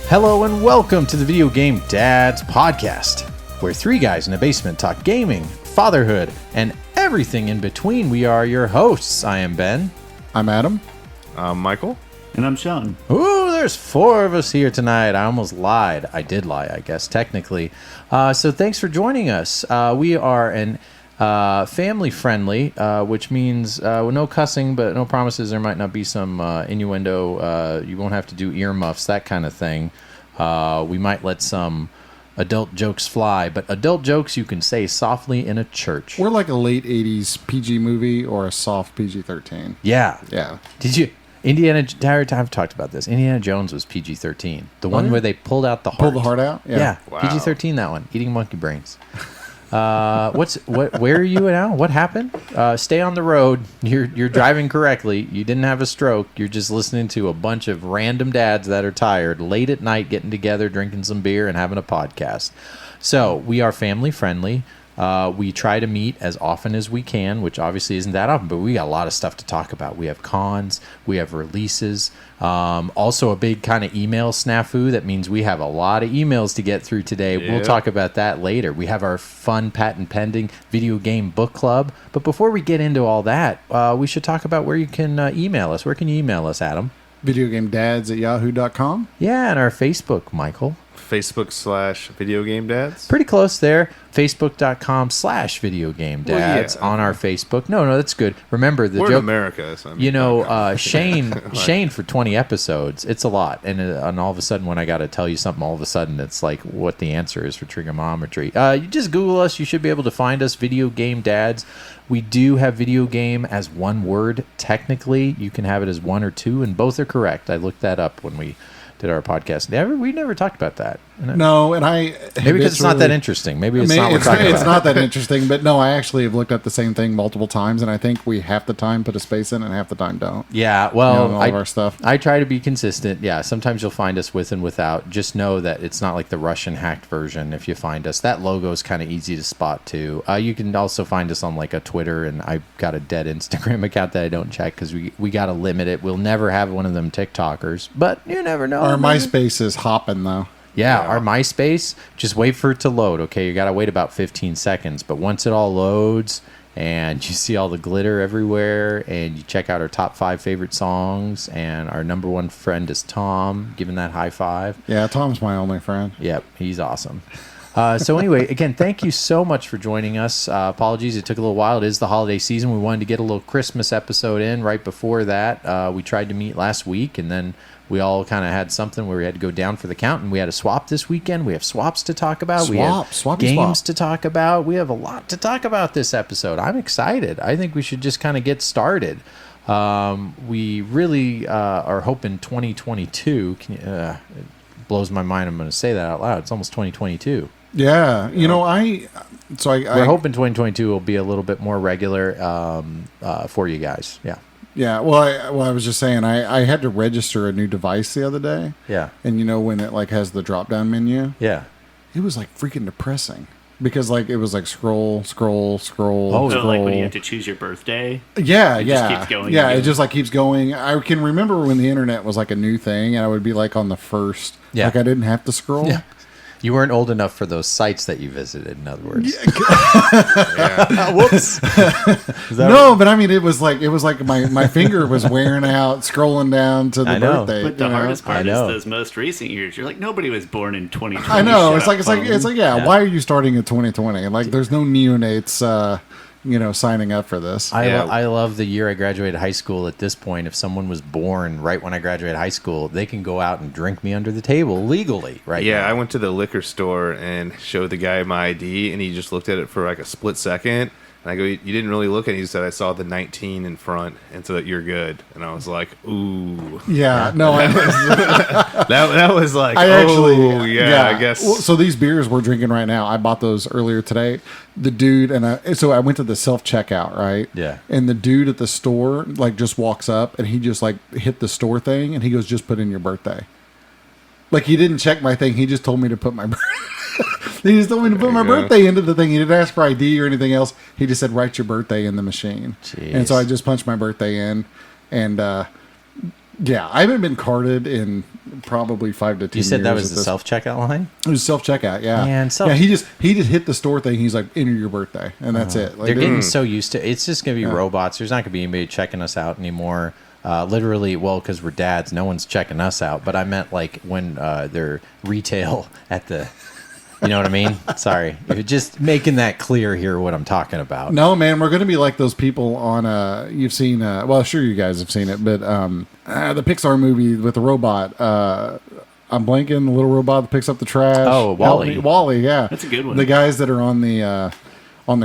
Hello and welcome to the Video Game Dads podcast, where three guys in a basement talk gaming, fatherhood, and everything in between. We are your hosts. I am Ben. I'm Adam. I'm Michael. And I'm Sean. Ooh, there's four of us here tonight. I almost lied. I did lie, I guess, technically. So thanks for joining us. We are an family friendly, which means no cussing, but no promises. There might not be some innuendo. You won't have to do earmuffs, that kind of thing. We might let some adult jokes fly, but adult jokes you can say softly in a church. We're like a late 80s PG movie or a soft PG-13. Yeah. Yeah. Did you... I've talked about this. Indiana Jones was PG-13. The one where they pulled out the heart. Pulled the heart out? Yeah. Wow. PG-13, that one. Eating monkey brains. Where are you now? What happened? Stay on the road. You're driving correctly. You didn't have a stroke. You're just listening to a bunch of random dads that are tired, late at night, getting together, drinking some beer, and having a podcast. So we are family friendly. We try to meet as often as we can, which obviously isn't that often, but we got a lot of stuff to talk about. We have cons, we have releases, also a big kind of email snafu. That means we have a lot of emails to get through today. Yeah. We'll talk about that later. We have our fun patent pending video game book club. But before we get into all that, we should talk about where you can email us. Where can you email us, Adam? Videogamedads@yahoo.com. Yeah, and our Facebook, Michael. Facebook/Video Game Dads. Pretty close there. Facebook.com/Video Game Dads on our Facebook. No, that's good. Remember the We're joke. in America. So Shane for 20 episodes. It's a lot. And all of a sudden, when I got to tell you something, all of a sudden, it's like what the answer is for trigonometry. You just Google us. You should be able to find us, Video Game Dads. We do have video game as one word. Technically, you can have it as one or two, and both are correct. I looked that up when we did our podcast. We never talked about that. No, and maybe because it's not that interesting. Maybe it's not what we're talking about. It's not that interesting, but no, I actually have looked at the same thing multiple times, and I think we half the time put a space in and half the time don't. Yeah, well, all of our stuff. I try to be consistent. Yeah, sometimes you'll find us with and without. Just know that it's not like the Russian hacked version. If you find us, that logo is kind of easy to spot too. You can also find us on like a Twitter, and I've got a dead Instagram account that I don't check because we got to limit it. We'll never have one of them TikTokers, but you never know. Our MySpace is hopping though. Yeah, our MySpace, just wait for it to load, okay? You got to wait about 15 seconds. But once it all loads and you see all the glitter everywhere and you check out our top 5 favorite songs and our number one friend is Tom, giving that high five. Yeah, Tom's my only friend. Yep, he's awesome. So anyway, again, thank you so much for joining us. Apologies, it took a little while. It is the holiday season. We wanted to get a little Christmas episode in right before that. We tried to meet last week, and then we all kind of had something where we had to go down for the count, and we had a swap this weekend. We have swaps to talk about. We have games to talk about. We have a lot to talk about this episode. I'm excited. I think we should just kind of get started. We really are hoping 2022. It blows my mind. I'm going to say that out loud. It's almost 2022. Yeah, we're hoping 2022 will be a little bit more regular for you guys. Yeah. Yeah, well, I was just saying, I had to register a new device the other day. Yeah. And when it like has the drop down menu, yeah, it was like freaking depressing because like it was like scroll. Oh, scroll. Like when you have to choose your birthday. Yeah, it just keeps going. Yeah, it just like keeps going. I can remember when the internet was like a new thing, and I would be like on the first. Yeah. Like I didn't have to scroll. Yeah. You weren't old enough for those sites that you visited, in other words. Yeah. Whoops. But I mean, it was like my finger was wearing out, scrolling down to the birthday. But the hardest part is those most recent years. You're like, nobody was born in 2020. I know. It's like, yeah. Why are you starting in 2020? Like, there's no neonates. Signing up for this. I love the year I graduated high school. At this point, if someone was born right when I graduated high school, they can go out and drink me under the table legally, right? Yeah, now. I went to the liquor store and showed the guy my ID, and he just looked at it for like a split second. And I go, you didn't really look at it. He said, I saw the 19 in front, and so that you're good. And I was like, ooh. Yeah, no. that was like, I guess. Well, so these beers we're drinking right now, I bought those earlier today. The dude, so I went to the self-checkout, right? Yeah. And the dude at the store, like, just walks up, and he just, like, hit the store thing, and he goes, just put in your birthday. Like, he didn't check my thing. He just told me to put my He just told me to put my birthday into the thing. He didn't ask for ID or anything else. He just said, write your birthday in the machine. Jeez. And so I just punched my birthday in. And Yeah, I haven't been carded in probably 5 to 10 You said years. that was the self-checkout line? It was self-checkout, yeah. Man, yeah, he just hit the store thing. He's like, enter your birthday, and that's it. Like, They're getting so used to it's just going to be robots. There's not going to be anybody checking us out anymore. Literally, well, because we're dads, no one's checking us out. But I meant like when they're retail at the... You know what I mean? Sorry. You're just making that clear here what I'm talking about. No, man, we're going to be like those people on, you've seen, well, sure you guys have seen it, but the Pixar movie with the robot, I'm blanking, the little robot that picks up the trash. Oh, Wall-E. Wall-E, yeah. That's a good one. The guys that are on the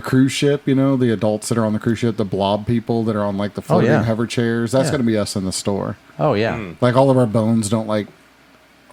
cruise ship, you know, the adults that are on the cruise ship, the blob people that are on like the floating hover chairs, that's going to be us in the store. Oh, yeah. Like all of our bones don't like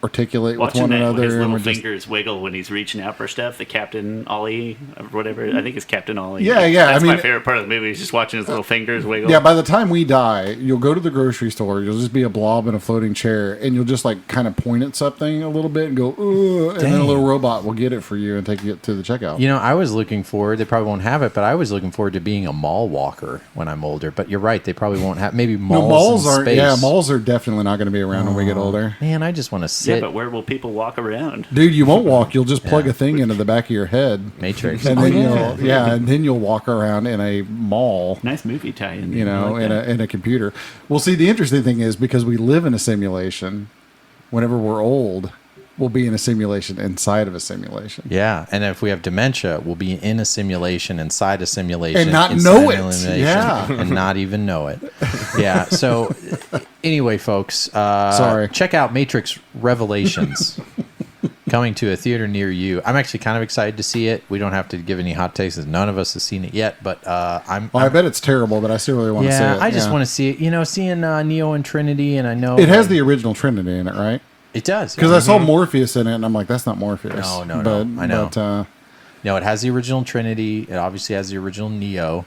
articulate Watching with one that, another. his and little we're just, fingers wiggle when he's reaching out for stuff. The Captain Ollie, or whatever. I think it's Captain Ollie. Yeah. That's I mean, my favorite part of the movie. Is just watching his little fingers wiggle. yeah, by the time we die, you'll go to the grocery store. You'll just be a blob in a floating chair, and you'll just like kind of point at something a little bit and go, "Ugh," and then a little robot will get it for you and take it to the checkout. You know, I was looking forward, they probably won't have it, but I was looking forward to being a mall walker when I'm older. But you're right, they probably won't have, maybe malls in aren't. space. Yeah, malls are definitely not going to be around when we get older. Man, I just want to sit. Yeah, but where will people walk around? Dude, you won't walk. You'll just plug a thing into the back of your head. Matrix. And then yeah. and then you'll walk around in a mall. Nice movie tie-in. You know, I like in a computer. Well, see, the interesting thing is because we live in a simulation, whenever we're old, we'll be in a simulation inside of a simulation. Yeah, and if we have dementia, we'll be in a simulation inside a simulation And not inside know a it. simulation, Yeah. and not even know it. Yeah. So, anyway, folks, Sorry. check out Matrix Revelations. Coming to a theater near you. I'm actually kind of excited to see it. We don't have to give any hot takes, as none of us have seen it yet. But I bet it's terrible, but I still really want to see it. I just want to see it. You know, seeing Neo and Trinity, and I know It has the original Trinity in it, right? It does, Because I saw Morpheus in it, and I'm like, that's not Morpheus. No, but, I know. But, No, it has the original Trinity. It obviously has the original Neo,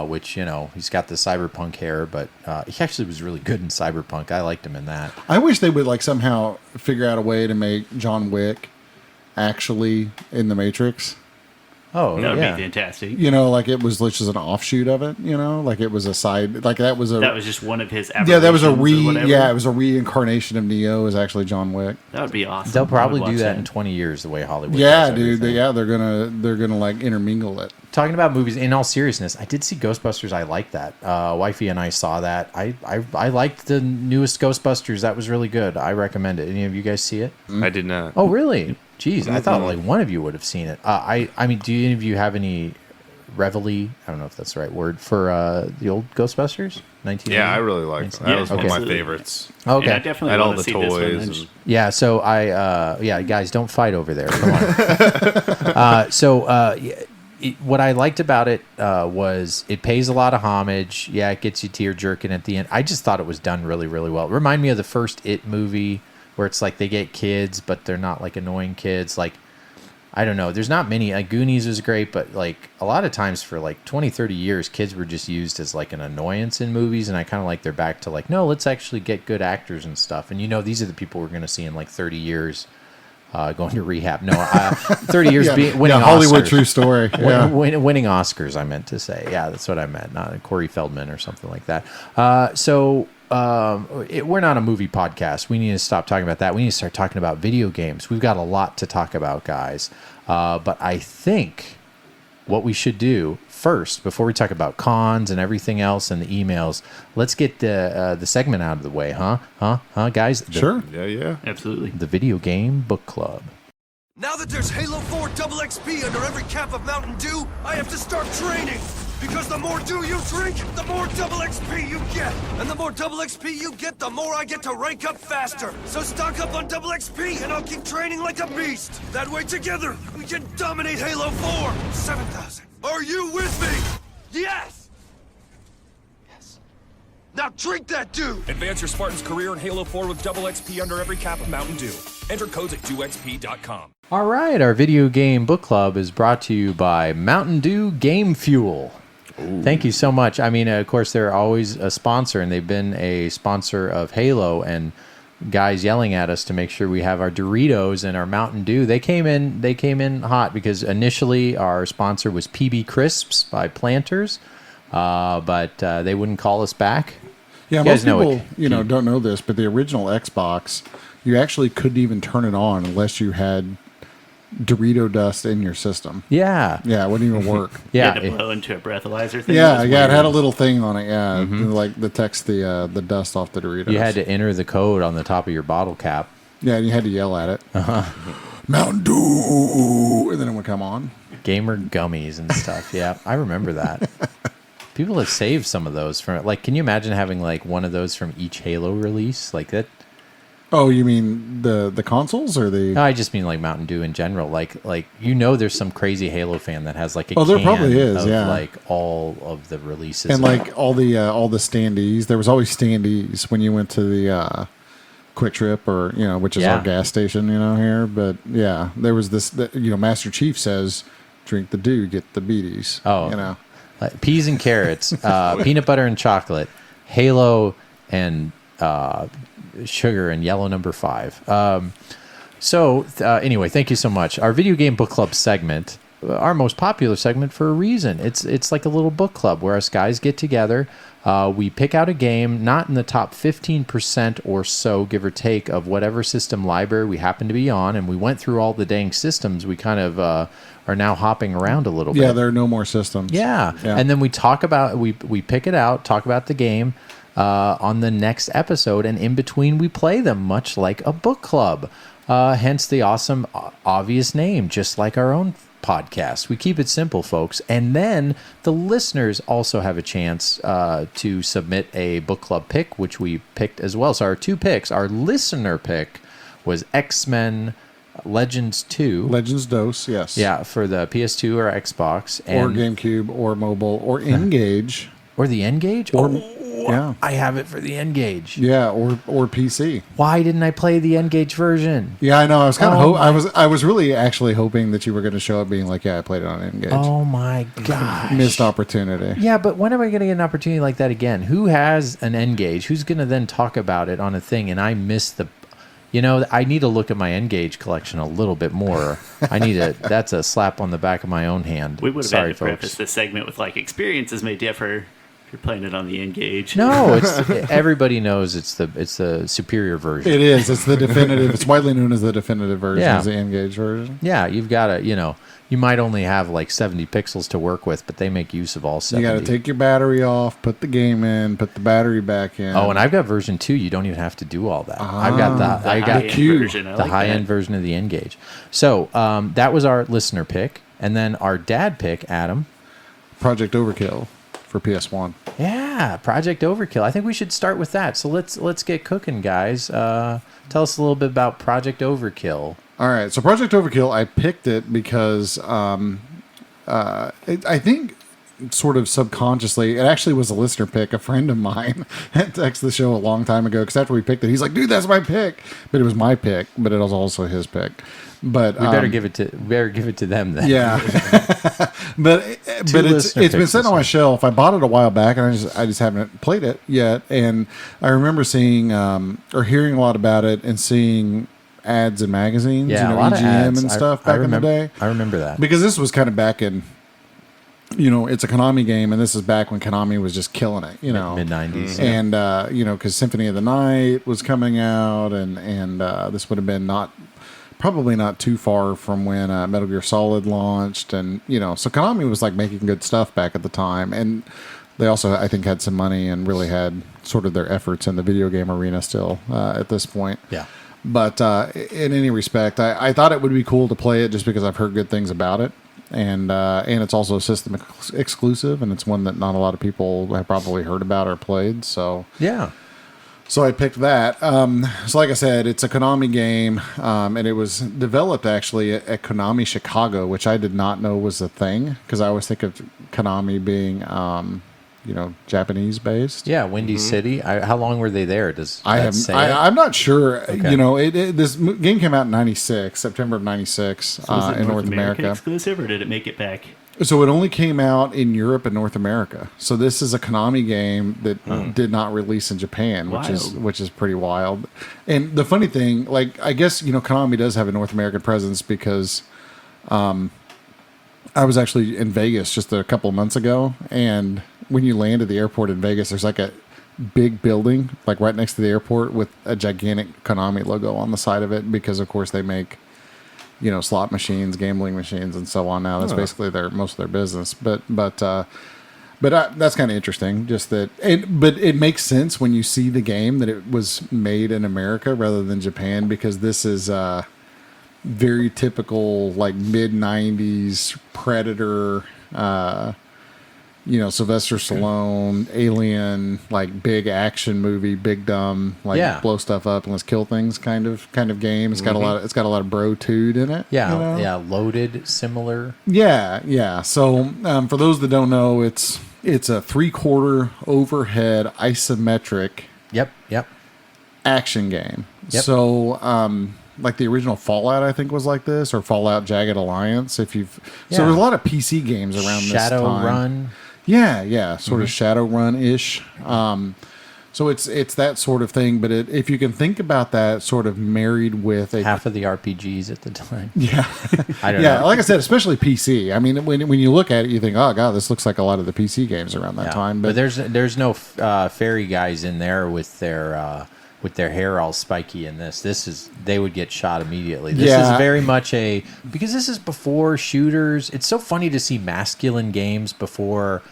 which, you know, he's got the cyberpunk hair, but he actually was really good in Cyberpunk. I liked him in that. I wish they would like somehow figure out a way to make John Wick actually in the Matrix. Oh, That would yeah. be fantastic. You know, like it was just an offshoot of it. You know, like it was a side, like that was just one of his. yeah, that was a aberrations or whatever. it was a reincarnation of Neo is actually John Wick. That would be awesome. They'll probably I would do watch that in 20 years, the way Hollywood Yeah, does dude. everything. They're gonna like intermingle it. Talking about movies, in all seriousness, I did see Ghostbusters. I liked that. Wifey and I saw that. I liked the newest Ghostbusters. That was really good. I recommend it. Any of you guys see it? I did not. Oh, really? Jeez, I thought like one of you would have seen it. I mean, do any of you have any reveille? I don't know if that's the right word for the old Ghostbusters. 1980? Yeah, I really liked it. That was one of my absolutely. favorites. Okay. Yeah, I definitely Had all want the to see this one. toys. I just- Yeah, so guys, don't fight over there. Come on. What I liked about it was it pays a lot of homage. Yeah, it gets you tear jerking at the end. I just thought it was done really, really well. It reminded me of the first It movie, where it's like they get kids, but they're not like annoying kids. Like, I don't know. There's not many. Like Goonies was great, but like a lot of times for like 20, 30 years, kids were just used as like an annoyance in movies. And I kind of like they're back to like, no, let's actually get good actors and stuff. And you know, these are the people we're going to see in like 30 years going to rehab. No, 30 years winning Hollywood Oscars. True Story. Yeah. Winning Oscars, I meant to say. Yeah, that's what I meant. Not Corey Feldman or something like that. We're not a movie podcast. We need to stop talking about that. We need to start talking about video games. We've got a lot to talk about, guys. But I think what we should do first, before we talk about cons and everything else and the emails, let's get the segment out of the way, huh, guys? Sure. Yeah. Absolutely. The Video Game Book Club. Now that there's Halo 4 double XP under every cap of Mountain Dew, I have to start training! Because the more dew you drink, the more double XP you get! And the more double XP you get, the more I get to rank up faster! So stock up on double XP and I'll keep training like a beast! That way together, we can dominate Halo 4! 7,000. Are you with me? Yes! Yes. Now drink that dew! Advance your Spartan's career in Halo 4 with double XP under every cap of Mountain Dew. Enter codes at dewxp.com. All right, our Video Game Book Club is brought to you by Mountain Dew Game Fuel. Ooh. Thank you so much. I mean, of course, they're always a sponsor, and they've been a sponsor of Halo, and guys yelling at us to make sure we have our Doritos and our Mountain Dew. They came in hot because initially our sponsor was PB Crisps by Planters, but they wouldn't call us back. Yeah, You most guys know people, it. don't know this, but the original Xbox, you actually couldn't even turn it on unless you had Dorito dust in your system. Yeah. Yeah, it wouldn't even work. You Yeah. had to blow into a breathalyzer thing. Yeah, It was it had a weird. little thing on it. Yeah, like detects the dust off the Doritos. You had to enter the code on the top of your bottle cap. Yeah, and you had to yell at it. Mountain Dew, and then it would come on. Gamer gummies and stuff. Yeah, I remember that. People have saved some of those from, like, can you imagine having like one of those from each Halo release? Like that. Oh, you mean the consoles or the? No, I just mean like Mountain Dew in general. Like there's some crazy Halo fan that has like a Oh, there can probably is, of yeah. like all of the releases. And like all the standees. There was always standees when you went to the Quick Trip or which is Yeah. our gas station here. But yeah, there was this. Master Chief says, "Drink the dew, get the beaties." Oh. Like peas and carrots, peanut butter and chocolate, Halo and sugar and yellow number 5. Anyway, thank you so much. Our video game book club segment, our most popular segment for a reason. It's like a little book club where us guys get together. We pick out a game, not in the top 15% or so, give or take, of whatever system library we happen to be on. And we went through all the dang systems. We kind of are now hopping around a little bit. Yeah, there are no more systems. Yeah. And then we talk about, we pick it out, talk about the game on the next episode. And in between, we play them, much like a book club. Hence the awesome, obvious name, just like our own podcast. We keep it simple, folks. And then the listeners also have a chance to submit a book club pick, which we picked as well. So our 2 picks, our listener pick was X-Men Legends 2. Legends DOS, yes. Yeah, for the PS2 or Xbox. Or And, GameCube or mobile or N-Gage. or the N-Gage? Or- Oh, yeah. I have it for the N-Gage. Yeah, or PC. Why didn't I play the N-Gage version? Yeah, I know. I was kind Oh of I was really actually hoping that you were going to show up being like, yeah, I played it on N-Gage. Oh my gosh. Missed opportunity. Yeah, but when am I going to get an opportunity like that again? Who has an N-Gage? Who's going to then talk about it on a thing? And I miss the... I need to look at my N-Gage collection a little bit more. That's a slap on the back of my own hand. We would have Sorry, had to preface folks. this segment with like experiences may differ if you're playing it on the N-Gage. No, everybody knows it's the superior version. It is. It's the definitive. It's widely known as the definitive version, Yeah. as the N-Gage version. Yeah, you've got to, you might only have like 70 pixels to work with, but they make use of all 70. You got to take your battery off, put the game in, put the battery back in. Oh, and I've got version 2. You don't even have to do all that. I've got the high-end Q. version. I the like high-end that. version of the N-Gage. So that was our listener pick, and then our dad pick, Adam. Project Overkill for PS1. Yeah, Project Overkill. I think we should start with that. So let's get cooking, guys. Tell us a little bit about Project Overkill. All right, so Project Overkill, I picked it because I think sort of subconsciously, it actually was a listener pick. A friend of mine had texted the show a long time ago because after we picked it, he's like, "Dude, that's my pick." But it was my pick, but it was also his pick. But We better give it to them then. yeah, but it's listener been picks sitting this on my one. shelf. I bought it a while back, and I just haven't played it yet. And I remember seeing or hearing a lot about it and seeing ads in magazines, Yeah, a lot of EGM ads. and stuff I back in the remember, day. I remember that. Because this was kind of back in, it's a Konami game, and this is back when Konami was just killing it, Mid-90s. And because Symphony of the Night was coming out, and this would have been probably not too far from when Metal Gear Solid launched, and so Konami was like making good stuff back at the time, and they also I think had some money and really had sort of their efforts in the video game arena still at this point. Yeah. But in any respect, I thought it would be cool to play it just because I've heard good things about it. And it's also system exclusive, and it's one that not a lot of people have probably heard about or played. So Yeah. I picked that. So like I said, it's a Konami game, and it was developed actually at Konami Chicago, which I did not know was a thing because I always think of Konami being Japanese based. Yeah, Windy City. How long were they there? Does I that have. say it? I'm not sure. Okay. This game came out in '96, September of '96, Was it in North America. exclusive, or did it make it back? So it only came out in Europe and North America. So this is a Konami game that did not release in Japan, Wild. which is pretty wild. And the funny thing, like I guess Konami does have a North American presence because I was actually in Vegas just a couple of months ago, and when you land at the airport in Vegas, there's like a big building, like right next to the airport, with a gigantic Konami logo on the side of it, because of course they make, slot machines, gambling machines, and so on. Now that's basically most of their business. But that's kind of interesting. Just that, but it makes sense when you see the game that it was made in America rather than Japan, because this is very typical, like mid '90s Predator. Sylvester Stallone, Alien, like big action movie, big dumb, like blow stuff up and let's kill things kind of game. It's got a lot of bro-tude in it. Yeah, Loaded, similar. Yeah. So for those that don't know, it's a 3/4 overhead isometric. Yep. Action game. Yep. So like the original Fallout, I think was like this, or Fallout Jagged Alliance. So there's a lot of PC games around this time. Shadowrun. Yeah, sort of Shadowrun-ish. So it's that sort of thing, but if you can think about that sort of married with half of the RPGs at the time. Yeah. I don't know. Like I said, especially PC. I mean, when you look at it, you think, oh god, this looks like a lot of the PC games around that time. But there's no fairy guys in there with their hair all spiky in this. They would get shot immediately. This is very much because this is before shooters. It's so funny to see masculine games before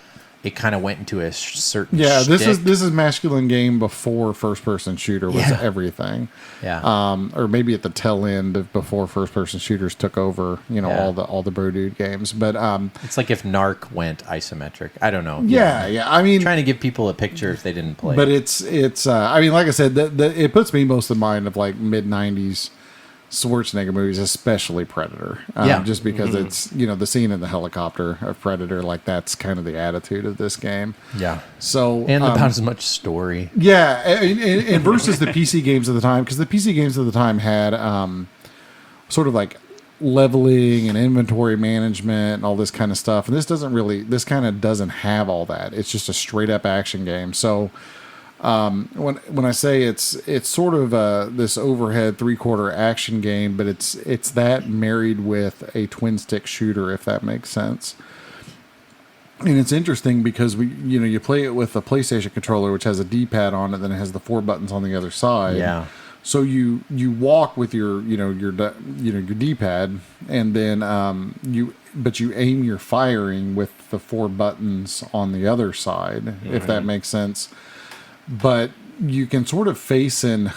it kind of went into a certain this shtick. is masculine game before first person shooter was everything. Or maybe at the tail end of before first person shooters took over, all the bro dude games. But it's like if Narc went isometric. I don't know. I mean, trying to give people a picture if they didn't play. But it's I mean, like I said, it puts me most in mind of like mid '90s Schwarzenegger movies, especially Predator. Just because it's, the scene in the helicopter of Predator, like that's kind of the attitude of this game. Yeah. So and about as much story. Yeah, and versus the PC games of the time, because the PC games of the time had sort of like leveling and inventory management and all this kind of stuff, and this kind of doesn't have all that. It's just a straight up action game. So when I say it's sort of this overhead 3/4 action game, but it's that married with a twin stick shooter, if that makes sense. And it's interesting because you play it with a PlayStation controller, which has a D-pad on it, then it has the 4 buttons on the other side. Yeah. So you walk with your D-pad, and then you aim your firing with the 4 buttons on the other side, if that makes sense. But you can sort of face in,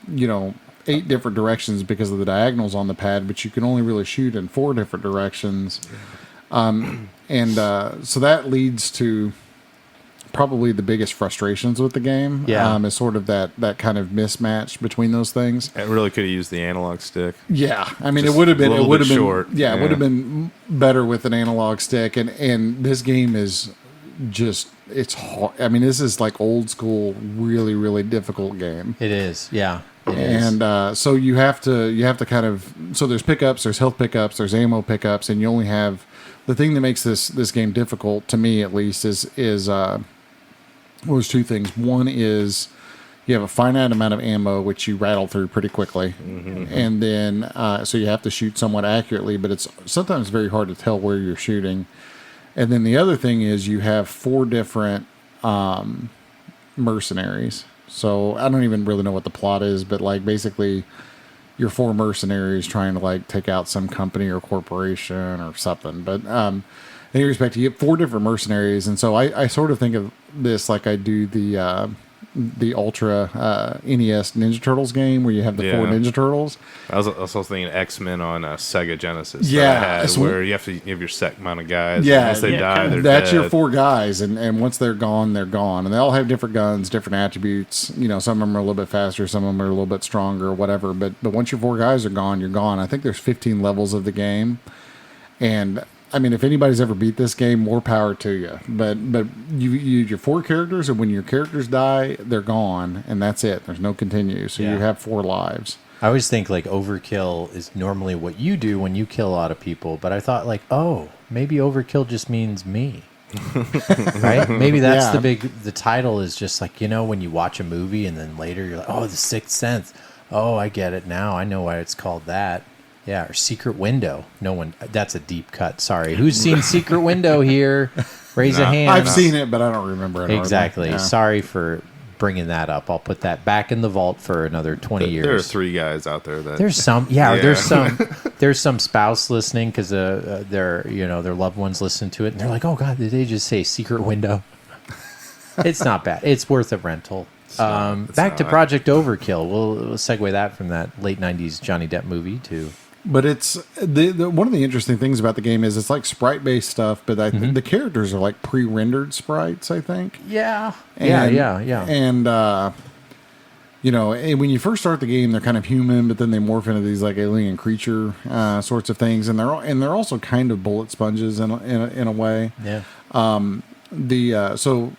8 different directions because of the diagonals on the pad, but you can only really shoot in 4 different directions. So that leads to probably the biggest frustrations with the game. Is sort of that kind of mismatch between those things. It really could have used the analog stick. Yeah, I mean, Just it would have been short. Yeah, it would have been better with an analog stick. And this game is just, it's hard. I mean, this is like old school, really, really difficult game. It is, yeah. And so you have to kind of, so there's pickups, there's health pickups, there's ammo pickups, and you only have, the thing that makes this game difficult, to me at least, is there's 2 things. One is you have a finite amount of ammo, which you rattle through pretty quickly. And then, so you have to shoot somewhat accurately, but it's sometimes very hard to tell where you're shooting. And then the other thing is you have 4 different mercenaries. So I don't even really know what the plot is, but like basically you're 4 mercenaries trying to like take out some company or corporation or something. But in any respect, you get 4 different mercenaries. And so I sort of think of this like I do the Ultra NES Ninja Turtles game where you have the 4 Ninja Turtles. I was also thinking X-Men on Sega Genesis. Where you have your set amount of guys. Yeah, once they die, they're that's dead. your 4 guys, and once they're gone, they're gone. And they all have different guns, different attributes. Some of them are a little bit faster, some of them are a little bit stronger, whatever. But once your 4 guys are gone, you're gone. I think there's 15 levels of the game, and I mean, if anybody's ever beat this game, more power to you. But you use your 4 characters, and when your characters die, they're gone, and that's it. There's no continue. So you have 4 lives. I always think like overkill is normally what you do when you kill a lot of people, but I thought like, oh, maybe overkill just means me. Right? Maybe that's the title is just like, when you watch a movie and then later you're like, oh, The Sixth Sense. Oh, I get it now. I know why it's called that. Yeah, or Secret Window. No one. That's a deep cut. Sorry. Who's seen Secret Window here? Raise a hand. I've seen it, but I don't remember it. Exactly. Yeah. Sorry for bringing that up. I'll put that back in the vault for another 20 years. There are 3 guys out there that There's some, there's some spouse listening because their loved ones listen to it and they're like, oh God, did they just say Secret Window? It's not bad. It's worth a rental. Back to Project Overkill. We'll segue that from that late 90s Johnny Depp movie to. But it's one of the interesting things about the game is it's like sprite based stuff, but the characters are like pre-rendered sprites, I think. Yeah. And, Yeah. And when you first start the game, they're kind of human, but then they morph into these like alien creature sorts of things, and they're also kind of bullet sponges in a way. Yeah. The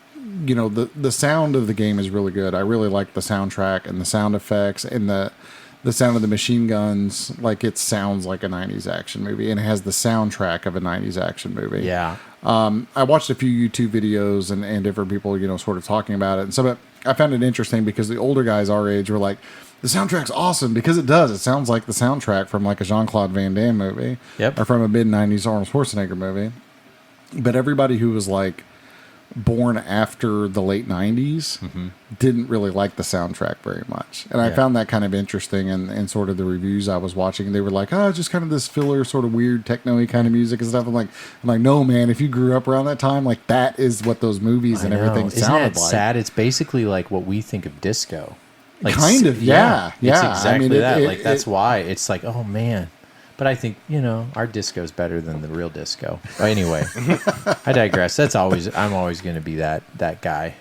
sound of the game is really good. I really like the soundtrack and the sound effects and the sound of the machine guns. Like, it sounds like a 90s action movie, and it has the soundtrack of a 90s action movie. Yeah. I watched a few YouTube videos and different people, sort of talking about it. And so, but I found it interesting because the older guys our age were like, the soundtrack's awesome because it does. It sounds like the soundtrack from like a Jean-Claude Van Damme movie. Yep. Or from a mid-90s Arnold Schwarzenegger movie. But everybody who was like born after the late 90s didn't really like the soundtrack very much. And I found that kind of interesting in sort of the reviews I was watching. They were like, oh, just kind of this filler, sort of weird techno-y kind of music and stuff. I'm like, no, man, if you grew up around that time, like, that is what those movies and everything Isn't sounded that like. sad? It's basically like what we think of disco. Like, kind of, yeah. It's exactly that. Like, that's why it's like, oh man. But I think, our disco is better than the real disco. But anyway, I digress. I'm always going to be that guy.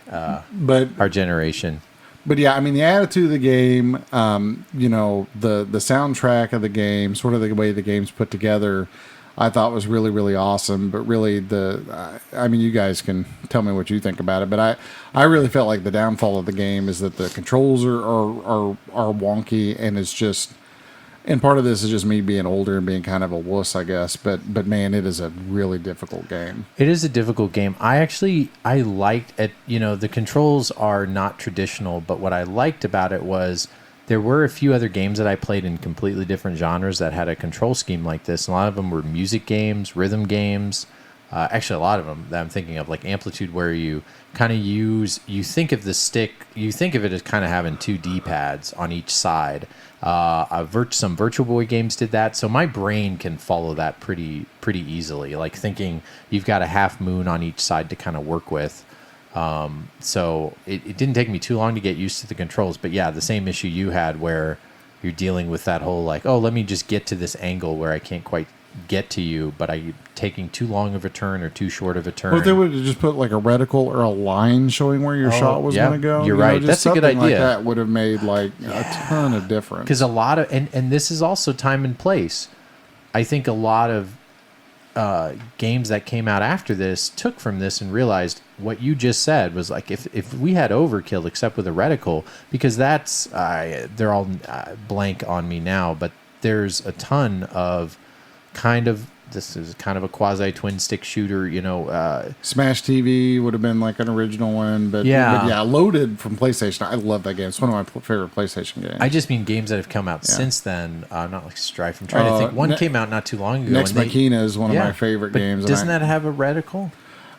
but our generation. But yeah, I mean, the attitude of the game, the soundtrack of the game, sort of the way the game's put together, I thought was really, really awesome. But really, you guys can tell me what you think about it. But I really felt like the downfall of the game is that the controls are wonky, and it's just. And part of this is just me being older and being kind of a wuss, I guess. But man, it is a really difficult game. It is a difficult game. I liked it. The controls are not traditional, but what I liked about it was there were a few other games that I played in completely different genres that had a control scheme like this. A lot of them were music games, rhythm games. Actually, a lot of them that I'm thinking of, like Amplitude, where you kind of you think of the stick, you think of it as kind of having 2 D-pads on each side. Some Virtual Boy games did that, so my brain can follow that pretty easily. Like thinking you've got a half moon on each side to kind of work with. So it didn't take me too long to get used to the controls. But yeah, the same issue you had where you're dealing with that whole like, oh, let me just get to this angle where I can't quite get to you, but I'm taking too long of a turn or too short of a turn. Well, if they would have just put like a reticle or a line showing where your shot was going to go. You're right. That's a good idea. Like that would have made like a ton of difference. Because a lot of, and this is also time and place. I think a lot of games that came out after this took from this and realized what you just said was like, if we had Overkill except with a reticle, because that's, they're all blank on me now, but there's a ton of this is kind of a quasi twin stick shooter, Smash TV would have been like an original one, but yeah, Loaded from PlayStation. I love that game. It's one of my favorite PlayStation games. I just mean games that have come out since then. Not like Strife. I'm trying to think. One came out not too long ago. Next Machina is one of my favorite games. Doesn't that have a reticle?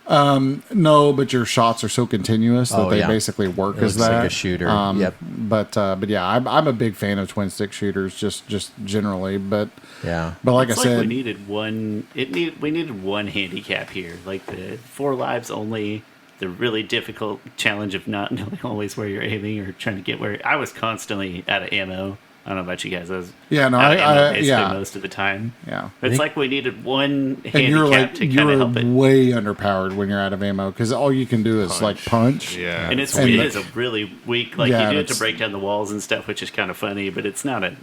No, but your shots are so continuous that they basically work as that. Like a shooter. Yep. But yeah, I'm a big fan of twin stick shooters, just generally. But yeah, but like it's I said, we needed one. We needed one handicap here, like the 4 lives only. The really difficult challenge of not knowing always where you're aiming or trying to get where. I was constantly out of ammo. I don't know about you guys. I was most of the time. Yeah, it's like we needed one handicap to kind of help it. Way underpowered when you're out of ammo because all you can do is like punch. Yeah, and it is a really weak. Like you do it to break down the walls and stuff, which is kind of funny, but it's not a.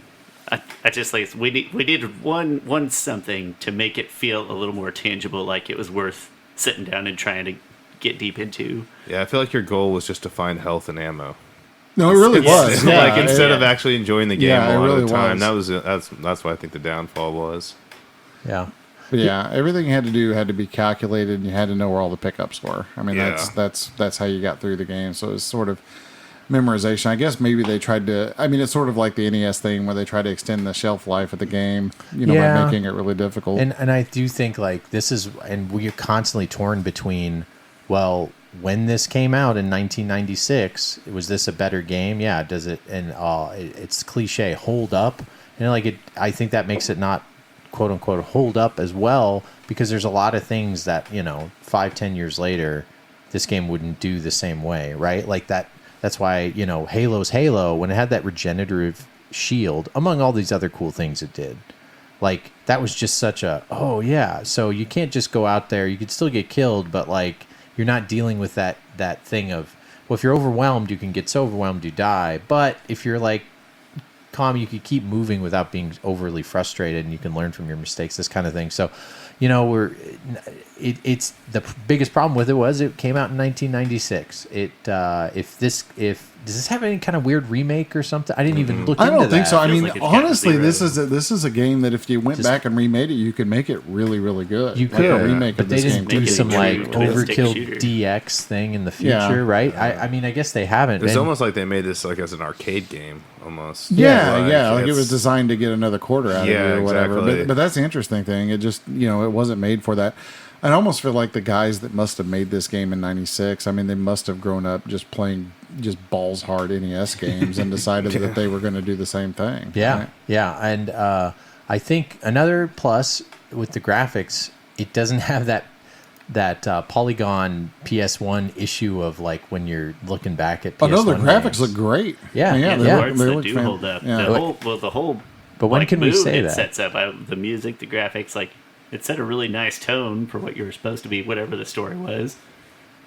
I just like we needed one something to make it feel a little more tangible, like it was worth sitting down and trying to get deep into. Yeah, I feel like your goal was just to find health and ammo. No, it really was. Yeah, like instead of actually enjoying the game a lot of the time, was. That's what I think the downfall was. Yeah. But yeah, everything you had to do had to be calculated, and you had to know where all the pickups were. I mean, that's how you got through the game. So it's sort of memorization. I guess maybe they tried to. I mean, it's sort of like the NES thing where they try to extend the shelf life of the game, by making it really difficult. And I do think like this is, and we're constantly torn between, well, when this came out in 1996, was this a better game? Yeah. Does it? And it's cliche, hold up. And I think that makes it not quote unquote hold up as well, because there's a lot of things that 5-10 years later, this game wouldn't do the same way, right? Like that. That's why, Halo's Halo, when it had that regenerative shield, among all these other cool things it did, like, that was just such a, oh, yeah. So you can't just go out there. You could still get killed, but, like, you're not dealing with that thing of, well, if you're overwhelmed, you can get so overwhelmed you die. But if you're, like, calm, you could keep moving without being overly frustrated, and you can learn from your mistakes, this kind of thing. So, it's the biggest problem with it was it came out in 1996. Does this have any kind of weird remake or something? I didn't even look into that. I don't think so. I mean, like it's honestly, got this is a game that if you went back and remade it, you could make it really, really good. You like could, a remake but of they this didn't game. do Make it some a like true twin-stick Overkill shooter. DX thing in the future, Yeah. right? I mean, I guess they haven't. It's And- almost like they made this like as an arcade game, almost. Yeah, like it it's- was designed to get another quarter out of Yeah, you or whatever. exactly. But that's the interesting thing. It just, it wasn't made for that. I almost feel like the guys that must have made this game in '96, I mean, they must have grown up just playing just balls hard NES games and decided that they were going to do the same thing. Yeah, right? yeah, and I think another plus with the graphics, it doesn't have that polygon PS1 issue of like when you're looking back at PS1 Oh no, the graphics games. look great. Yeah, Yeah, the yeah. parts that do hold up. Yeah. The whole. But when like, can we mood say it that? sets up the music, the graphics, like it set a really nice tone for what you were supposed to be, whatever the story was.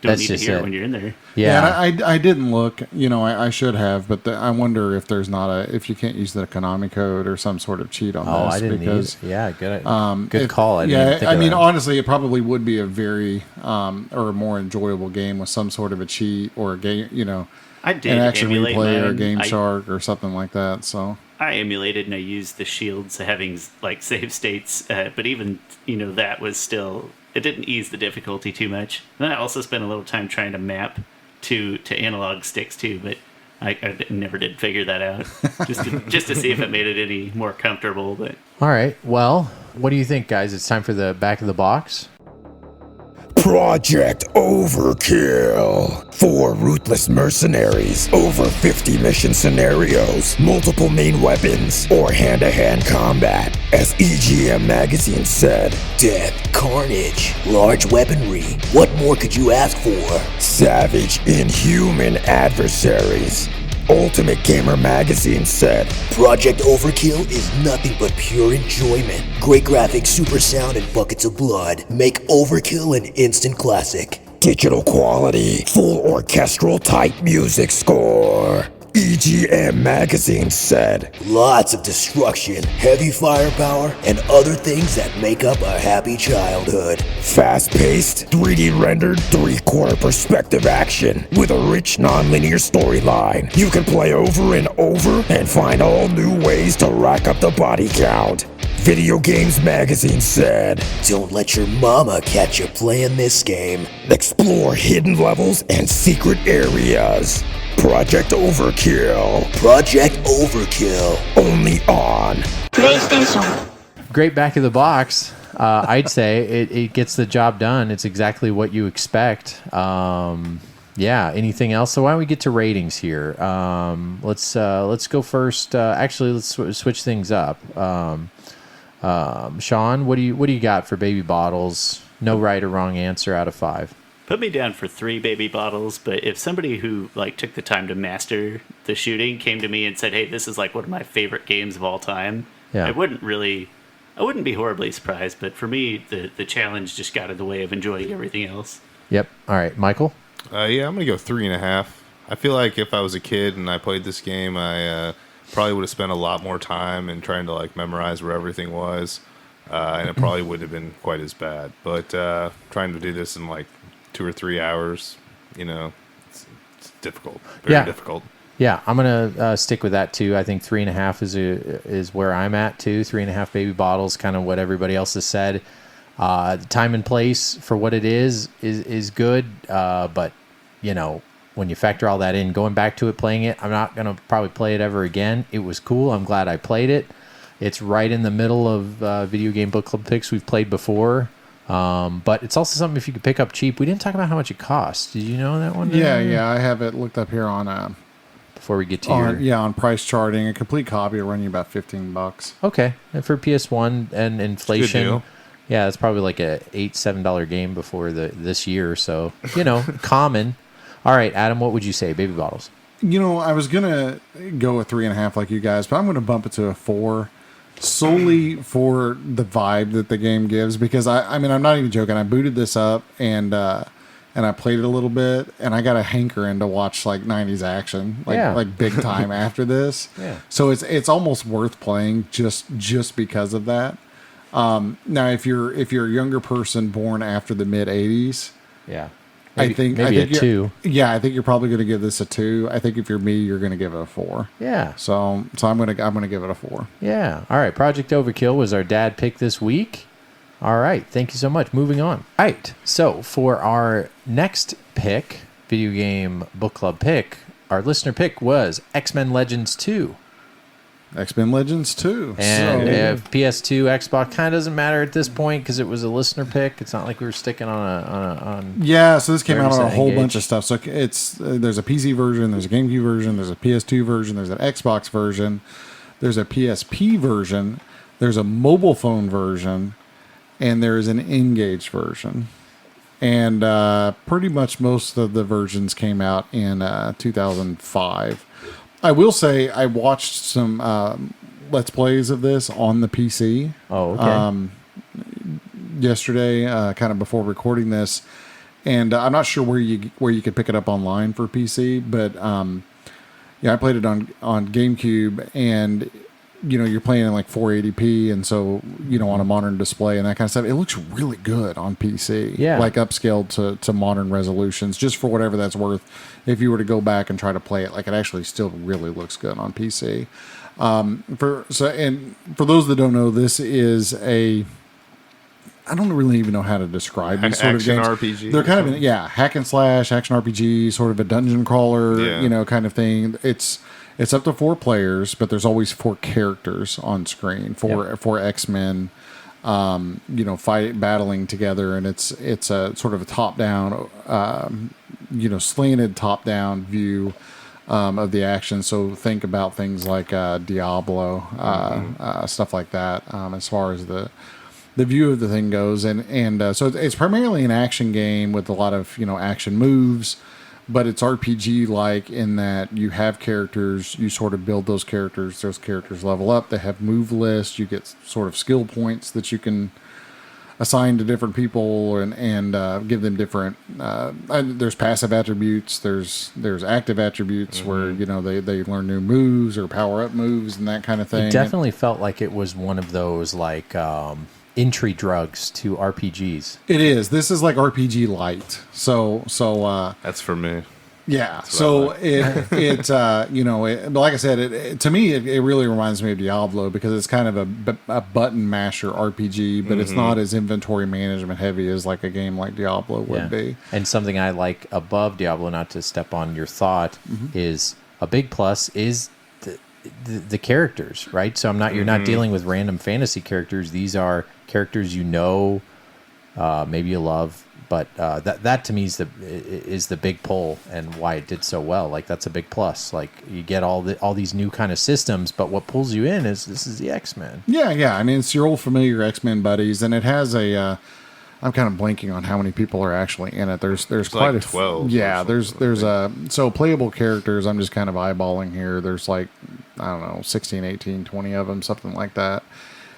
Don't That's need to just hear it. it when you're in there. Yeah, and I didn't look. I should have, but I wonder if there's not if you can't use the Konami code or some sort of cheat on this. I didn't because, either. Yeah, good call. I didn't yeah, even think I of mean, that. honestly, it probably would be a very or a more enjoyable game with some sort of a cheat or a game, I did an action emulate replay or mine. Game Shark or something like that. So I emulated and I used the shields having like save states, but even that was still, it didn't ease the difficulty too much. And then I also spent a little time trying to map to analog sticks too, but I never did figure that out just to see if it made it any more comfortable. But All right. Well, what do you think, guys? It's time for the back of the box. Project Overkill. 4 ruthless mercenaries, over 50 mission scenarios, multiple main weapons, or hand-to-hand combat. As EGM magazine said, Death, carnage, large weaponry. What more could you ask for? savage, inhuman adversaries. Ultimate Gamer magazine said, Project Overkill is nothing but pure enjoyment. Great graphics, super sound, and buckets of blood make Overkill an instant classic. digital quality, full orchestral type music score. EGM magazine said, Lots of destruction, heavy firepower, and other things that make up a happy childhood. fast-paced, 3D rendered, 3/4 perspective action with a rich non-linear storyline. You can play over and over and find all new ways to rack up the body count. Video Games Magazine said, Don't let your mama catch you playing this game. explore hidden levels and secret areas. Project Overkill, Project Overkill. only on Great back of the box. I'd say it gets the job done. It's exactly what you expect. Yeah. Anything else? So why don't we get to ratings here? Let's go first. Actually, let's switch things up. Sean, what do you got for Baby Bottles? No right or wrong answer out of 5. put me down for 3 baby bottles. But if somebody who like took the time to master the shooting came to me and said, "Hey, this is like one of my favorite games of all time," Yeah. I wouldn't be horribly surprised. But for me, the challenge just got in the way of enjoying everything else. Yep. All right, Michael. Yeah, I'm gonna go 3.5. I feel like if I was a kid and I played this game, I probably would have spent a lot more time in trying to like memorize where everything was, and it probably wouldn't have been quite as bad. But trying to do this in like 2 or 3 hours, it's difficult. Very difficult. Yeah, I'm gonna stick with that too. I think 3.5 is where I'm at too. 3.5 baby bottles, kind of what everybody else has said. The time and place for what it is good, but when you factor all that in, going back to it, playing it, I'm not going to probably play it ever again. It was cool. I'm glad I played it. It's right in the middle of video game book club picks we've played before. But it's also something if you could pick up cheap. We didn't talk about how much it costs. Did you know that one? Yeah. I have it looked up here on Before we get to on price charting. A complete copy will run you about $15. Okay, and for PS1 and inflation, deal. yeah, it's probably like a $7 game before this year. So common. All right, Adam, what would you say? Baby bottles. I was gonna go with 3.5 like you guys, but I'm gonna bump it to a 4. Solely for the vibe that the game gives, because I mean I'm not even joking. I booted this up and I played it a little bit, and I got a hankering to watch like 90s action, like big time after this. Yeah. So it's almost worth playing just because of that. Now if you're a younger person born after the mid 80s, Yeah. I think a 2. Yeah, I think you're probably going to give this a 2. I think if you're me, you're going to give it a 4. Yeah. So I'm gonna give it a 4. Yeah. All right. Project Overkill was our dad pick this week. All right. Thank you so much. Moving on. All right. So for our next pick, video game book club pick, our listener pick was X-Men Legends 2. X-Men Legends 2. And So- if PS2, Xbox kind of doesn't matter at this point because it was a listener pick. It's not like we were sticking on Yeah, so this came out on a 30% whole bunch engaged. of stuff. So there's a PC version, there's a GameCube version, there's a PS2 version, there's an Xbox version, there's a PSP version, there's a mobile phone version, and there's an Engage version. And pretty much most of the versions came out in 2005. I will say I watched some Let's Plays of this on the PC. Oh, okay. Yesterday, kind of before recording this, and I'm not sure where you could pick it up online for PC, but I played it on GameCube, and you're playing in like 480p, and so on a modern display and that kind of stuff. It looks really good on PC, Yeah. like upscaled to modern resolutions, just for whatever that's worth. If you were to go back and try to play it, like it actually still really looks good on PC. For those that don't know, this is I don't really even know how to describe these sort of Action games. RPG They're or kind of something? hack and slash, action RPG, sort of a dungeon crawler, Yeah. kind of thing. It's up to 4 players, but there's always 4 characters on screen, four X-Men, battling together, and it's a sort of a top down, slanted top down view. Of the action, so think about things like Diablo, stuff like that. As far as the view of the thing goes, and so it's primarily an action game with a lot of action moves, but it's RPG like in that you have characters, you sort of build those characters level up. They have move lists. You get sort of skill points that you can assign to different people and give them different. There's passive attributes. There's active attributes where they learn new moves or power up moves and that kind of thing. It definitely felt like it was one of those like entry drugs to RPGs. It is. This is like RPG light. So That's for me. yeah. So like I said, to me, it really reminds me of Diablo because it's kind of a button masher RPG, but it's not as inventory management heavy as like a game like Diablo would be. And something I like above Diablo, not to step on your thought, is a big plus is the characters, right? So you're not dealing with random fantasy characters. These are characters maybe you love. But that to me is the big pull and why it did so well. Like that's a big plus. Like you get all these new kind of systems, but what pulls you in is this is the X-Men. Yeah. I mean, it's your old familiar X-Men buddies, and it has a. I'm kind of blanking on how many people are actually in it. There's quite like a 12. Yeah, there's so playable characters. I'm just kind of eyeballing here. There's like I don't know 16, 18, 20 of them, something like that.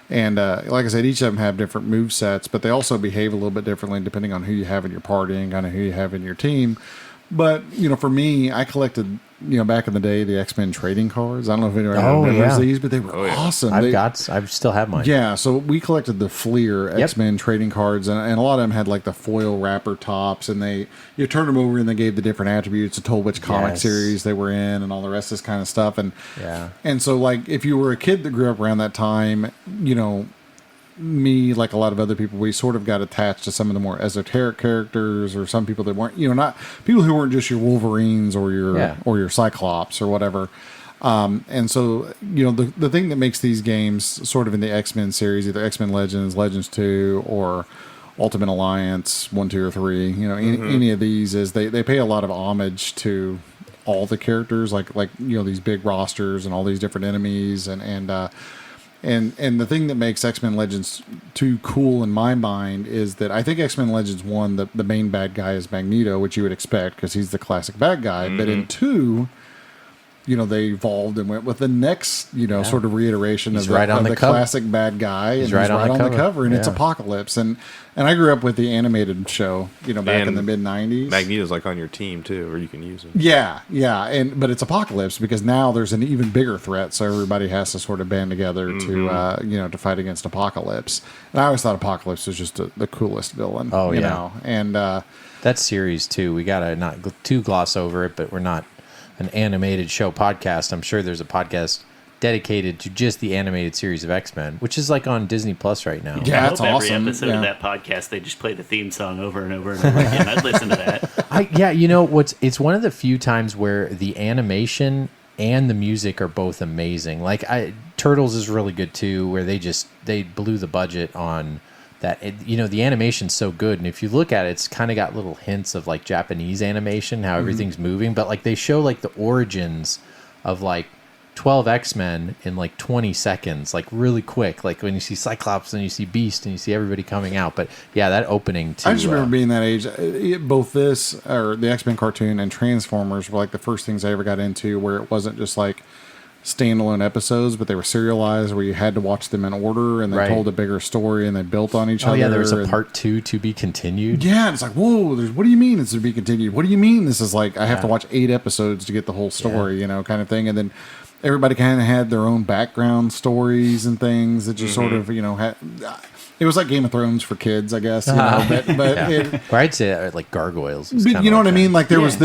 And like I said, each of them have different move sets, but they also behave a little bit differently depending on who you have in your party and kind of who you have in your team. But, for me, I collected, back in the day, the X-Men trading cards. I don't know if anyone remembers these, but they were awesome. I still have mine. Yeah, so we collected the Fleer Yep. X-Men trading cards, and a lot of them had like the foil wrapper tops, and you turned them over and they gave the different attributes, and told which comic Yes. series they were in, and all the rest of this kind of stuff. And Yeah. and so like if you were a kid that grew up around that time, me, like a lot of other people, we sort of got attached to some of the more esoteric characters, or some people that weren't, not people who weren't just your Wolverines or your Cyclops or whatever. And so, the thing that makes these games sort of in the X-Men series, either X-Men Legends, Legends 2, or Ultimate Alliance 1, 2, or 3, any of these, is they pay a lot of homage to all the characters, like these big rosters and all these different enemies, and the thing that makes X-Men Legends 2 cool in my mind is that I think X-Men Legends 1, the main bad guy is Magneto, which you would expect because he's the classic bad guy. But in 2, they evolved and went with the next, sort of reiteration of the classic bad guy. He's right on the cover, and it's Apocalypse. And I grew up with the animated show, back in the mid-'90s. Magneto's like on your team, too, or you can use him. Yeah. But it's Apocalypse because now there's an even bigger threat, so everybody has to sort of band together to fight against Apocalypse. And I always thought Apocalypse was just the coolest villain. Oh, you know? And that series, too, we got to not too gloss over it, but we're not an animated show podcast. I'm sure there's a podcast dedicated to just the animated series of X-Men, which is like on Disney Plus right now. Yeah, that's awesome. Every episode of that podcast, they just play the theme song over and over and over again. I'd listen to that. It's one of the few times where the animation and the music are both amazing. Like Turtles is really good too, where they blew the budget on that. The animation's so good, and if you look at it, it's kind of got little hints of like Japanese animation, how everything's moving, but like they show like the origins of like 12 X-Men in like 20 seconds, like really quick, like when you see Cyclops and you see Beast and you see everybody coming out. But yeah, that opening too. I just remember being that age, both this or the X-Men cartoon and Transformers were like the first things I ever got into, where it wasn't just like standalone episodes, but they were serialized where you had to watch them in order, and they told a bigger story, and they built on each other. Oh yeah, there was a part 2 to be continued. Yeah, and it's like, whoa, what do you mean it's to be continued? What do you mean this is like I have to watch 8 episodes to get the whole story, kind of thing. And then everybody kind of had their own background stories and things that just sort of, had. It was like Game of Thrones for kids, I guess. Or I'd say like Gargoyles. But you know what I mean? Like there was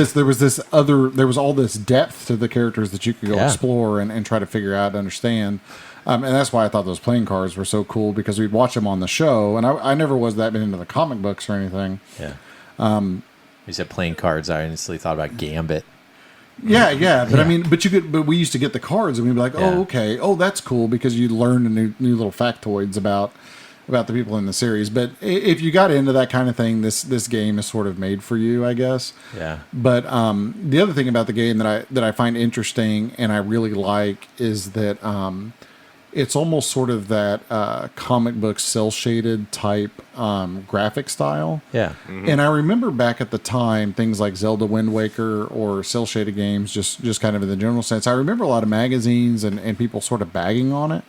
all this depth to the characters that you could go explore and try to figure out and understand. And that's why I thought those playing cards were so cool, because we'd watch them on the show, and I never was that into the comic books or anything. Yeah. You said playing cards. I honestly thought about Gambit. Yeah, but I mean, but we used to get the cards, and we'd be like, oh, okay, oh, that's cool, because you learned new little factoids about the people in the series. But if you got into that kind of thing, this game is sort of made for you, I guess. Yeah. But the other thing about the game that I find interesting and I really like is that it's almost sort of that comic book cel shaded type graphic style. Yeah. Mm-hmm. And I remember back at the time, things like Zelda Wind Waker or cel shaded games, just kind of in the general sense. I remember a lot of magazines and people sort of bagging on it,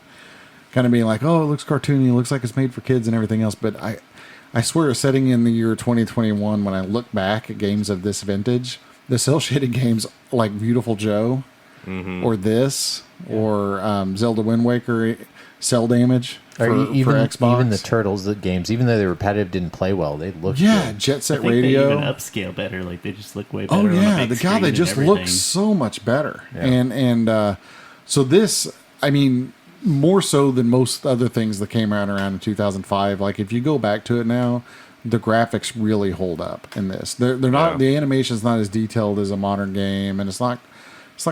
kind of being like, oh, it looks cartoony, it looks like it's made for kids and everything else. But I swear, setting in the year 2021, when I look back at games of this vintage, the cel shaded games like Beautiful Joe or this or Zelda Wind Waker, Cell Damage for Xbox. Even the Turtles, the games, even though they were repetitive, didn't play well. They looked good. Jet Set I think Radio. They even upscale better. Like they just look way better. Oh yeah, on a big screen they just and look so much better. Yeah. And so this, I mean, more so than most other things that came around in 2005. Like if you go back to it now, the graphics really hold up in this. They're not, the animation's not as detailed as a modern game, and it's not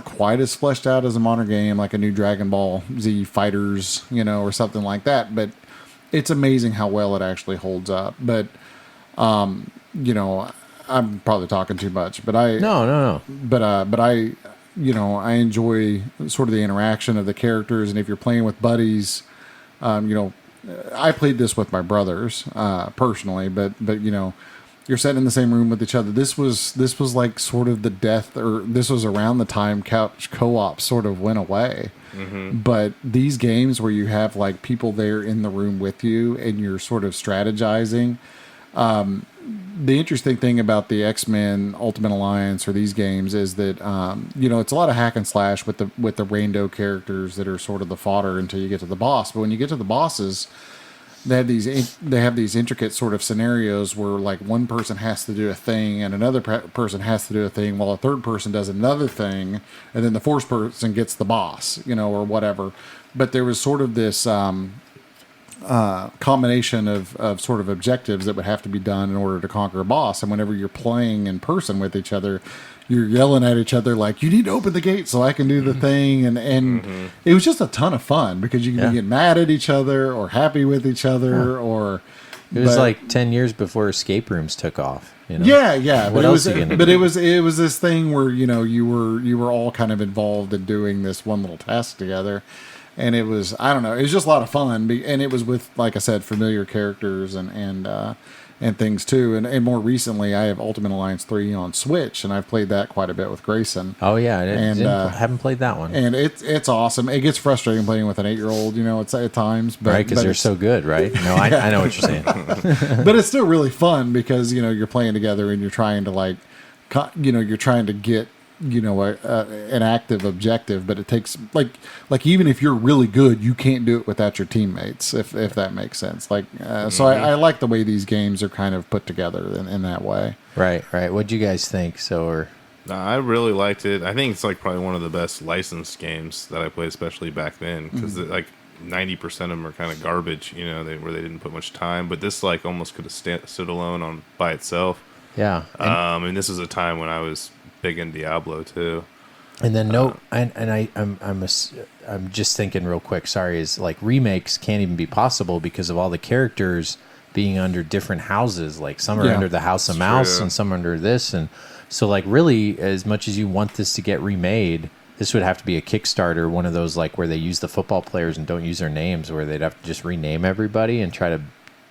quite as fleshed out as a modern game, like a new Dragon Ball Z Fighters, or something like that. But it's amazing how well it actually holds up. But I'm probably talking too much. But No. But I enjoy sort of the interaction of the characters, and if you're playing with buddies, I played this with my brothers personally, but you're sitting in the same room with each other. This was like sort of the death, or this was around the time couch co-op sort of went away. Mm-hmm. But these games where you have like people there in the room with you and you're sort of strategizing. The interesting thing about the X-Men Ultimate Alliance or these games is that it's a lot of hack and slash with the rando characters that are sort of the fodder until you get to the boss. But when you get to the bosses, they have these intricate sort of scenarios where like one person has to do a thing and another person has to do a thing while a third person does another thing, and then the fourth person gets the boss, or whatever. But there was sort of this combination of sort of objectives that would have to be done in order to conquer a boss. And whenever you're playing in person with each other, you're yelling at each other like, you need to open the gate so I can do the thing. And it was just a ton of fun because you can get mad at each other or happy with each other or... It was like 10 years before escape rooms took off. You know? Yeah. What else are you gonna do? It was this thing where, you were all kind of involved in doing this one little task together. And it was, I don't know, it was just a lot of fun. And it was with, like I said, familiar characters and things too. And more recently, I have Ultimate Alliance 3 on Switch, and I've played that quite a bit with Grayson. Oh, yeah. I haven't played that one. And it's awesome. It gets frustrating playing with an 8-year-old, it's at times. But, right, because they're so good, right? No, I know what you're saying. But it's still really fun because, you're playing together and you're trying to, you're trying to get, an active objective, but it takes like even if you're really good, you can't do it without your teammates, if that makes sense. So I like the way these games are kind of put together in that way. Right. What'd you guys think? I really liked it. I think it's probably one of the best licensed games that I played, especially back then, because 90% of them are kind of garbage, where they didn't put much time. But this almost could have stood alone by itself. Yeah. And this is a time when I was big in Diablo too. And then I'm just thinking real quick. Sorry, is remakes can't even be possible because of all the characters being under different houses. Some are under the House of Mouse and some under this, and so really, as much as you want this to get remade, this would have to be a Kickstarter, one of those where they use the football players and don't use their names, where they'd have to just rename everybody and try to.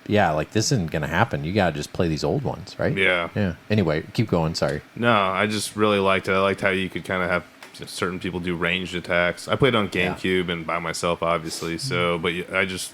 Yeah, this isn't going to happen. You got to just play these old ones, right? Yeah. Anyway, keep going. Sorry. No, I just really liked it. I liked how you could kind of have certain people do ranged attacks. I played on GameCube and by myself, obviously. So, but I just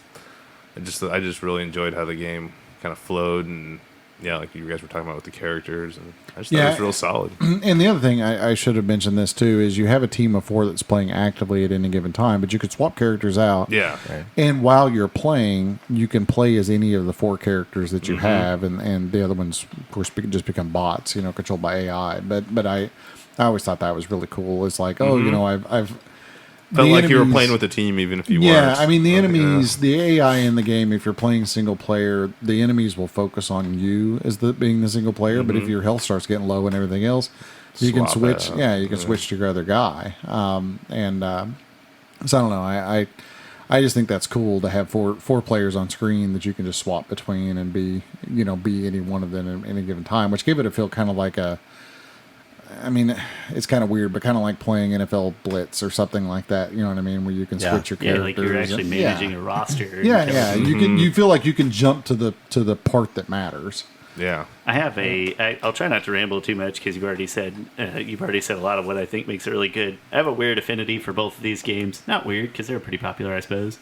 really enjoyed how the game kind of flowed, and like you guys were talking about with the characters, and I just thought it was real solid. And the other thing I should have mentioned this too is you have a team of 4 that's playing actively at any given time, but you could swap characters out. Yeah. Right. And while you're playing, you can play as any of the 4 characters that you have, and the other ones, of course, just become bots, controlled by AI. But I always thought that was really cool. It's I've felt like you were playing with a team, even if you weren't. Yeah, I mean, the enemies, the AI in the game, if you're playing single player, the enemies will focus on you as being the single player. But if your health starts getting low and everything else, you can switch. Yeah, you can switch to your other guy. So I don't know. I just think that's cool to have four players on screen that you can just swap between and be any one of them at any given time, which gave it a feel kind of like it's kind of weird, but kind of like playing NFL Blitz or something like that. You know what I mean? Where you can switch your characters. Yeah, like you're actually managing a roster. Yeah. You feel like you can jump to the part that matters. Yeah. I have I'll try not to ramble too much because you've already said a lot of what I think makes it really good. I have a weird affinity for both of these games. Not weird because they're pretty popular, I suppose.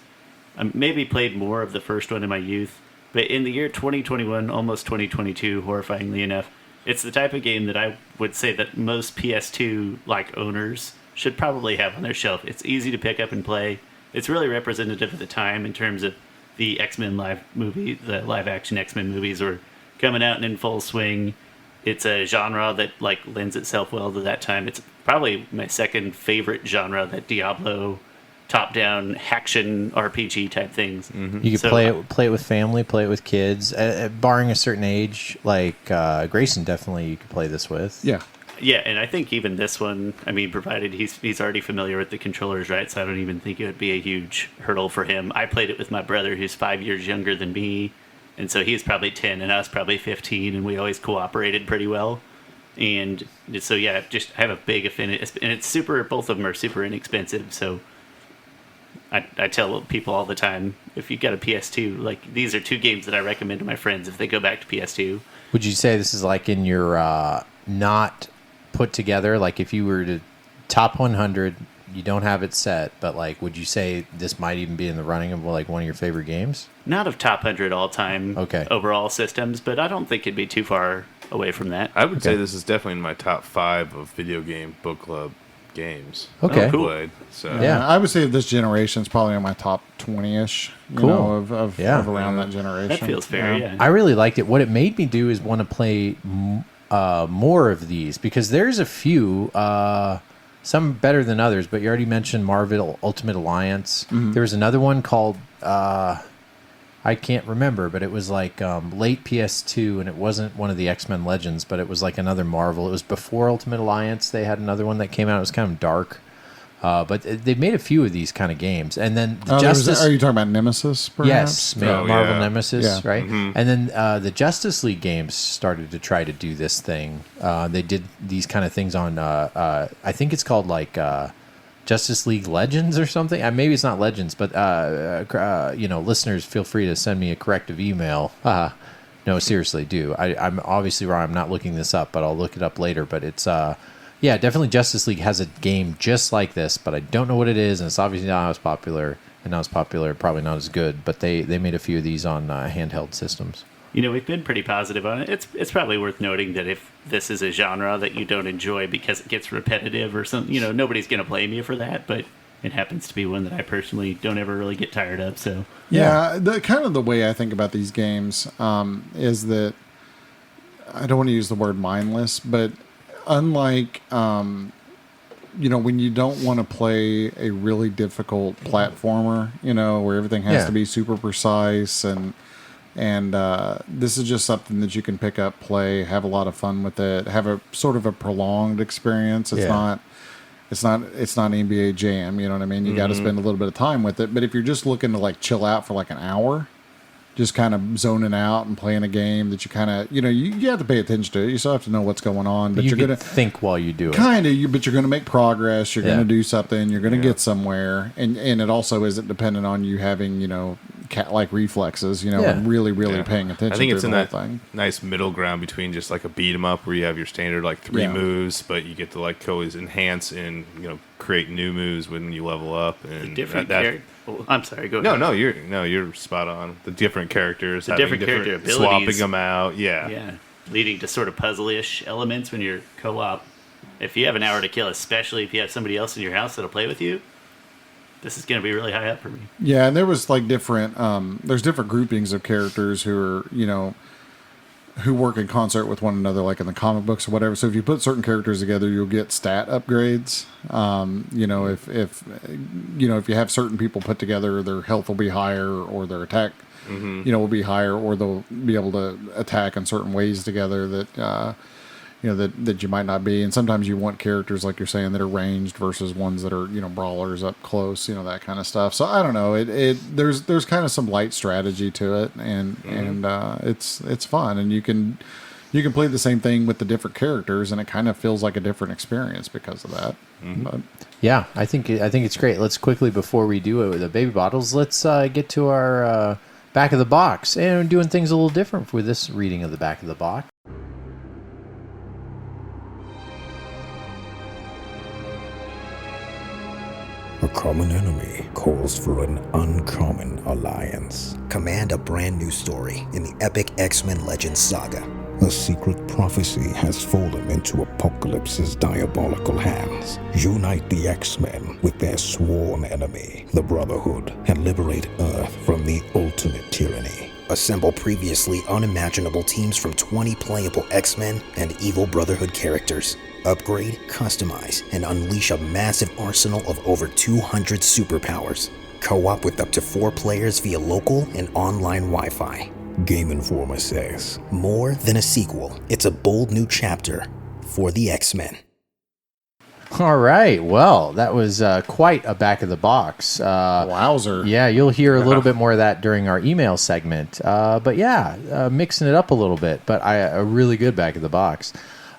I maybe played more of the first one in my youth, but in the year 2021, almost 2022, horrifyingly enough, it's the type of game that I would say that most PS2 owners should probably have on their shelf. It's easy to pick up and play. It's really representative of the time in terms of the X-Men the live action X-Men movies were coming out and in full swing. It's a genre that lends itself well to that time. It's probably my second favorite genre, that Diablo top-down action RPG type things. Mm-hmm. You could play it with family, play it with kids, barring a certain age. Grayson, definitely you could play this with. Yeah, and I think even this one, provided he's already familiar with the controllers, right? So I don't even think it would be a huge hurdle for him. I played it with my brother, who's 5 years younger than me, and so he's probably 10 and I was probably 15, and we always cooperated pretty well. And so I have a big affinity, and it's both of them are super inexpensive, so I tell people all the time, if you've got a PS2, these are 2 games that I recommend to my friends if they go back to PS2. Would you say this is in your not put together, if you were to top 100, you don't have it set, but would you say this might even be in the running of one of your favorite games? Not of top 100 all-time overall systems, but I don't think it'd be too far away from that. I would say this is definitely in my top 5 of video game book club games. Okay, cool. Played, so. Yeah, I would say this generation is probably in my top 20-ish. Of around that generation. That feels fair. Yeah. I really liked it. What it made me do is want to play more of these, because there's a few, some better than others. But you already mentioned Marvel Ultimate Alliance. Mm-hmm. There was another one called I can't remember, but it was like late PS2, and it wasn't one of the X-Men Legends, but it was like another Marvel. It was before Ultimate Alliance. They had another one that came out. It was kind of dark. But they've made a few of these kind of games. And then the Justice... Are you talking about Nemesis, perhaps? Yes, Marvel yeah. Nemesis, Yeah. right? And then the Justice League games started to try to do this thing. They did these kind of things on, I think it's called like Justice League Legends or something. Maybe it's not Legends, but listeners, feel free to send me a corrective email. No, seriously, do. I'm obviously wrong. I'm not looking this up, but I'll look it up later. But it's... yeah, definitely Justice League has a game just like this, but I don't know what it is, and it's obviously not as popular, probably not as good, but they made a few of these on handheld systems. We've been pretty positive on it. It's probably worth noting that if this is a genre that you don't enjoy because it gets repetitive or something, nobody's going to blame you for that, but it happens to be one that I personally don't ever really get tired of, so... Yeah, the way I think about these games is that, I don't want to use the word mindless, but... Unlike, when you don't want to play a really difficult platformer, where everything has to be super precise, and this is just something that you can pick up, play, have a lot of fun with it, have a sort of a prolonged experience. It's not NBA Jam, you know what I mean? You got to spend a little bit of time with it. But if you're just looking to like chill out for like an hour, just kind of zoning out and playing a game that you kind of, you have to pay attention to it. You still have to know what's going on, but you're going to think while you do it. But you're going to make progress. You're going to do something. You're going to get somewhere. And it also isn't dependent on you having, cat-like reflexes, and really paying attention. I think it's to in the that whole thing. Nice middle ground between just like a beat 'em up where you have your standard like three moves, but you get to like always enhance and create new moves when you level up and different characters. Oh, I'm sorry. Go ahead. No, you're spot on. The different characters, the different character abilities, swapping them out. Yeah, leading to sort of puzzle-ish elements when you're co-op. If you have an hour to kill, especially if you have somebody else in your house that'll play with you, this is going to be really high up for me. Yeah, and there was like different. There's different groupings of characters who are who work in concert with one another, like in the comic books or whatever. So if you put certain characters together, you'll get stat upgrades. If you have certain people put together, their health will be higher, or their attack, will be higher, or they'll be able to attack in certain ways together that that you might not be. And sometimes you want characters, like you're saying, that are ranged versus ones that are brawlers up close, that kind of stuff. So I don't know. There's kind of some light strategy to it, and it's fun, and you can play the same thing with the different characters, and it kind of feels like a different experience because of that. But, yeah, I think it's great. Let's quickly, before we do it with the baby bottles, let's get to our back of the box, and we're doing things a little different for this reading of the back of the box. A common enemy calls for an uncommon alliance. Command a brand new story in the epic X-Men Legends saga. A secret prophecy has fallen into Apocalypse's diabolical hands. Unite the X-Men with their sworn enemy, the Brotherhood, and liberate Earth from the ultimate tyranny. Assemble previously unimaginable teams from 20 playable X-Men and Evil Brotherhood characters. Upgrade, customize, and unleash a massive arsenal of over 200 superpowers. Co-op with up to 4 players via local and online Wi-Fi. Game Informer says, more than a sequel, it's a bold new chapter for the X-Men. All right. Well, that was quite a back of the box. wowzer. Yeah, you'll hear a little bit more of that during our email segment. But yeah, mixing it up a little bit. But a really good back of the box.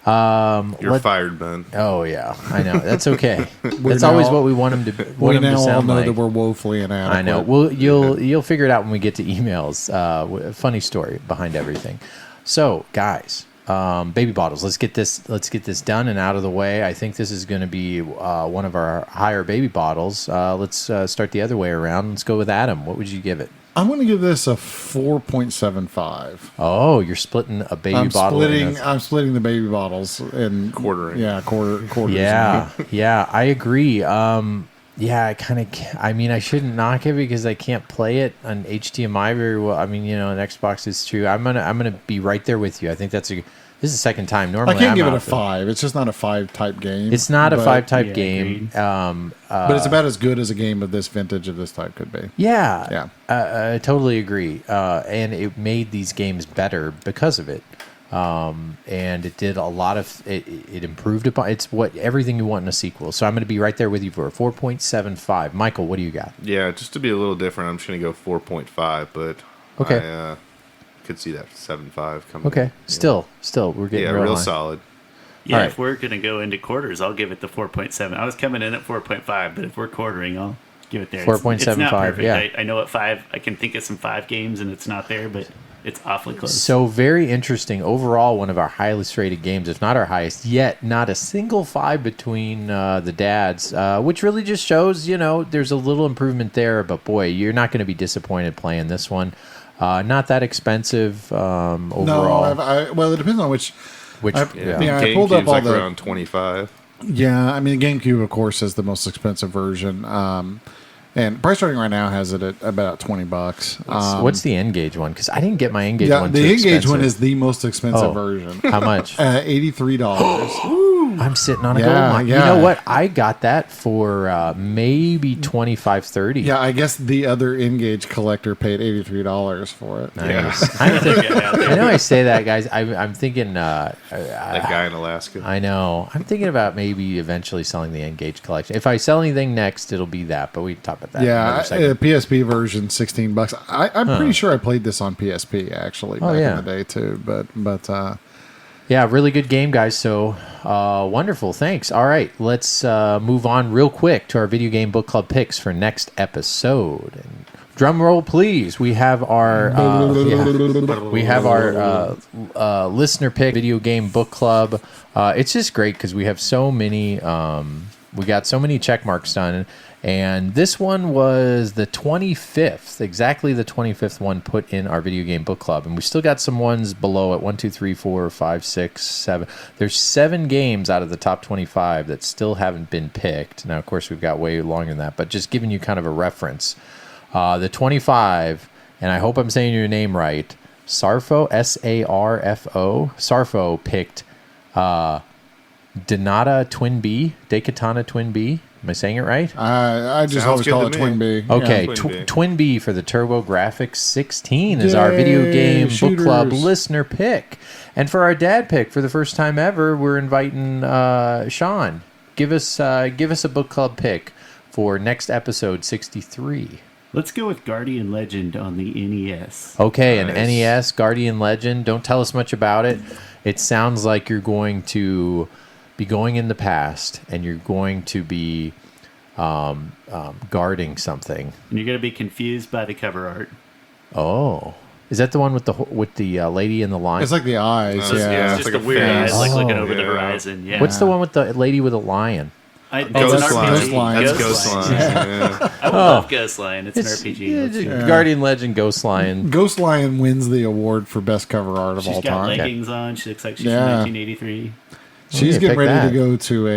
You're fired, Ben. Oh yeah, I know. That's okay. That's always what we want him to. We him now to all sound know like. that we're woefully inadequate. I know. Well, you'll figure it out when we get to emails. Funny story behind everything. So, guys, baby bottles. Let's get this done and out of the way. I think this is going to be one of our higher baby bottles. Let's start the other way around. Let's go with Adam. What would you give it? I'm going to give this a 4.75. Oh, you're splitting a baby bottle. I'm splitting the baby bottles and quartering. Yeah, quarters. Yeah, I agree. Yeah, I shouldn't knock it because I can't play it on HDMI very well. On Xbox is true. I'm gonna be right there with you. I think that's This is the second time. I Normally, can't I'm give it out a 5. It's just not a 5 type game. It's not a but- 5 type Yeah, game. but it's about as good as a game of this vintage of this type could be. Yeah, Yeah. I totally agree. And it made these games better because of it. And it did a lot of it improved upon it's what everything you want in a sequel. So I'm going to be right there with you for a 4.75. Michael, what do you got? Yeah, just to be a little different, I'm just going to go 4.5, but Okay. I could see that 7.5 coming. Okay, in. still, we're getting Yeah, real real high. solid. Yeah, All right. if we're going to go into quarters, I'll give it the 4.7. I was coming in at 4.5, but if we're quartering, I'll give it there. It's 4.75, not perfect. yeah. I know at 5, I can think of some 5 games, and it's not there, but it's awfully close. So very interesting. Overall, one of our highest rated games, if not our highest, yet not a single 5 between the dads, which really just shows, there's a little improvement there. But boy, you're not going to be disappointed playing this one. Not that expensive overall. No, well, it depends on which. Which I pulled GameCube's up all like the. around 25. Yeah, I mean, the GameCube, of course, is the most expensive version. And price starting right now has it at about $20. What's the N-Gauge one? Because I didn't get my N-Gauge Yeah, one. the too Engage one expensive. is the most expensive Oh. version. How much? $83. I'm sitting on a Yeah, gold mine. yeah. You know what? I got that for maybe $25-$30. Yeah, I guess the other Engage collector paid $83 for it. Nice. I know I say that, guys. I'm thinking. That guy in Alaska. I know. I'm thinking about maybe eventually selling the Engage collection. If I sell anything next, it'll be that. But we can talk about that. in Yeah, another segment. PSP version, $16. I'm pretty sure I played this on PSP actually back yeah. in the day too. But Yeah, really good game, guys. So wonderful. Thanks. All right, let's move on real quick to our video game book club picks for next episode. And drum roll, please. We have our listener pick video game book club. It's just great because we have so many. We got so many check marks done. And this one was the 25th, exactly the 25th one put in our video game book club. And we still got some ones below it, 1, 2, 3, 4, 5, 6, 7. There's 7 games out of the top 25 that still haven't been picked. Now, of course, we've got way longer than that, but just giving you kind of a reference. The 25, and I hope I'm saying your name right, Sarfo, S-A-R-F-O. Sarfo picked Donata Twin B, Daikatana Twin B. Am I saying it right? I just Sounds always good call to it me. Twin B. Okay, Yeah, Twin B. Twin B for the TurboGrafx 16 is our Yay, video game book club shooters. listener pick. And for our dad pick, for the first time ever, we're inviting Sean. Give us a book club pick for next episode 63. Let's go with Guardian Legend on the NES. Okay, Nice. an NES Guardian Legend. Don't tell us much about it. It sounds like you're going to be going in the past and you're going to be guarding something. And you're going to be confused by the cover art. Oh, is that the one with the lady in the line? It's like the eyes. It's- Yeah. yeah. It's just like the a weird face. eyes, like looking Oh. over the Yeah. horizon. Yeah. What's the one with the lady with a lion? It's Ghost an Line. RPG. Ghost Line. That's Ghost Line. Yeah. I love Ghost Line. It's an RPG. yeah, Let's do it. Guardian Legend Ghost Lion. Ghost Lion wins the award for best cover art of She's all got time. leggings on. She looks like she's Yeah. from 1983. She's yeah, getting pick ready that. to go to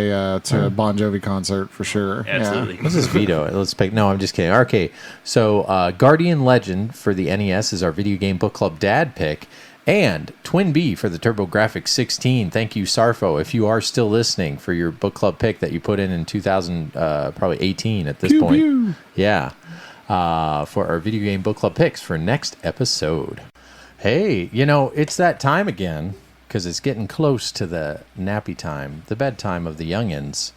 a Bon Jovi concert for sure. Absolutely. Let's just veto it. Let's pick. No, I'm just kidding. Okay, so Guardian Legend for the NES is our video game book club dad pick, and Twin B for the TurboGrafx 16. Thank you, Sarfo, if you are still listening, for your book club pick that you put in 2000, probably 18 at this Pew, point. pew. Yeah, for our video game book club picks for next episode. Hey, it's that time again. Because it's getting close to the nappy time, the bedtime of the youngins.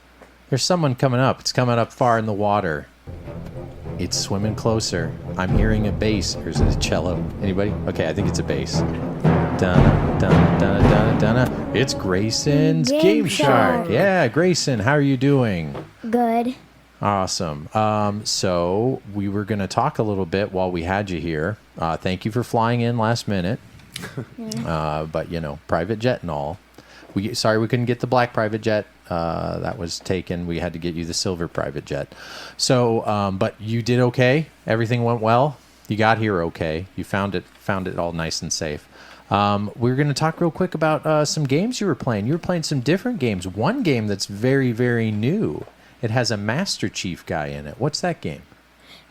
There's someone coming up. It's coming up far in the water. It's swimming closer. I'm hearing a bass. Or is it a cello? Anybody? Okay, I think it's a bass. Dun, dun, dun, dun, dun. It's Grayson's Game Shark. Yeah, Grayson, how are you doing? Good. Awesome. So we were going to talk a little bit while we had you here. Thank you for flying in last minute. But private jet and all. Sorry we couldn't get the black private jet. That was taken. We had to get you the silver private jet. So, but you did okay. Everything went well. You got here okay. You found it all nice and safe. We're going to talk real quick about some games you were playing. You were playing some different games. One game that's very, very new. It has a Master Chief guy in it. What's that game?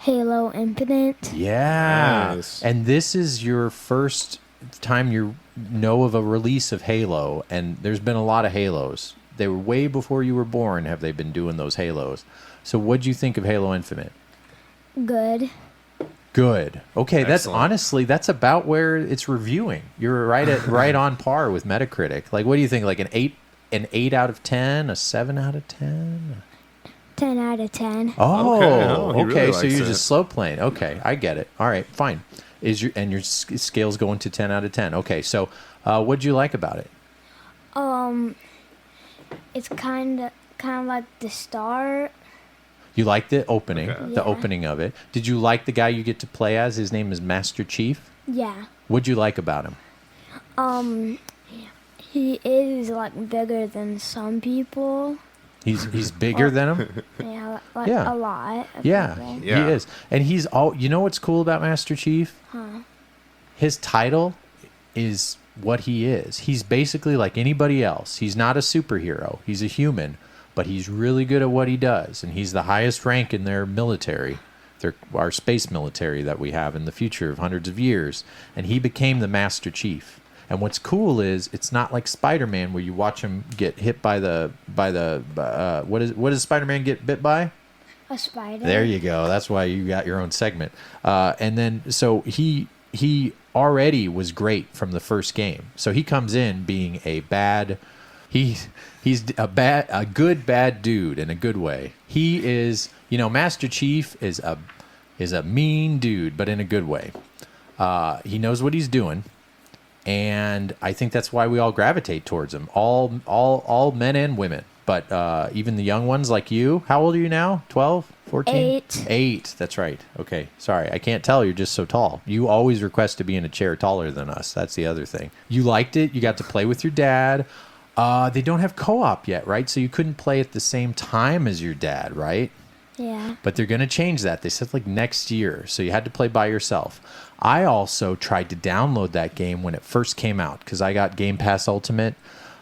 Halo Infinite. Yeah. Nice. And this is your first time you know of a release of Halo, and there's been a lot of Halos. They were way before you were born, have they been doing those Halos. So what'd you think of Halo Infinite? Good. Good. Okay, that's Excellent. honestly, that's about where it's reviewing. You're right on par with Metacritic. Like, what do you think? Like an 8 out of 10, a 7 out of 10? 10 out of 10. Oh, Okay. okay. Oh, he really So likes you're it. just slow playing. Okay, I get it. All right, fine. Your scale's going to 10 out of 10. Okay, so what'd you like about it? It's kind of like the start. You liked the opening, Okay. the Yeah. opening of it. Did you like the guy you get to play as? His name is Master Chief. Yeah. What'd you like about him? He is like bigger than some people. He's bigger than him. Yeah, like Yeah. a lot. Of Yeah, people. Yeah. he is. And he's all. You know what's cool about Master Chief? His title is what he is. He's basically like anybody else. He's not a superhero. He's a human, but he's really good at what he does, and he's the highest rank in their military, our space military that we have in the future of hundreds of years. And he became the Master Chief. And what's cool is it's not like Spider-Man where you watch him get hit by the what does Spider-Man get bit by? A spider. There you go. That's why you got your own segment. And then so he already was great from the first game. So he comes in being a bad. He's a good bad dude in a good way. He is, Master Chief is a mean dude, but in a good way. He knows what he's doing. And I think that's why we all gravitate towards him. All men and women. But even the young ones like you. How old are you now? 12? 14? 8. 8. That's right. Okay. Sorry. I can't tell. You're just so tall. You always request to be in a chair taller than us. That's the other thing. You liked it. You got to play with your dad. They don't have co-op yet, right? So you couldn't play at the same time as your dad, right? Yeah. But they're going to change that. They said like next year. So you had to play by yourself. I also tried to download that game when it first came out because I got Game Pass Ultimate,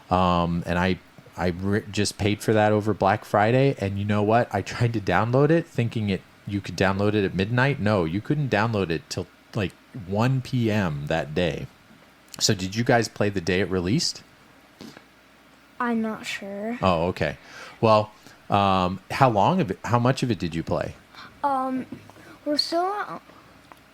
and I just paid for that over Black Friday. And you know what? I tried to download it thinking you could download it at midnight. No, you couldn't download it till like 1 p.m. that day. So did you guys play the day it released? I'm not sure. Oh, okay. Well, how much of it did you play? We're still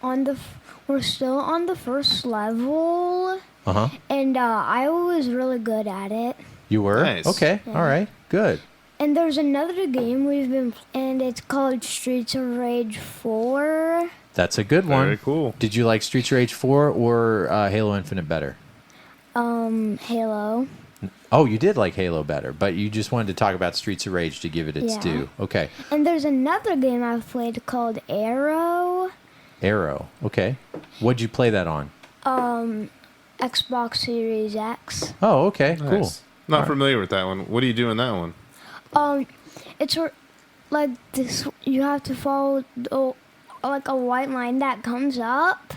on the first level, Uh-huh. and I was really good at it. You were? Nice. Okay. All right. Good. And there's another game and it's called Streets of Rage 4. That's a good one. Very cool. Did you like Streets of Rage 4 or Halo Infinite better? Halo. Oh, you did like Halo better, but you just wanted to talk about Streets of Rage to give it its Yeah. due. Okay. And there's another game I've played called Arrow. Arrow. Okay. What'd you play that on? Xbox Series X. Oh, okay. Cool. Nice. Not familiar with that one. What do you do in that one? It's like this. You have to follow like a white line that comes up.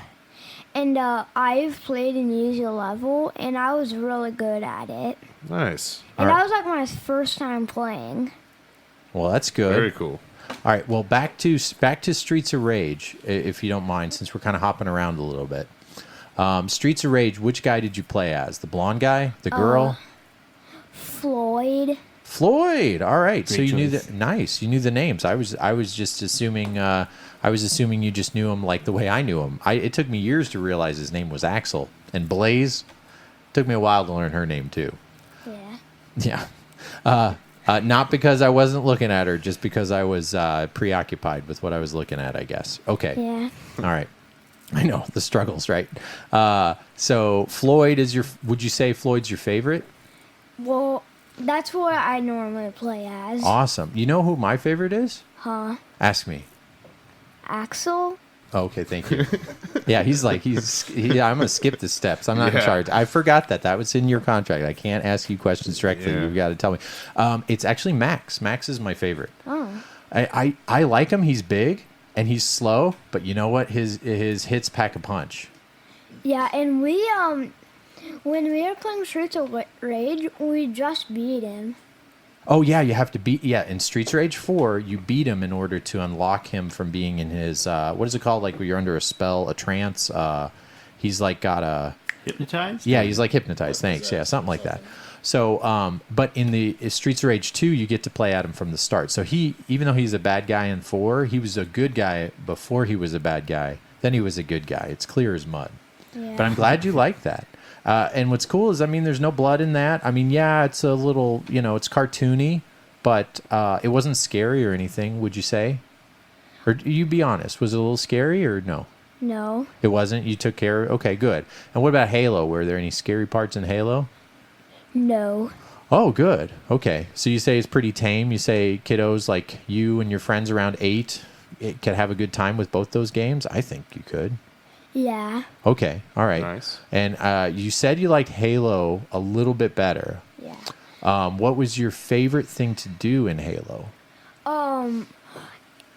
And I've played an easy level, and I was really good at it. Nice. And All that right. was like my first time playing. Well, that's good. Very cool. All right. Well, back to Streets of Rage, if you don't mind, since we're kind of hopping around a little bit. Streets of Rage. Which guy did you play as? The blonde guy? The girl? Floyd. Floyd. All right. So Great you knew choice. the nice. You knew the names. I was just assuming. I was assuming you just knew him like the way I knew him. It took me years to realize his name was Axel. And Blaze took me a while to learn her name too. Yeah. Yeah. Not because I wasn't looking at her, just because I was preoccupied with what I was looking at, I guess. Okay. Yeah. All right. I know the struggles, right? So Floyd would you say Floyd's your favorite? Well, that's what I normally play as. Awesome. You know who my favorite is? Huh? Ask me. Axel? Oh, okay, thank you. Yeah, I'm going to skip the steps. I'm not in Yeah. charge. I forgot that was in your contract. I can't ask you questions directly. Yeah. You've got to tell me. It's actually Max. Max is my favorite. Oh. I like him. He's big and he's slow, but you know what? His hits pack a punch. Yeah, and when we were playing Streets of Rage, we just beat him. Oh yeah, you have to beat. Yeah, in Streets of Rage 4, you beat him in order to unlock him from being in his what is it called? Like when you're under a spell, a trance. He's like got a. Hypnotized? Yeah, he's like hypnotized. Thanks. Yeah, something like that. So, but in the Streets of Rage 2, you get to play at him from the start. So even though he's a bad guy in 4, he was a good guy before he was a bad guy. Then he was a good guy. It's clear as mud. Yeah. But I'm glad you like that. And what's cool is, I mean, there's no blood in that. I mean, yeah, it's a little, it's cartoony, but it wasn't scary or anything, would you say? Or you be honest, was it a little scary or no? No. It wasn't? You took care of it? Okay, good. And what about Halo? Were there any scary parts in Halo? No. Oh, good. Okay. So you say it's pretty tame. You say kiddos like you and your friends around 8 could have a good time with both those games? I think you could. Yeah. Okay. All right. Nice. And you said you liked Halo a little bit better. Yeah. What was your favorite thing to do in Halo?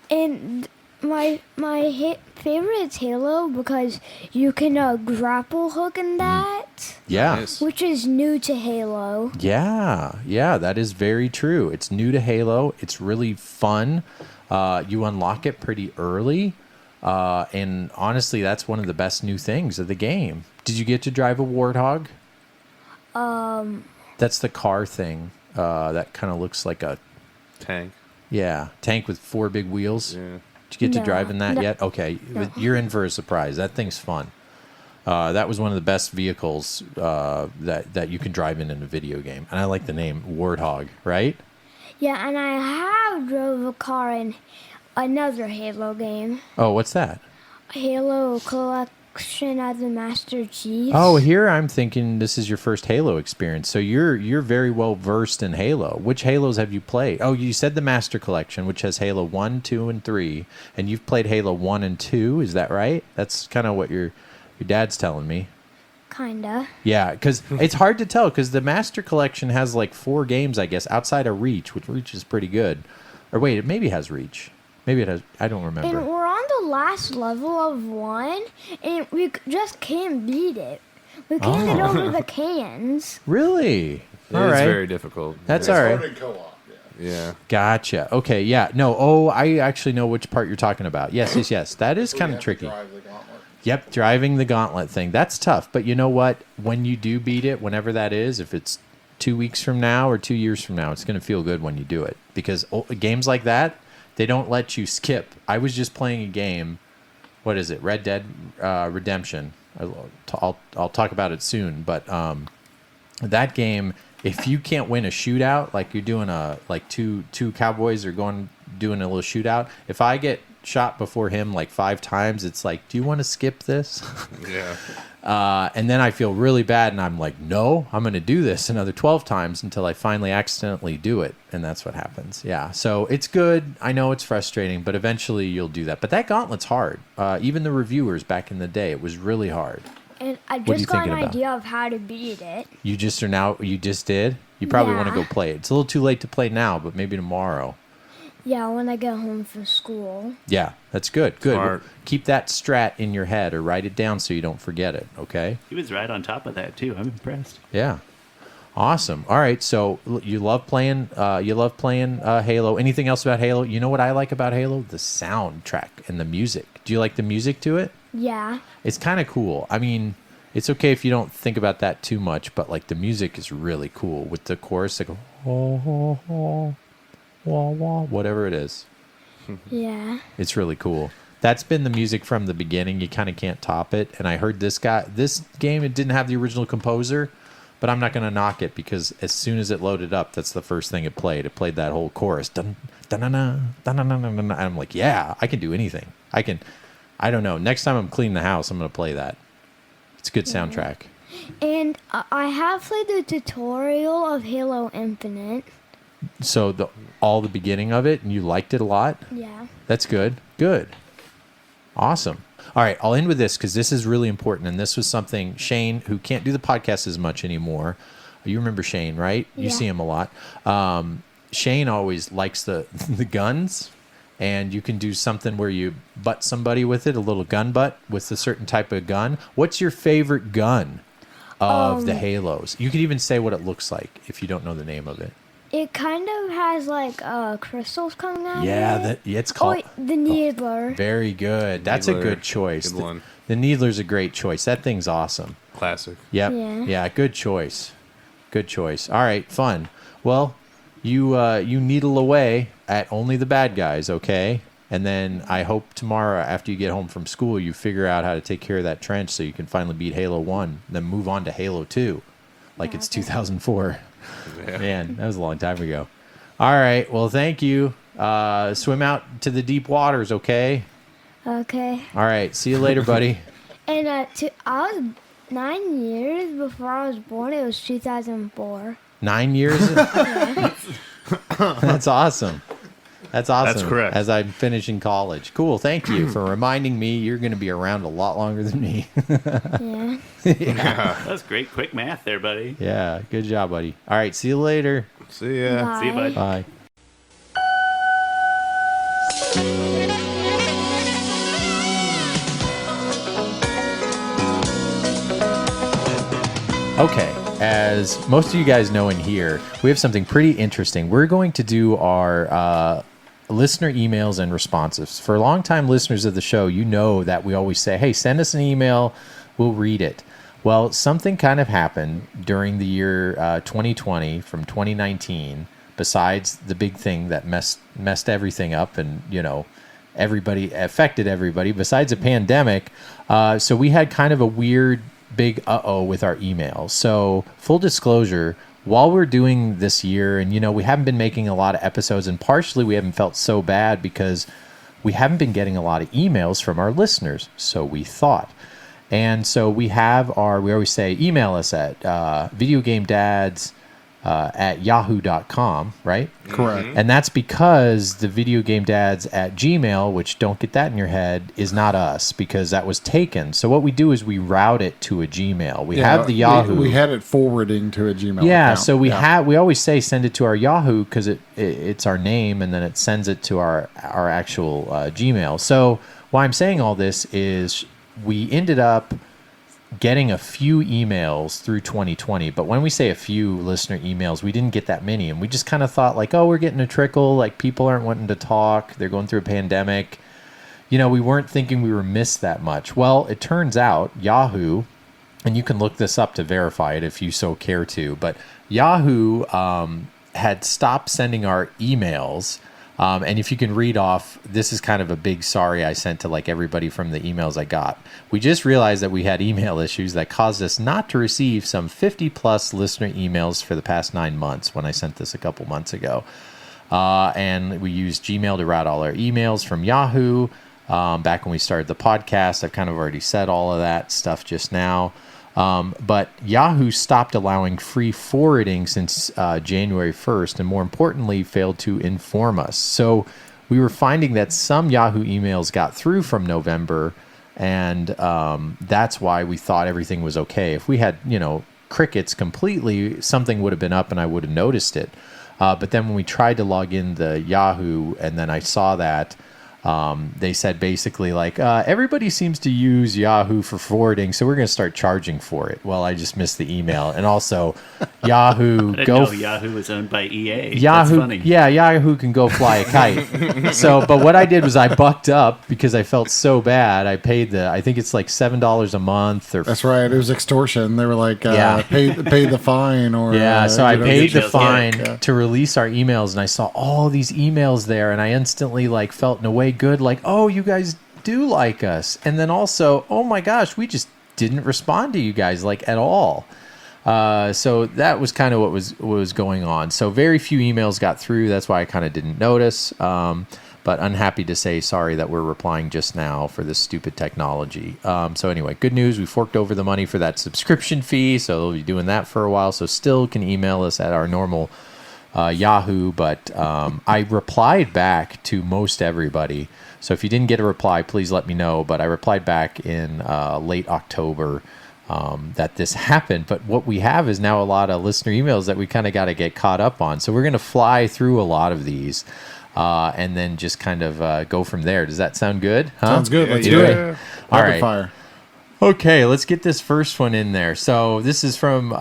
And my favorite is Halo because you can grapple hook in that, Yeah. Nice. which is new to Halo. Yeah, that is very true. It's new to Halo. It's really fun. You unlock it pretty early. And honestly, that's one of the best new things of the game. Did you get to drive a Warthog? That's the car thing. That kind of looks like a Tank. tank with 4 big wheels. Yeah. Did you get to No. drive in that No. yet? Okay, No. you're in for a surprise. That thing's fun. That was one of the best vehicles that you can drive in a video game, and I like the name Warthog. Right? Yeah, and I have drove a car in another Halo game. Oh, what's that? Halo Collection as a Master Chief. Oh, here I'm thinking this is your first Halo experience. So you're very well versed in Halo. Which Halos have you played? Oh, you said the Master Collection, which has Halo 1, 2, and 3, and you've played Halo 1 and 2. Is that right? That's kind of what your dad's telling me. Kinda. Yeah, because it's hard to tell because the Master Collection has like 4 games, I guess, outside of Reach, which Reach is pretty good. Or wait, it maybe has Reach. Maybe it has. I don't remember. And we're on the last level of 1, and we just can't beat it. We can't get over the cans. Really? It All is right. very difficult. That's Yeah. all right. Started co-op. Yeah. Yeah. Gotcha. Okay. Yeah. No. Oh, I actually know which part you're talking about. Yes. That is So you kind have of to tricky. drive the gauntlet. Yep. Driving the gauntlet thing. That's tough. But you know what? When you do beat it, whenever that is, if it's 2 weeks from now or 2 years from now, it's going to feel good when you do it because games like that, they don't let you skip. I was just playing a game. What is it? Red Dead Redemption. I'll talk about it soon. But that game, if you can't win a shootout, like you're doing two cowboys are doing a little shootout. If I get shot before him like 5 times, it's like, do you want to skip this? Yeah. And then I feel really bad, and I'm like, no, I'm going to do this another 12 times until I finally accidentally do it, and that's what happens. Yeah, so it's good. I know it's frustrating, but eventually you'll do that. But that gauntlet's hard. Even the reviewers back in the day, it was really hard. And I are you just got an thinking about? idea of how to beat it. You just did? You probably want to Yeah. go play it. It's a little too late to play now, but maybe tomorrow. Yeah, when I get home from school. Yeah, that's good. Good. Smart. Keep that strat in your head or write it down so you don't forget it, okay? He was right on top of that too. I'm impressed. Yeah. Awesome. All right. So you love playing Halo. Anything else about Halo? You know what I like about Halo? The soundtrack and the music. Do you like the music to it? Yeah. It's kind of cool. I mean, it's okay if you don't think about that too much, but like the music is really cool with the chorus that go, oh, oh, oh, wah, wah, whatever it is. Yeah. It's really cool. That's been the music from the beginning. You kind of can't top it. And I heard this game, it didn't have the original composer, but I'm not going to knock it because as soon as it loaded up, that's the first thing it played. It played that whole chorus. Dun, dun, dun, dun, dun, dun, dun, dun, dun. And I'm like, yeah, I can do anything. I don't know. Next time I'm cleaning the house, I'm going to play that. It's a good soundtrack. And I have played the tutorial of Halo Infinite. So all the beginning of it, and you liked it a lot? Yeah. That's good. Good. Awesome. All right, I'll end with this because this is really important. And this was something Shane, who can't do the podcast as much anymore. You remember Shane, right? You Yeah. see him a lot. Shane always likes the guns. And you can do something where you butt somebody with it, a little gun butt with a certain type of gun. What's your favorite gun of the Halos? You could even say what it looks like if you don't know the name of it. It kind of has like crystals coming out Yeah, of it. it's called the Needler. Very good. That's a Needler. good choice. Good one. The Needler's a great choice. That thing's awesome. Classic. Yep. Yeah. Yeah. Good choice. Good choice. All right. Fun. Well, you needle away at only the bad guys, okay? And then I hope tomorrow after you get home from school, you figure out how to take care of that trench so you can finally beat Halo 1, then move on to Halo 2 like it's 2004. Yeah. Man, that was a long time ago. All right. Well, thank you. Swim out to the deep waters, okay? Okay. All right. See you later, buddy. And I was 9 years before I was born. It was 2004. 9 years? That's awesome. That's awesome. That's correct. As I'm finishing college. Cool. Thank you for reminding me you're going to be around a lot longer than me. Yeah. That's great. Quick math there, buddy. Yeah. Good job, buddy. All right. See you later. See ya. Bye. See you, bud. Bye. Okay, as most of you guys know in here, we have something pretty interesting. We're going to do our listener emails and responses. For longtime listeners of the show, you know that we always say, hey, send us an email, we'll read it. Well, something kind of happened during the year 2020 from 2019, besides the big thing that messed everything up and, you know, everybody affected everybody, besides a pandemic. So we had kind of a weird big uh-oh with our emails. So full disclosure, while we're doing this year, and, you know, we haven't been making a lot of episodes, and partially we haven't felt so bad because we haven't been getting a lot of emails from our listeners. So we thought. And so we have we always say, email us at videogamedads at yahoo.com, right? Correct. And that's because the videogamedads at Gmail, which don't get that in your head, is not us because that was taken. So what we do is we route it to a Gmail. We have the Yahoo. We had it forwarding to a Gmail Yeah, account. so we always say send it to our Yahoo because it's our name, and then it sends it to our actual Gmail. So why I'm saying all this is we ended up getting a few emails through 2020, but when we say a few listener emails, we didn't get that many, and we just kind of thought like, oh, we're getting a trickle, like people aren't wanting to talk, they're going through a pandemic. You know, we weren't thinking we were missed that much. Well, it turns out Yahoo, and you can look this up to verify it if you so care to, but Yahoo had stopped sending our emails. And if you can read off, this is kind of a big sorry I sent to like everybody from the emails I got. We just realized that we had email issues that caused us not to receive some 50 plus listener emails for the past 9 months when I sent this a couple months ago. And we used Gmail to route all our emails from Yahoo. Back when we started the podcast, I've kind of already said all of that stuff just now. But Yahoo stopped allowing free forwarding since January 1st, and more importantly, failed to inform us. So we were finding that some Yahoo emails got through from November, and that's why we thought everything was okay. If we had, you know, crickets completely, something would have been up and I would have noticed it. But then when we tried to log in the Yahoo, and then I saw that, they said basically like, everybody seems to use Yahoo for forwarding, so we're going to start charging for it. Well, I just missed the email. And also, Yahoo, I didn't know Yahoo was owned by EA. Yahoo, That's funny. yeah, Yahoo can go fly a kite. So, but what I did was I bucked up because I felt so bad. I paid I think it's like $7 a month. Or That's right. It was extortion. They were like, pay the fine. Or so I paid the details, fine to release our emails, and I saw all these emails there, and I instantly like felt in a way good, like, oh, you guys do like us. And then also, oh my gosh, we just didn't respond to you guys like at all. So that was kind of what was going on. So very few emails got through. That's why I kind of didn't notice. But unhappy to say sorry that we're replying just now for this stupid technology. So anyway, good news. We forked over the money for that subscription fee. So we'll be doing that for a while. So still can email us at our normal Yahoo. But I replied back to most everybody. So if you didn't get a reply, please let me know. But I replied back in late October that this happened. But what we have is now a lot of listener emails that we kind of got to get caught up on. So we're going to fly through a lot of these and then just kind of go from there. Does that sound good? Huh? Sounds good. Let's do it. All Rapid right. fire. Okay, let's get this first one in there. So this is from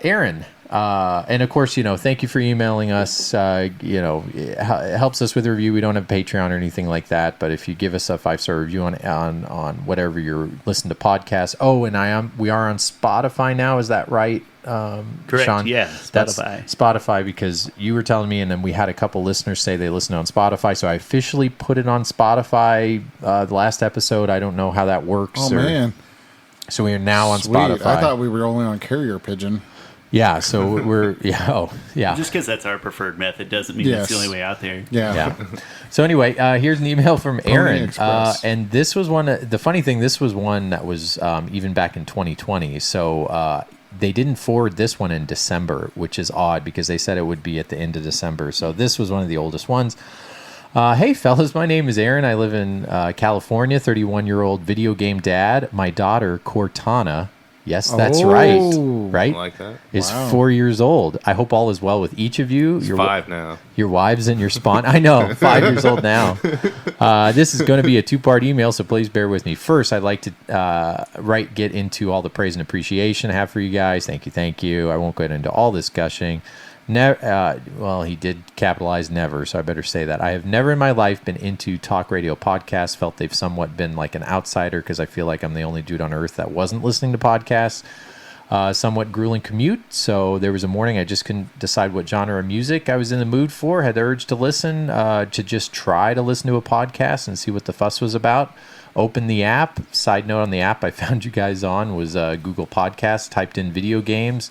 Aaron. And of course, thank you for emailing us. It helps us with a review. We don't have Patreon or anything like that, but if you give us a 5-star review on whatever you're listening to podcasts. Oh, and we are on Spotify now. Is that right? Correct. Sean? Yeah, That's Spotify. Spotify, because you were telling me, and then we had a couple listeners say they listen on Spotify. So I officially put it on Spotify the last episode. I don't know how that works. Oh, man. So we are now on Sweet. Spotify. I thought we were only on Carrier Pigeon. Yeah, so we're yeah. Just because that's our preferred method doesn't mean it's the only way out there. Yeah. So anyway, here's an email from Aaron, Express. and this was one. The funny thing, this was one that was even back in 2020. So they didn't forward this one in December, which is odd because they said it would be at the end of December. So this was one of the oldest ones. Hey, fellas, my name is Aaron. I live in California, 31-year-old video game dad. My daughter, Cortana. Yes, that's right. Right? I like that. Is 4 years old. I hope all is well with each of you. It's 5 now. Your wives and your spawn. I know, 5 years old now. This is going to be a 2-part email, so please bear with me. First, I'd like to get into all the praise and appreciation I have for you guys. Thank you. I won't get into all this gushing. Well, he did capitalize never, so I better say that. I have never in my life been into talk radio podcasts, felt they've somewhat been like an outsider because I feel like I'm the only dude on earth that wasn't listening to podcasts. Somewhat grueling commute, so there was a morning I just couldn't decide what genre of music I was in the mood for, had the urge to listen, to just try to listen to a podcast and see what the fuss was about. Opened the app. Side note on the app I found you guys on was Google Podcasts, typed in video games.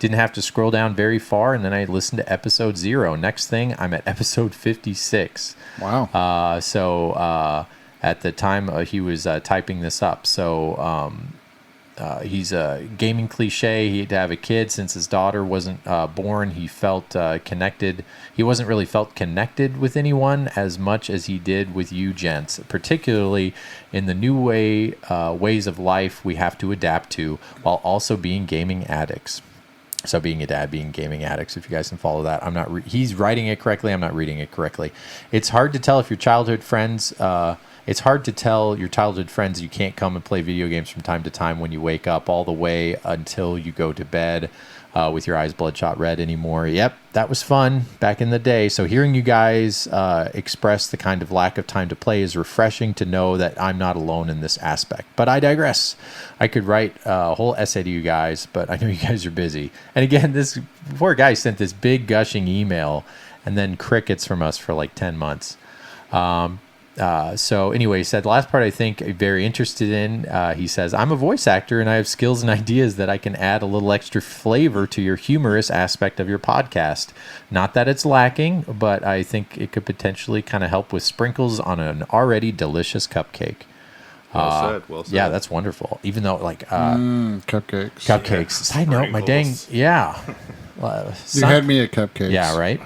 Didn't have to scroll down very far, and then I listened to episode 0. Next thing, I'm at episode 56. Wow. So at the time he was typing this up. So he's a gaming cliche. He had to have a kid since his daughter wasn't born. He felt connected. He wasn't really felt connected with anyone as much as he did with you gents, particularly in the new ways of life we have to adapt to while also being gaming addicts. So being a dad, being gaming addicts, if you guys can follow that. He's writing it correctly. I'm not reading it correctly. It's hard to tell if your childhood friends, you can't come and play video games from time to time when you wake up all the way until you go to bed with your eyes bloodshot red anymore. Yep, that was fun back in the day. So hearing you guys express the kind of lack of time to play is refreshing to know that I'm not alone in this aspect. But I digress. I could write a whole essay to you guys, but I know you guys are busy. And again, this poor guy sent this big gushing email and then crickets from us for like 10 months. So anyway, he said, the last part I think I'm very interested in, he says, I'm a voice actor and I have skills and ideas that I can add a little extra flavor to your humorous aspect of your podcast. Not that it's lacking, but I think it could potentially kind of help with sprinkles on an already delicious cupcake. Well said. Yeah, that's wonderful. Even though cupcakes. Cupcakes. Side note, my dang, yeah. You had me at cupcakes. Yeah, right.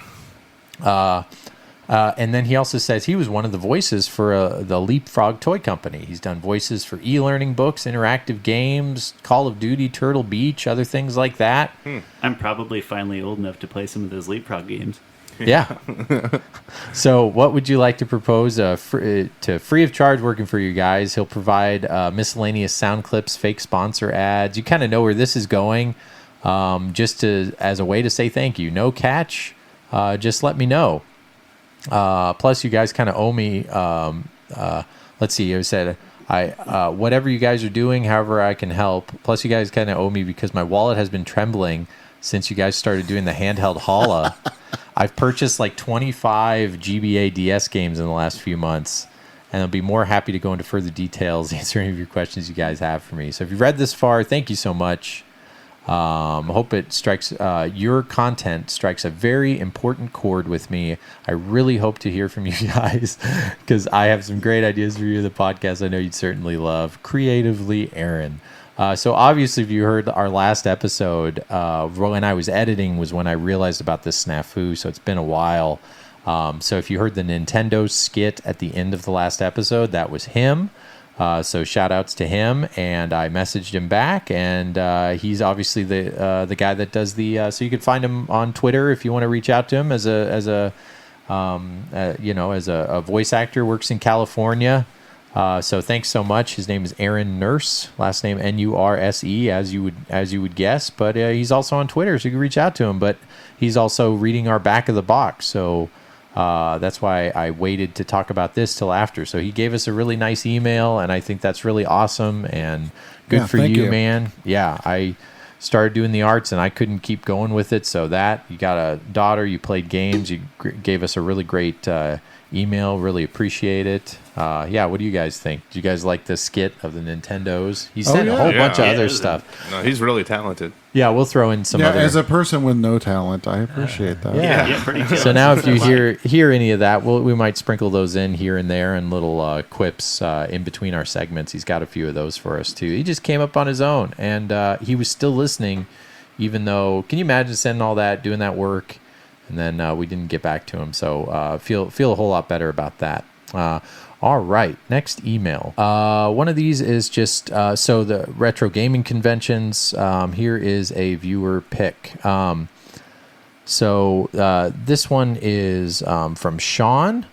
And then he also says he was one of the voices for the Leapfrog Toy Company. He's done voices for e-learning books, interactive games, Call of Duty, Turtle Beach, other things like that. I'm probably finally old enough to play some of those Leapfrog games. Yeah. So what would you like to propose to free of charge working for you guys? He'll provide miscellaneous sound clips, fake sponsor ads. You kind of know where this is going, just as a way to say thank you. No catch. Just let me know. Plus, you guys kind of owe me. Let's see. I said, whatever you guys are doing, however I can help. Plus, you guys kind of owe me because my wallet has been trembling since you guys started doing the handheld holla. I've purchased like 25 GBA DS games in the last few months, and I'll be more happy to go into further details, answer any of your questions you guys have for me. So if you've read this far, thank you so much. I hope it strikes your content strikes a very important chord with me. I really hope to hear from you guys because I have some great ideas for you, the podcast I know you'd certainly love. Creatively, Aaron. So obviously, if you heard our last episode, when I was editing was when I realized about this snafu, so it's been a while. So if you heard the Nintendo skit at the end of the last episode, that was him. So shout outs to him, and I messaged him back, and he's obviously the guy that does the. So you can find him on Twitter if you want to reach out to him as a voice actor. Works in California. So thanks so much. His name is Aaron Nurse, last name Nurse, as you would guess. But he's also on Twitter, so you can reach out to him. But he's also reading our back of the box, so that's why I waited to talk about this till after. So he gave us a really nice email, and I think that's really awesome and good for you, man. Yeah, I started doing the arts, and I couldn't keep going with it. So that you got a daughter, you played games, you gave us a really great email. Really appreciate it. Yeah, what do you guys think? Do you guys like the skit of the Nintendos? He sent a whole bunch of other stuff. No, he's really talented. Yeah, we'll throw in some other. As a person with no talent, I appreciate that. Yeah, pretty good. So now if you hear any of that, we might sprinkle those in here and there and little quips in between our segments. He's got a few of those for us too. He just came up on his own, and he was still listening, even though, can you imagine sending all that, doing that work, and then we didn't get back to him. So feel a whole lot better about that. All right, next email. One of these is just so the retro gaming conventions. Here is a viewer pick. So this one is from Sean.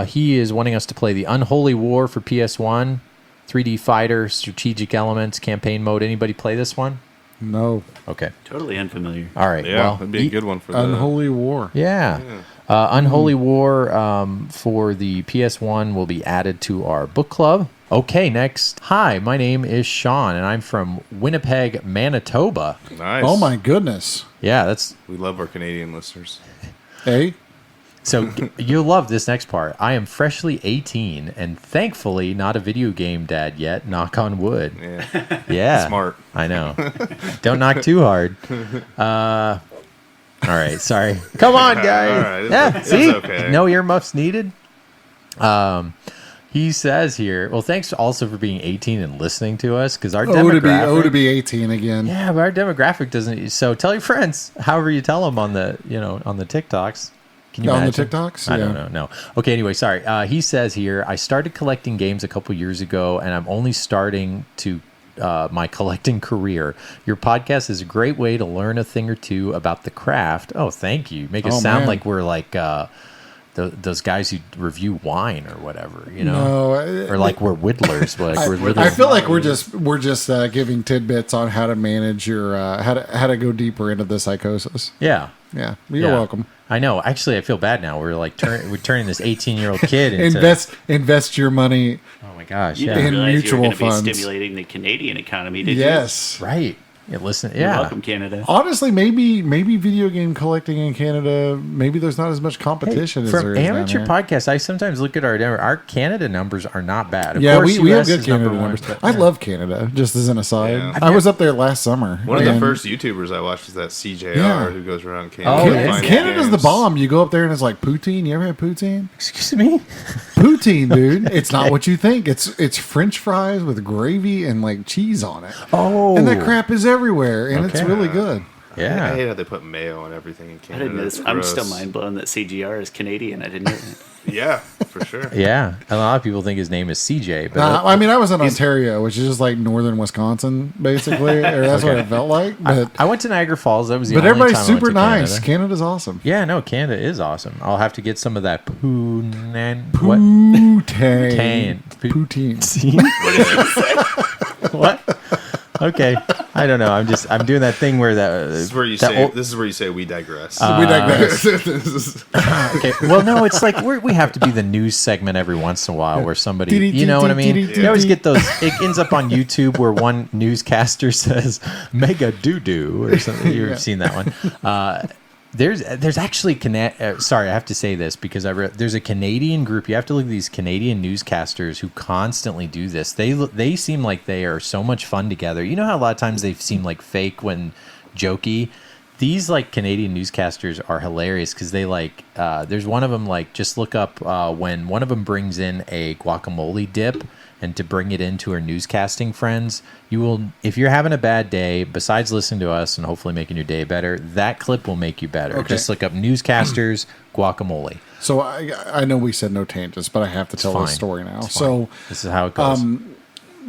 He is wanting us to play the Unholy War for PS1, 3D fighter, strategic elements, campaign mode. Anybody play this one? No. Okay. Totally unfamiliar. All right. Yeah, well, that'd be a good one for the Unholy War. Yeah. Unholy War for the PS1 will be added to our book club. Okay, next. Hi, my name is Sean, and I'm from Winnipeg, Manitoba. Nice. Oh, my goodness. Yeah, We love our Canadian listeners. Hey? so you'll love this next part. I am freshly 18 and thankfully not a video game dad yet, knock on wood. Yeah. Yeah. Smart. I know. Don't knock too hard. All right, sorry. Come on, guys. All right, it's see? okay. No earmuffs needed. He says here, well, thanks also for being 18 and listening to us, because our demographic... to be 18 again. Yeah, but our demographic doesn't... So tell your friends, however you tell them on the TikToks. Can you On the imagine? TikToks? I Yeah. don't know. No. Okay, anyway, sorry. He says here, I started collecting games a couple years ago, and I'm only starting to my collecting career. Your podcast is a great way to learn a thing or two about the craft. Oh, thank you. Make it sound like we're like those guys who review wine or whatever, you know, or like we're whittlers. I feel like we're just giving tidbits on how to manage your how to go deeper into the psychosis. Yeah. Yeah, you're welcome. I know. Actually, I feel bad now. We're like we're turning this 18-year-old kid into invest your money. Oh my gosh! You Yeah, didn't realize mutual you were going to funds. be stimulating the Canadian economy, did Yes, right. Yeah, listen. you? Yeah. You're welcome, Canada. honestly, maybe video game collecting in Canada, maybe there's not as much competition as there From is down amateur here. podcasts, I sometimes look at our Canada numbers are not bad. Of Yeah, course, we have US good is number Canada one, numbers. but- I love Canada, just as an aside. Yeah. I was up there last summer. One of the and first YouTubers I watched was that CJR Yeah. who goes around Oh, Canada. yeah. finding Canada's the games. bomb. You go up there and it's like poutine. You ever had poutine? Excuse me. Poutine, dude. It's not what you think. It's French fries with gravy and like cheese on it. Oh, And that crap is everywhere, and it's Okay. really good. I Yeah. hate how they put mayo on everything in I Canada. didn't know It's this. I'm gross. still mind blown that CGR is Canadian. I didn't know that. Yeah, for sure. Yeah. A lot of people think his name is CJ, but I mean, I was in Ontario, which is just like northern Wisconsin, basically. Or that's what it felt like. But I went to Niagara Falls. That was the but only everybody's time I went super to nice. Canada. Canada's awesome. Yeah, no, Canada is awesome. I'll have to get some of that Poutine. Poutine. Poutine. What? Okay, I don't know. I'm doing that thing where This is where you say we digress. We digress. Okay. Well, no, it's like we have to do the news segment every once in a while where somebody, you know what I mean? You always get those. It ends up on YouTube where one newscaster says "mega doo doo" or something. You've seen that one. There's actually sorry, I have to say this because there's a Canadian group. You have to look at these Canadian newscasters who constantly do this. They seem like they are so much fun together. You know how a lot of times they seem like fake when jokey. These like Canadian newscasters are hilarious because they like. There's one of them like just look up when one of them brings in a guacamole dip. And to bring it into our newscasting friends, you will, if you're having a bad day, besides listening to us and hopefully making your day better, that clip will make you better. Okay. Just look up newscasters guacamole. So I know we said no tangents, but I have to tell this story now. So This is how it goes.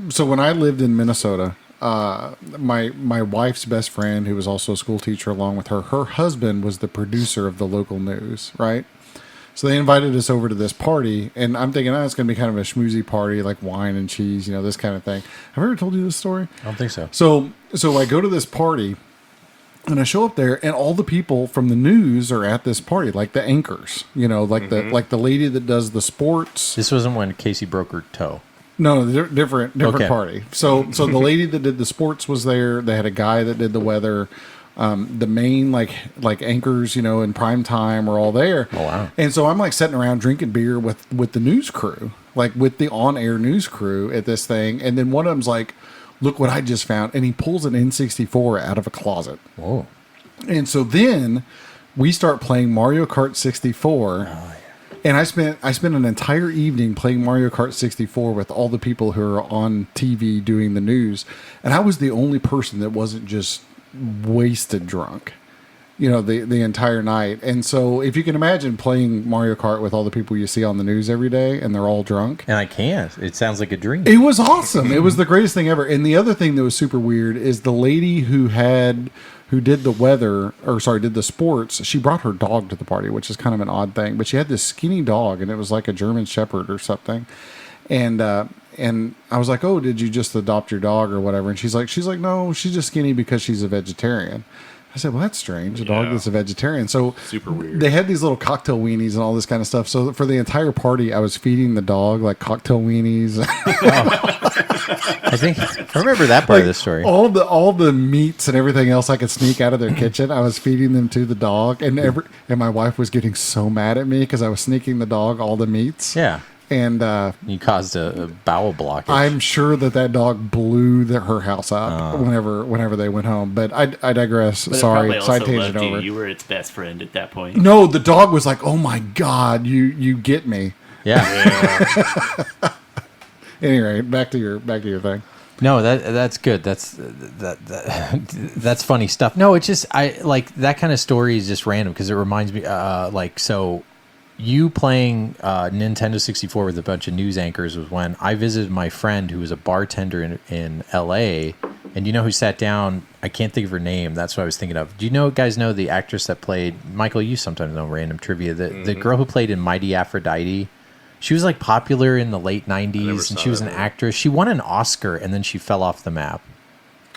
so when I lived in Minnesota, my wife's best friend, who was also a school teacher along with her husband was the producer of the local news, right? So they invited us over to this party, and I'm thinking, it's going to be kind of a schmoozy party, like wine and cheese, this kind of thing. Have I ever told you this story? I don't think so. So I go to this party, and I show up there, and all the people from the news are at this party, like the anchors, like the lady that does the sports. This wasn't when Casey broke her toe. No, different Okay. party. So the lady that did the sports was there. They had a guy that did the weather. The main like anchors, in prime time are all there. Oh wow! And so I'm like sitting around drinking beer with the news crew, like with the on-air news crew at this thing. And then one of them's like, "Look what I just found!" And he pulls an N64 out of a closet. Whoa! And so then we start playing Mario Kart 64. And I spent an entire evening playing Mario Kart 64 with all the people who are on TV doing the news, and I was the only person that wasn't just wasted drunk, the entire night. And so if you can imagine playing Mario Kart with all the people you see on the news every day, and they're all drunk. And I can't. It sounds like a dream. It was awesome. It was the greatest thing ever. And the other thing that was super weird is the lady who did the sports, she brought her dog to the party, which is kind of an odd thing. But she had this skinny dog, and it was like a German Shepherd or something. And I was like, "Oh, did you just adopt your dog or whatever?" And she's like, "No, she's just skinny because she's a vegetarian." I said, "Well, that's strange. A dog that's a vegetarian." So super weird. They had these little cocktail weenies and all this kind of stuff. So for the entire party, I was feeding the dog like cocktail weenies. I remember that part of the story. All the meats and everything else I could sneak out of their kitchen, I was feeding them to the dog, and my wife was getting so mad at me because I was sneaking the dog all the meats. Yeah. And you caused a bowel blockage. I'm sure that dog blew her house up whenever they went home. But I digress. But Sorry, it probably side also tangent loved over. you. You were its best friend at that point. No, the dog was like, "Oh my God, you get me." Yeah. Anyway, back to your thing. No, that's good. That's funny stuff. No, it's just I like that kind of story is just random because it reminds me so you playing Nintendo 64 with a bunch of news anchors was when I visited my friend who was a bartender in LA, and who sat down? I can't think of her name. That's what I was thinking of. Do you guys know the actress that played Michael? You sometimes know random trivia. The girl who played in Mighty Aphrodite. She was like popular in the late 90s, and she was an actress. She won an Oscar, and then she fell off the map.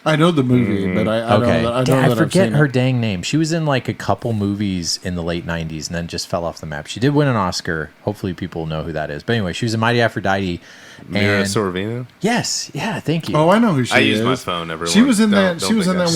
I know the movie, but I forget her dang name. She was in like a couple movies in the late 90s and then just fell off the map. She did win an Oscar. Hopefully people know who that is. But anyway, she was in Mighty Aphrodite. Mira Sorvino? Yes. Yeah, thank you. Oh, I know who she is. I use my phone everywhere. She was in that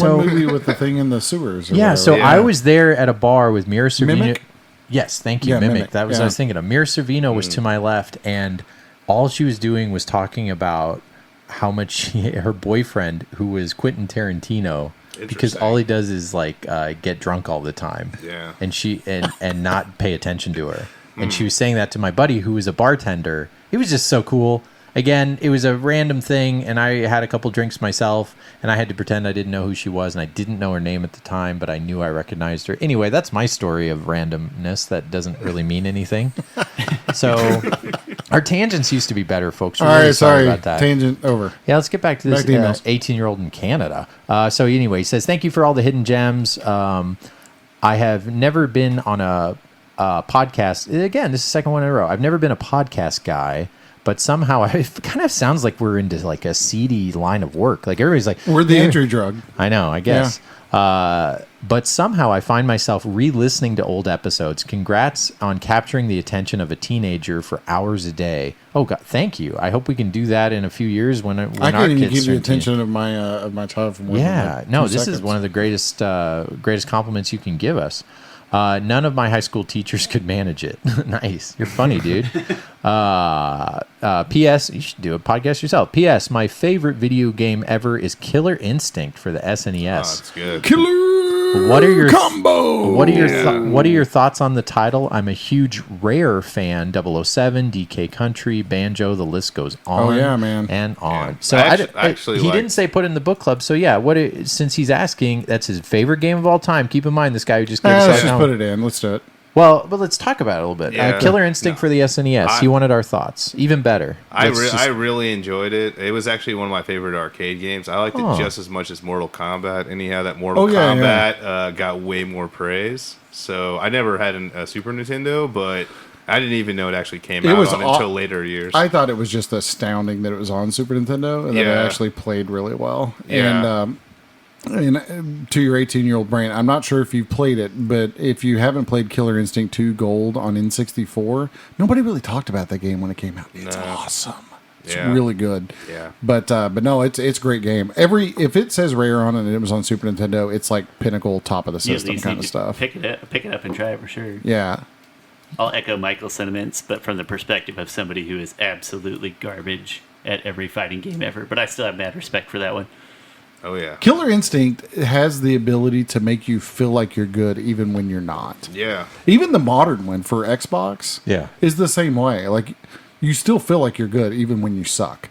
one movie with the thing in the sewers. I was there at a bar with Mira Sorvino. Mimic? Yes, thank you, Yeah, Mimic. Mimic. That was what I was thinking of. Mira Sorvino was to my left, and all she was doing was talking about how much her boyfriend, who was Quentin Tarantino, because all he does is like get drunk all the time, and she and not pay attention to her. And she was saying that to my buddy, who was a bartender. It was just so cool. Again, it was a random thing, and I had a couple drinks myself, and I had to pretend I didn't know who she was, and I didn't know her name at the time, but I knew I recognized her. Anyway, that's my story of randomness that doesn't really mean anything. So, our tangents used to be better, folks. We're All really right, sorry about that. Tangent over. Yeah, let's get back to this Back to emails. 18-year-old in Canada. So anyway, he says, thank you for all the hidden gems. I have never been on a podcast. Again, this is the second one in a row. I've never been a podcast guy. But somehow it kind of sounds like we're into like a seedy line of work. Like everybody's like, we're the entry drug. I know, I guess. Yeah. But somehow I find myself re-listening to old episodes. Congrats on capturing the attention of a teenager for hours a day. Oh God, thank you. I hope we can do that in a few years when I our can't even kids give you turn attention of my child for more yeah, than no, 2 this seconds. is one of the greatest compliments you can do us. None of my high school teachers could manage it. Nice. You're funny, dude. P.S. You should do a podcast yourself. P.S. My favorite video game ever is Killer Instinct for the SNES. Oh, that's good. Killer What are your combo? What are your thoughts on the title? I'm a huge Rare fan. 007, DK Country, Banjo. The list goes on. Oh, yeah, man. And on. Yeah. So I actually he like- didn't say put it in the book club. So yeah, since he's asking, that's his favorite game of all time. Keep in mind this guy who just gave us Let's that just now. put it in. Let's do it. Well, but let's talk about it a little bit. Yeah. Killer Instinct for the SNES. He wanted our thoughts. Even better. I really enjoyed it. It was actually one of my favorite arcade games. I liked it just as much as Mortal Kombat. Anyhow, that Mortal Kombat got way more praise. So I never had a Super Nintendo, but I didn't even know it actually came It out was until later years. I thought it was just astounding that it was on Super Nintendo and that it Yeah. actually played really well. Yeah. And to your 18-year-old brain, I'm not sure if you've played it, but if you haven't played Killer Instinct 2 Gold on N64, nobody really talked about that game when it came out. It's awesome. It's Yeah. really good. Yeah. But no, it's a great game. If it says Rare on it and it was on Super Nintendo, it's like pinnacle, top of the You at system least kind need of to stuff. Pick it up and try it for sure. Yeah. I'll echo Michael's sentiments, but from the perspective of somebody who is absolutely garbage at every fighting game ever. But I still have mad respect for that one. Oh, yeah. Killer Instinct has the ability to make you feel like you're good even when you're not. Yeah. Even the modern one for Xbox Yeah. is the same way. Like, you still feel like you're good even when you suck.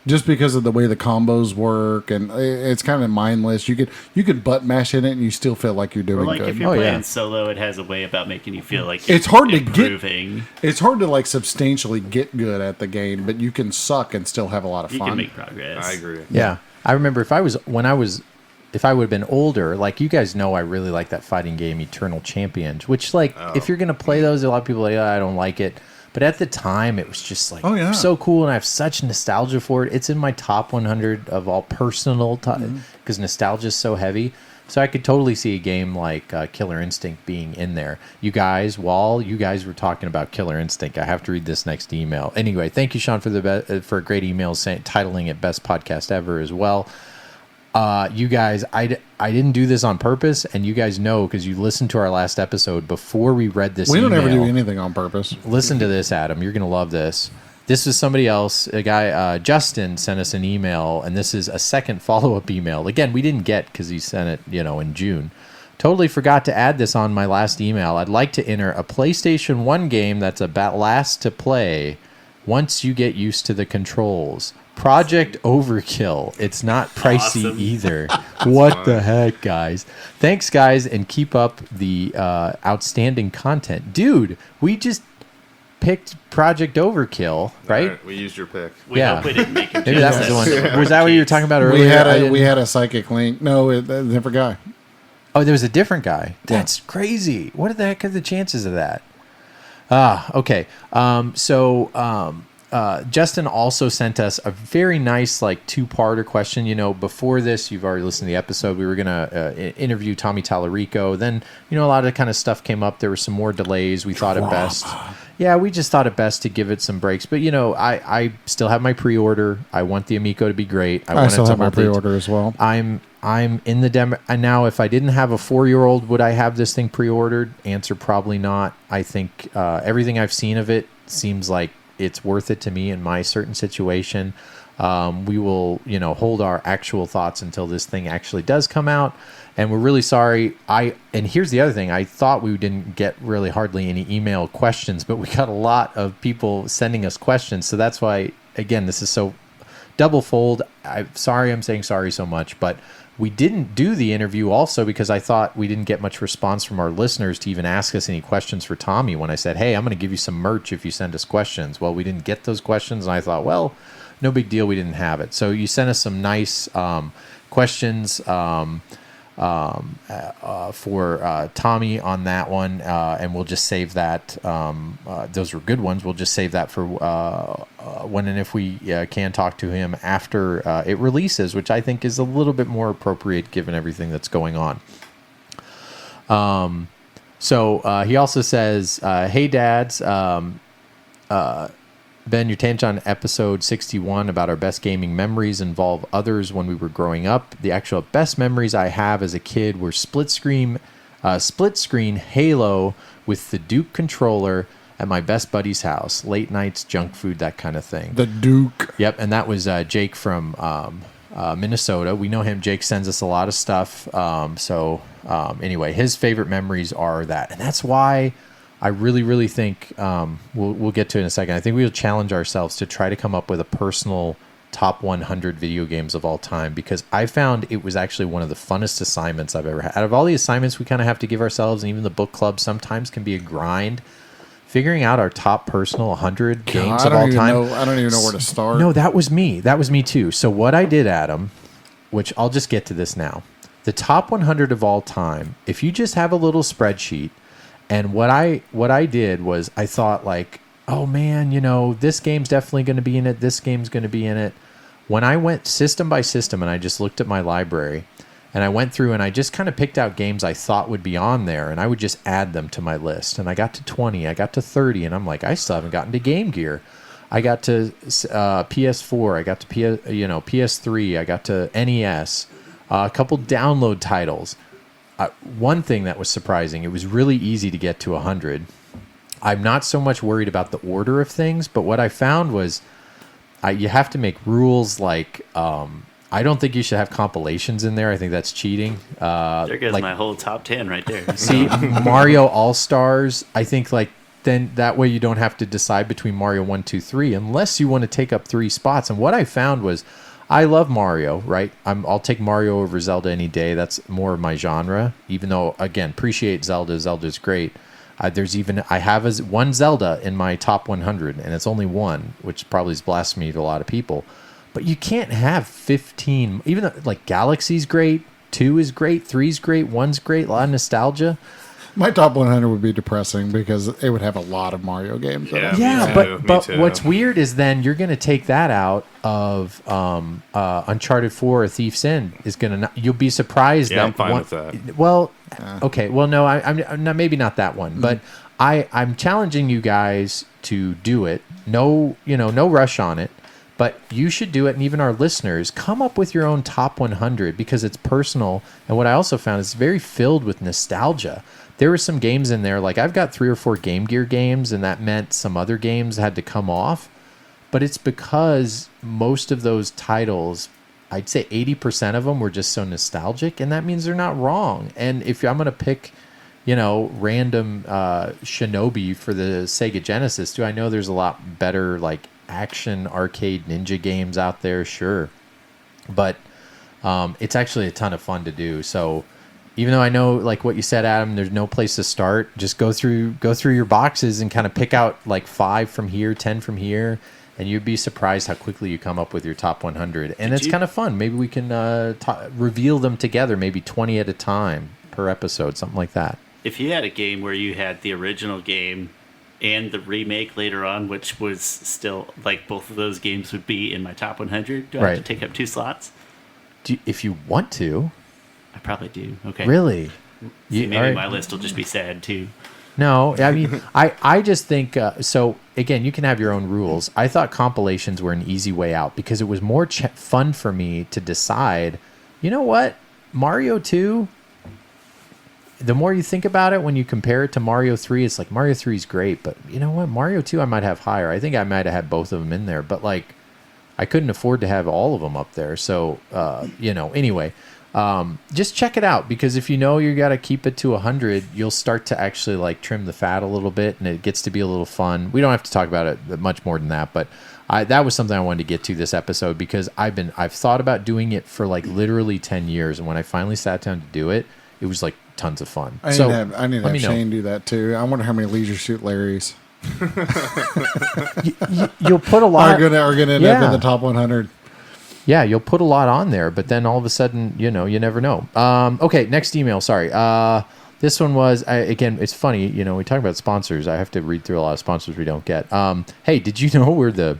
Just because of the way the combos work, and it's kind of mindless. You could butt mash in it, and you still feel like you're Or doing like good. if you're playing solo, it has a way about making you feel like It's hard to improving. get. It's hard to like substantially get good at the game, but you can suck and still have a lot of You fun. can make progress. I agree. Yeah. I remember if I would have been older, like you guys know, I really like that fighting game, Eternal Champions, which like, if you're going to play those, a lot of people are like, I don't like it. But at the time, it was just like so cool, and I have such nostalgia for it. It's in my top 100 of all personal, because nostalgia is so heavy. So I could totally see a game like Killer Instinct being in there. You guys, while you guys were talking about Killer Instinct, I have to read this next email. Anyway, thank you, Sean, for a great email titling it Best Podcast Ever as well. You guys, I didn't do this on purpose, and you guys know because you listened to our last episode before we read this email. We don't ever do anything on purpose. Listen to this, Adam. You're going to love this. This is somebody else. A guy, Justin, sent us an email, and this is a second follow-up email. Again, we didn't get because he sent it, in June. Totally forgot to add this on my last email. I'd like to enter a PlayStation 1 game that's about last to play once you get used to the controls. Project Overkill. It's not pricey Awesome. either. What the heck, guys? Thanks, guys, and keep up the outstanding content. Dude, we just picked Project Overkill, right? All right, we used your pick. We Yeah. hope we didn't make him Maybe that was the one. jealous. Was that what you were talking about earlier? We had a psychic link. No, a different guy. Oh, there was a different guy. That's crazy. What the heck are the chances of that? Okay. Justin also sent us a very nice, like, two-parter question. Before this, you've already listened to the episode. We were going to interview Tommy Tallarico. Then, a lot of kind of stuff came up. There were some more delays. We thought it best. Yeah, we just thought it best to give it some breaks. But, I still have my pre-order. I want the Amico to be great. I still have my pre-order as well. I'm in the demo. And now, if I didn't have a 4-year-old, would I have this thing pre-ordered? Answer, probably not. I think everything I've seen of it seems like it's worth it to me in my certain situation. We will, hold our actual thoughts until this thing actually does come out. And we're really sorry. And here's the other thing. I thought we didn't get really hardly any email questions, but we got a lot of people sending us questions. So that's why, again, this is so double fold. I'm saying sorry so much, but we didn't do the interview also because I thought we didn't get much response from our listeners to even ask us any questions for Tommy when I said, hey, I'm going to give you some merch if you send us questions. Well, we didn't get those questions, and I thought, well, no big deal. We didn't have it. So you sent us some nice questions for Tommy on that one, and we'll just save that. Those were good ones. We'll just save that for when and if we can talk to him after it releases, which I think is a little bit more appropriate given everything that's going on. So he also says, hey, dads, Ben, your tangent on episode 61 about our best gaming memories involve others when we were growing up. The actual best memories I have as a kid were split screen Halo with the Duke controller at my best buddy's house. Late nights, junk food, that kind of thing. The Duke. Yep, and that was Jake from Minnesota. We know him. Jake sends us a lot of stuff. Anyway, his favorite memories are that. And that's why I really, really think we'll get to it in a second. I think we'll challenge ourselves to try to come up with a personal top 100 video games of all time, because I found it was actually one of the funnest assignments I've ever had. Out of all the assignments we kind of have to give ourselves, and even the book club sometimes can be a grind, figuring out our top personal 100 games of all time. I don't even know where to start. No, that was me. That was me too. So what I did, Adam, which I'll just get to this now. The top 100 of all time, if you just have a little spreadsheet And what I did was I thought like, oh man, this game's definitely going to be in it. This game's going to be in it. When I went system by system and I just looked at my library and I went through and I just kind of picked out games I thought would be on there and I would just add them to my list. And I got to 20, I got to 30, and I'm like, I still haven't gotten to Game Gear. I got to PS4, I got to PS3, I got to NES, a couple download titles. One thing that was surprising, it was really easy to get to 100. I'm not so much worried about the order of things, but what I found was you have to make rules like I don't think you should have compilations in there. I think that's cheating. There goes my whole top 10 right there. See, Mario All-Stars, I think then that way you don't have to decide between Mario 1, 2, 3 unless you want to take up 3 spots. And what I found was I love Mario, right? I'll take Mario over Zelda any day. That's more of my genre, even though, again, appreciate Zelda. Zelda's great. I have one Zelda in my top 100, and it's only one, which probably is blasphemy to a lot of people. But you can't have 15, even though, like, Galaxy's great, 2 is great, 3's great, 1's great, a lot of nostalgia. My top 100 would be depressing because it would have a lot of Mario games. Yeah, but what's weird is then you're going to take that out of Uncharted 4 or Thief's End is going to. You'll be surprised. Yeah, I'm fine with that. Well, okay. Well, no, I'm not, maybe not that one, but I'm challenging you guys to do it. No rush on it. But you should do it, and even our listeners, come up with your own top 100 because it's personal. And what I also found is very filled with nostalgia. There were some games in there, like I've got 3 or 4 Game Gear games, and that meant some other games had to come off. But it's because most of those titles, I'd say 80% of them were just so nostalgic, and that means they're not wrong. And if I'm going to pick, random Shinobi for the Sega Genesis, do I know there's a lot better, like, action arcade ninja games out there? Sure. But it's actually a ton of fun to do. So even though I know, like what you said, Adam, there's no place to start, just go through your boxes and kind of pick out like 5 from here, 10 from here, and you'd be surprised how quickly you come up with your top 100. And it's kind of fun. Maybe we can reveal them together, maybe 20 at a time per episode, something like that. If you had a game where you had the original game and the remake later on, which was still, like, both of those games would be in my top 100, do I have to take up 2 slots? If you want to. I probably do. Okay. Really? Maybe my list will just be sad, too. No, I mean, I just think, so, again, you can have your own rules. I thought compilations were an easy way out because it was more fun for me to decide, you know what, Mario 2... The more you think about it, when you compare it to Mario 3, it's like Mario 3 is great, but you know what? Mario 2 I might have higher. I think I might have had both of them in there, but like I couldn't afford to have all of them up there. So, anyway, just check it out because if you got to keep it to 100, you'll start to actually like trim the fat a little bit and it gets to be a little fun. We don't have to talk about it much more than that, but that was something I wanted to get to this episode because I've thought about doing it for like literally 10 years. And when I finally sat down to do it, it was like tons of fun. I need to have Shane do that too. I wonder how many Leisure Suit Larrys you'll put a lot are gonna end up in the top 100. Yeah, you'll put a lot on there, but then all of a sudden, you never know. Okay, next email. Sorry. This one was again. It's funny, we talk about sponsors. I have to read through a lot of sponsors we don't get. Hey, did you know we're the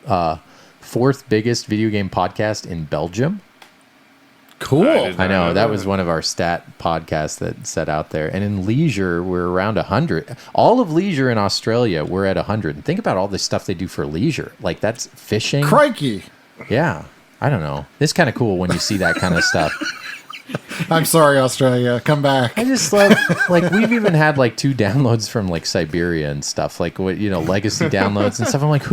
4th biggest video game podcast in Belgium? Cool. I know that was one of our stat podcasts that set out there. And in leisure, we're around 100. All of leisure in Australia, we're at 100. And think about all the stuff they do for leisure. Like that's fishing. Crikey. Yeah. I don't know. It's kind of cool when you see that kind of stuff. I'm sorry, Australia. Come back. I just love, like, we've even had like 2 downloads from like Siberia and stuff, like what legacy downloads and stuff. I'm like,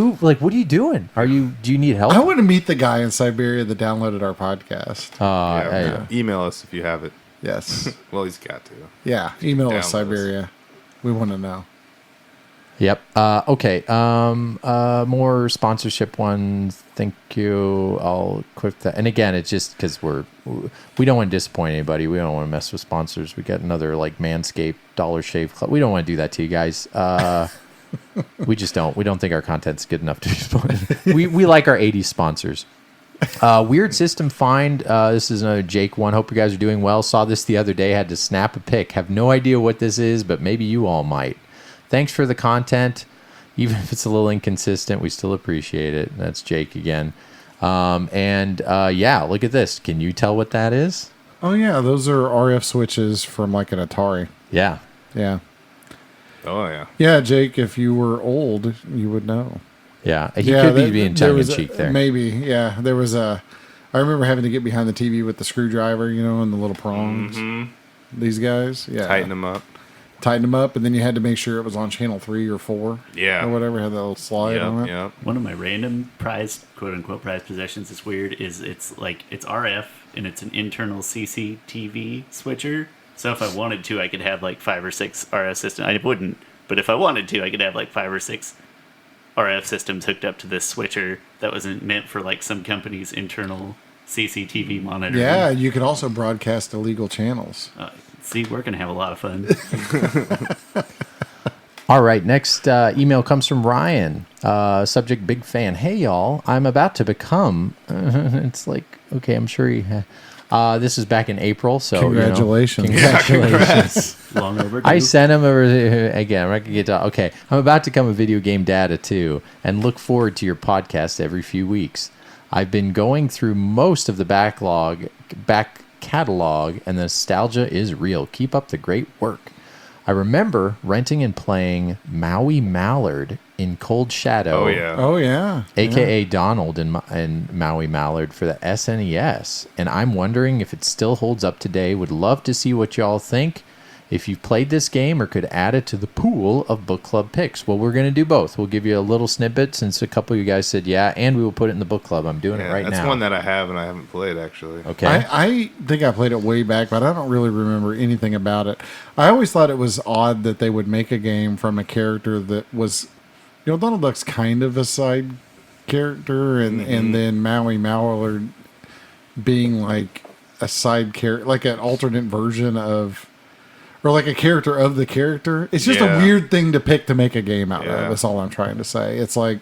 what are you doing? Do you need help? I want to meet the guy in Siberia that downloaded our podcast. Email us if you have it. Yes. Well, he's got to. Yeah, email us Siberia. We want to know. Yep. Okay. More sponsorship ones. Thank you. I'll click that. And again, it's just because we don't want to disappoint anybody. We don't want to mess with sponsors. We got another like Manscaped, Dollar Shave Club. We don't want to do that to you guys. We just don't. We don't think our content's good enough to be sponsored. We like our 80s sponsors. Weird system find. This is another Jake one. Hope you guys are doing well. Saw this the other day. Had to snap a pic. Have no idea what this is, but maybe you all might. Thanks for the content. Even if it's a little inconsistent, we still appreciate it. That's Jake again. Yeah, look at this. Can you tell what that is? Oh, yeah. Those are RF switches from like an Atari. Yeah. Yeah. Oh, yeah. Yeah, Jake, if you were old, you would know. Yeah. He could be being tongue-in-cheek there. Maybe, yeah. There was I remember having to get behind the TV with the screwdriver, and the little prongs. Mm-hmm. These guys. Yeah. Tighten them up. Tighten them up, and then you had to make sure it was on channel 3 or 4. Yeah. Or whatever, had that little slide on it. Yep. One of my random prized, quote unquote, prized possessions is weird. It's RF and it's an internal CCTV switcher. So if I wanted to, I could have like 5 or 6 RF systems. I wouldn't, but if I wanted to, I could have like 5 or 6 RF systems hooked up to this switcher that wasn't meant for like some company's internal CCTV monitor. Yeah, you could also broadcast illegal channels. See, we're going to have a lot of fun. All right, next email comes from Ryan. Subject, big fan. Hey, y'all, I'm about to become... it's like, okay, I'm sure this is back in April, so... Congratulations. Congratulations. Long overdue. I sent him over... Again, I can get to... Okay, I'm about to become a video game dad, too, and look forward to your podcast every few weeks. I've been going through most of the back catalog, and the nostalgia is real. Keep up the great work. I remember renting and playing Maui Mallard in Cold Shadow. Oh, yeah. Oh, yeah. AKA Donald in Maui Mallard for the SNES. And I'm wondering if it still holds up today. Would love to see what y'all think. If you've played this game or could add it to the pool of book club picks. Well, we're going to do both. We'll give you a little snippet since a couple of you guys said yeah, and we will put it in the book club. I'm doing it right now. That's one that I have and I haven't played, actually. Okay. I think I played it way back, but I don't really remember anything about it. I always thought it was odd that they would make a game from a character that was... Donald Duck's kind of a side character, and then Maui Mallard being like a side character, like an alternate version of... Or like a character of the character. It's just a weird thing to pick to make a game out of. That's all I'm trying to say. It's like,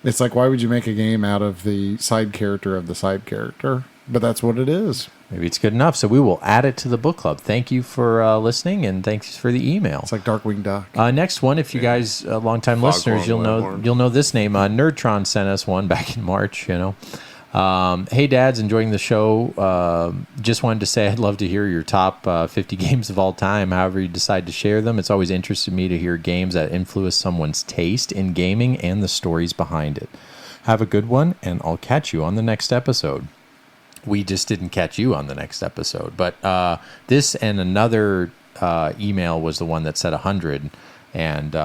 why would you make a game out of the side character of the side character? But that's what it is. Maybe it's good enough. So we will add it to the book club. Thank you for listening, and thanks for the email. It's like Darkwing Duck. Next one, if you guys, longtime listeners, you'll know this name. Nerdtron sent us one back in March. Hey, dads, enjoying the show. Just wanted to say I'd love to hear your top 50 games of all time, however you decide to share them. It's always interested me to hear games that influence someone's taste in gaming and the stories behind it. Have a good one, and I'll catch you on the next episode. We just didn't catch you on the next episode, but this and another email was the one that said 100. And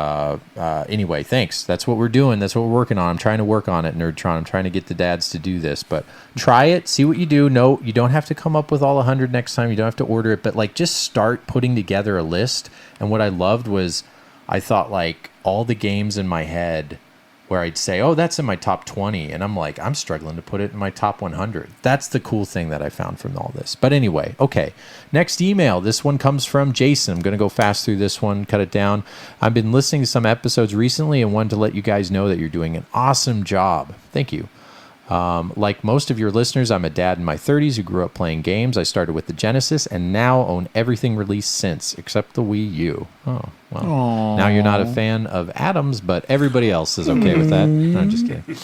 anyway, thanks. That's what we're doing. That's what we're working on. I'm trying to work on it, Nerdtron. I'm trying to get the dads to do this. But try it. See what you do. No, you don't have to come up with all 100 next time. You don't have to order it. But just start putting together a list. And what I loved was I thought all the games in my head where I'd say, oh, that's in my top 20. And I'm struggling to put it in my top 100. That's the cool thing that I found from all this. But anyway, okay. Next email. This one comes from Jason. I'm going to go fast through this one, cut it down. I've been listening to some episodes recently and wanted to let you guys know that you're doing an awesome job. Thank you. Like most of your listeners, I'm a dad in my 30s who grew up playing games. I started with the Genesis and now own everything released since, except the Wii U. Oh, well. Aww. Now you're not a fan of Adams, but everybody else is okay with that. No, I'm just kidding.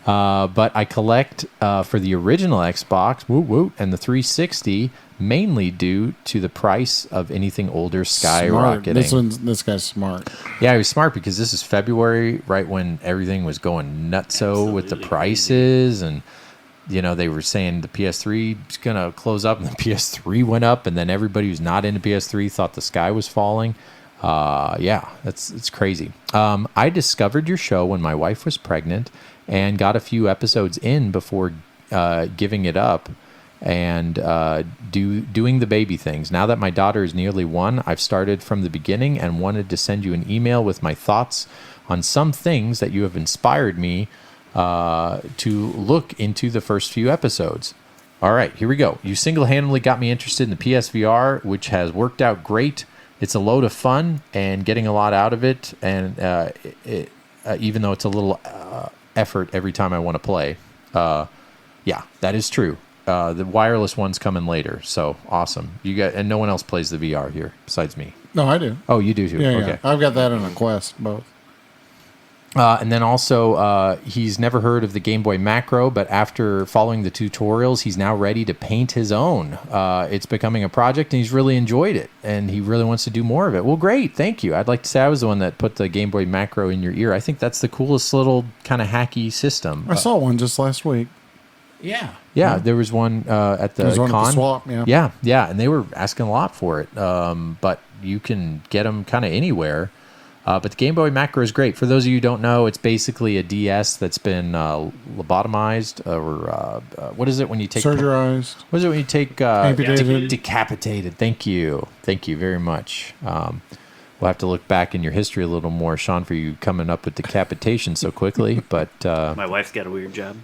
But I collect for the original Xbox, and the 360, mainly due to the price of anything older skyrocketing. This guy's smart. Yeah, he was smart because this is February, right when everything was going nutso with the prices, and they were saying the PS3 is gonna close up, and the PS3 went up, and then everybody who's not into PS3 thought the sky was falling. It's crazy. I discovered your show when my wife was pregnant and got a few episodes in before giving it up and doing the baby things. Now that my daughter is nearly 1, I've started from the beginning and wanted to send you an email with my thoughts on some things that you have inspired me to look into the first few episodes. All right, here we go. You single-handedly got me interested in the PSVR, which has worked out great. It's a load of fun and getting a lot out of it, and even though it's a little effort every time I want to play. Yeah, that is true. The wireless one's coming later, so awesome. You got, and no one else plays the VR here besides me. No, I do. Oh, you do too. Yeah, Okay. yeah. I've got that on a Quest, both. And then also, he's never heard of the Game Boy Macro, but after following the tutorials, he's now ready to paint his own. It's becoming a project, and he's really enjoyed it, and he really wants to do more of it. Well, great. Thank you. I'd like to say I was the one that put the Game Boy Macro in your ear. I think that's the coolest little kind of hacky system. I saw one just last week. Yeah, there was one at the There's one con. at the swap, yeah. Yeah, and they were asking a lot for it. But you can get them kind of anywhere. But the Game Boy Macro is great. For those of you who don't know, it's basically a DS that's been lobotomized, or what is it when you take Surgerized. What is it when you take Amputated. decapitated? Thank you very much. We'll have to look back in your history a little more, Sean, for you coming up with decapitation so quickly. But My wife's got a weird job.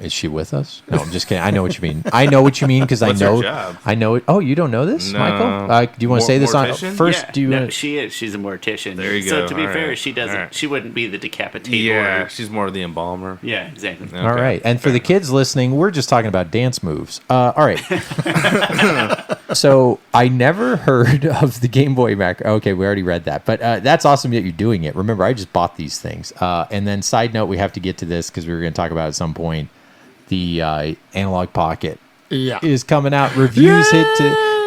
is she with us? No, I'm just kidding. I know what you mean. I know what you mean because I What's her know. job? I know it. Oh, you don't know this, No. Michael? Do you want to say this on Mortician? first? Yeah, Do you? no, she is. She's a mortician. There you So go. to be All fair, right. she doesn't. All right. She wouldn't be the decapitator. Yeah, she's more of the embalmer. Yeah, exactly. Okay. All right. And for the kids listening, we're just talking about dance moves. All right. So I never heard of the Game Boy Macro. Okay, we already read that. But that's awesome that you're doing it. Remember, I just bought these things. And then side note, we have to get to this because we were going to talk about it at some point. The Analog Pocket Yeah. is coming out. Reviews hit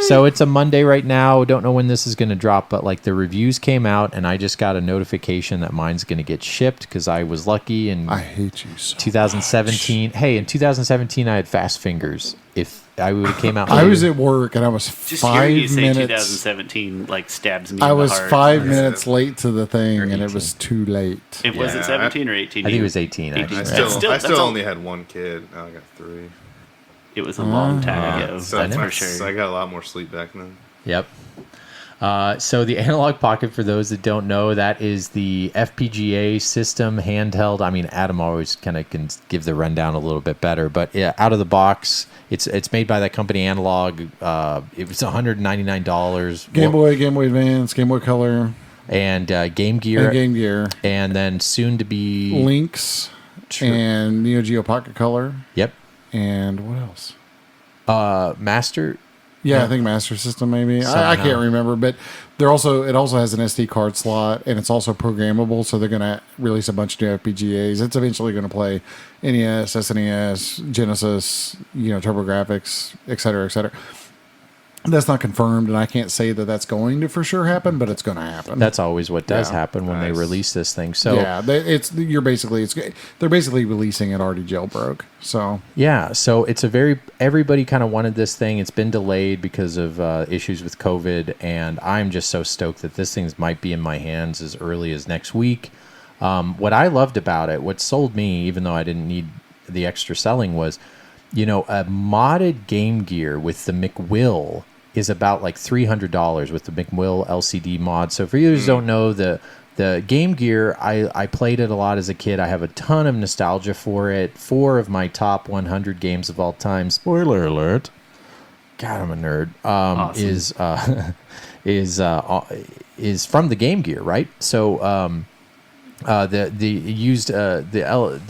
so it's a Monday right now. Don't know when this is going to drop, but like the reviews came out and I just got a notification that mine's going to get shipped because I was lucky and I hate you so 2017. Hey, in 2017 I had fast fingers. If I would have came out I later- was at work and I was Just hearing you 5 say minutes. 2017 like stabs me. I in the was heart. 5 minutes late to the thing Or and it 18. was too late. It was it Yeah, 17 or 18? I think it was 18 actually. I That's still, that's all- only had one kid. Now I got three. It was a long time ago. So that's I- for sure. I got a lot more sleep back then. Yep. So the Analog Pocket, for those that don't know, that is the FPGA system handheld. I mean, Adam always kind of can give the rundown a little bit better, but yeah, out of the box, it's made by that company Analog. It was $199. Game Boy, Game Boy Advance, Game Boy Color, and Game Gear, and Game Gear, and then soon to be Lynx, and Neo Geo Pocket Color, Yep. and what else? Master. Yeah, I think Master System maybe. I Somehow. can't remember, but it also has an SD card slot and it's also programmable. So they're going to release a bunch of new FPGAs. It's eventually going to play NES, SNES, Genesis, TurboGrafx, et cetera, et cetera. That's not confirmed, and I can't say that that's going to for sure happen, but it's going to happen. That's always what does Yeah. happen when they Nice. release this thing. So yeah, they're basically releasing it already jailbroke. So yeah, so it's everybody kind of wanted this thing. It's been delayed because of issues with COVID, and I'm just so stoked that this thing might be in my hands as early as next week. What I loved about it, what sold me, even though I didn't need the extra selling, was, a modded Game Gear with the McWill is about like $300 with the McWill LCD mod. So for you who don't know, the Game Gear, I played it a lot as a kid. I have a ton of nostalgia for it. 4 of my top 100 games of all time, spoiler alert, God, I'm a nerd, Awesome. is from the Game Gear, right? So the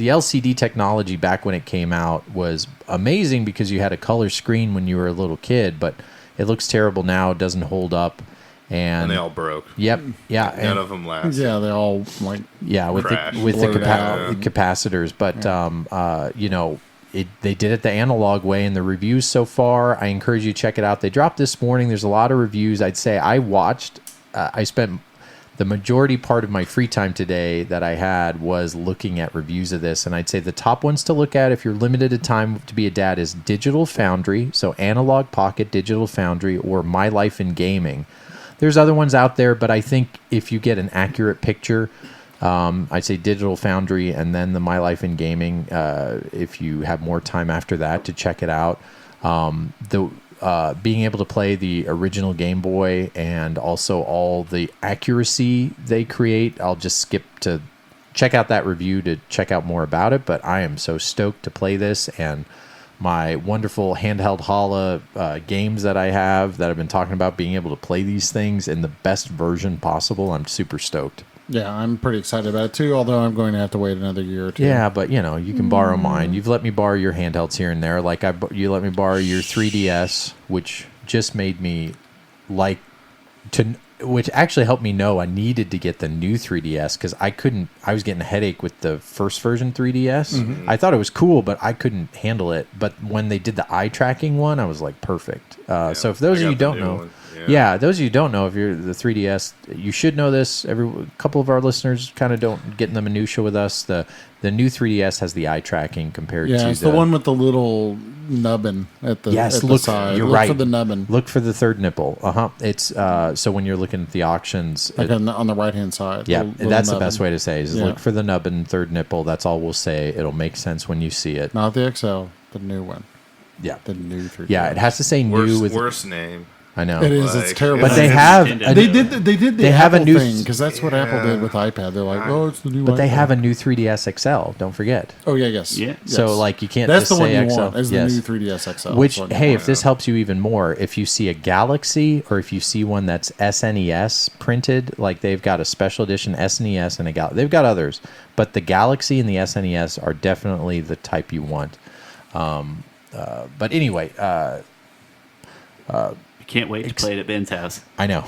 LCD technology back when it came out was amazing because you had a color screen when you were a little kid, but it looks terrible now. It doesn't hold up, And they all broke. Yep. Yeah. None of them last. yeah, they all like Yeah, with Crash. the Blurred out. capacitors, but they did it the analog way, and the reviews so far, I encourage you to check it out. They dropped this morning. There's a lot of reviews. I'd say I spent the majority part of my free time today that I had was looking at reviews of this, and I'd say the top ones to look at if you're limited to time to be a dad is Digital Foundry, so Analog Pocket, Digital Foundry, or My Life in Gaming. There's other ones out there, but I think if you get an accurate picture, I'd say Digital Foundry and then the My Life in Gaming, if you have more time after that to check it out. Being able to play the original Game Boy and also all the accuracy they create, I'll just skip to check out that review to check out more about it, but I am so stoked to play this, and my wonderful handheld Hala games that I have that I've been talking about, being able to play these things in the best version possible, I'm super stoked. Yeah, I'm pretty excited about it too, although I'm going to have to wait another year or two. Yeah, but you know, you can borrow mine. You've let me borrow your handhelds here and there. Like you let me borrow your 3DS, which just made me like to, which actually helped me know I needed to get the new 3DS because I was getting a headache with the first version 3DS. I thought it was cool, but I couldn't handle it. But when they did the eye tracking one, I was like, perfect. So if those of you don't know, those of you who don't know, if you're the 3DS, you should know this. A couple of our listeners kind of don't get in the minutia with us. The new 3DS has the eye tracking compared to it's the one with the little nubbin at the, at the side. You're look right. for the nubbin. Look for the third nipple. It's so when you're looking at the auctions, like on the right hand side. Yeah, little that's nubbin. the best way to say it, is look for the nubbin, third nipple. That's all we'll say. It'll make sense when you see it. Not the XL, the new one. Yeah, the new 3DS. Yeah, it has to say new with worst name. I know it is. It's terrible. But they have they have a new thing because that's what Apple did with iPad. They're like, oh, it's the new. But iPad. they have a new 3DS XL. Don't forget. Oh yeah, yes. So like you can't. That's just the one say you XL. want. Is the new 3DS XL. Which hey, if this helps you even more, if you see a Galaxy or if you see one that's SNES printed, like they've got a special edition SNES and a Galaxy. They've got others, but the Galaxy and the SNES are definitely the type you want. But anyway. Can't wait to play it at Ben's house. I know.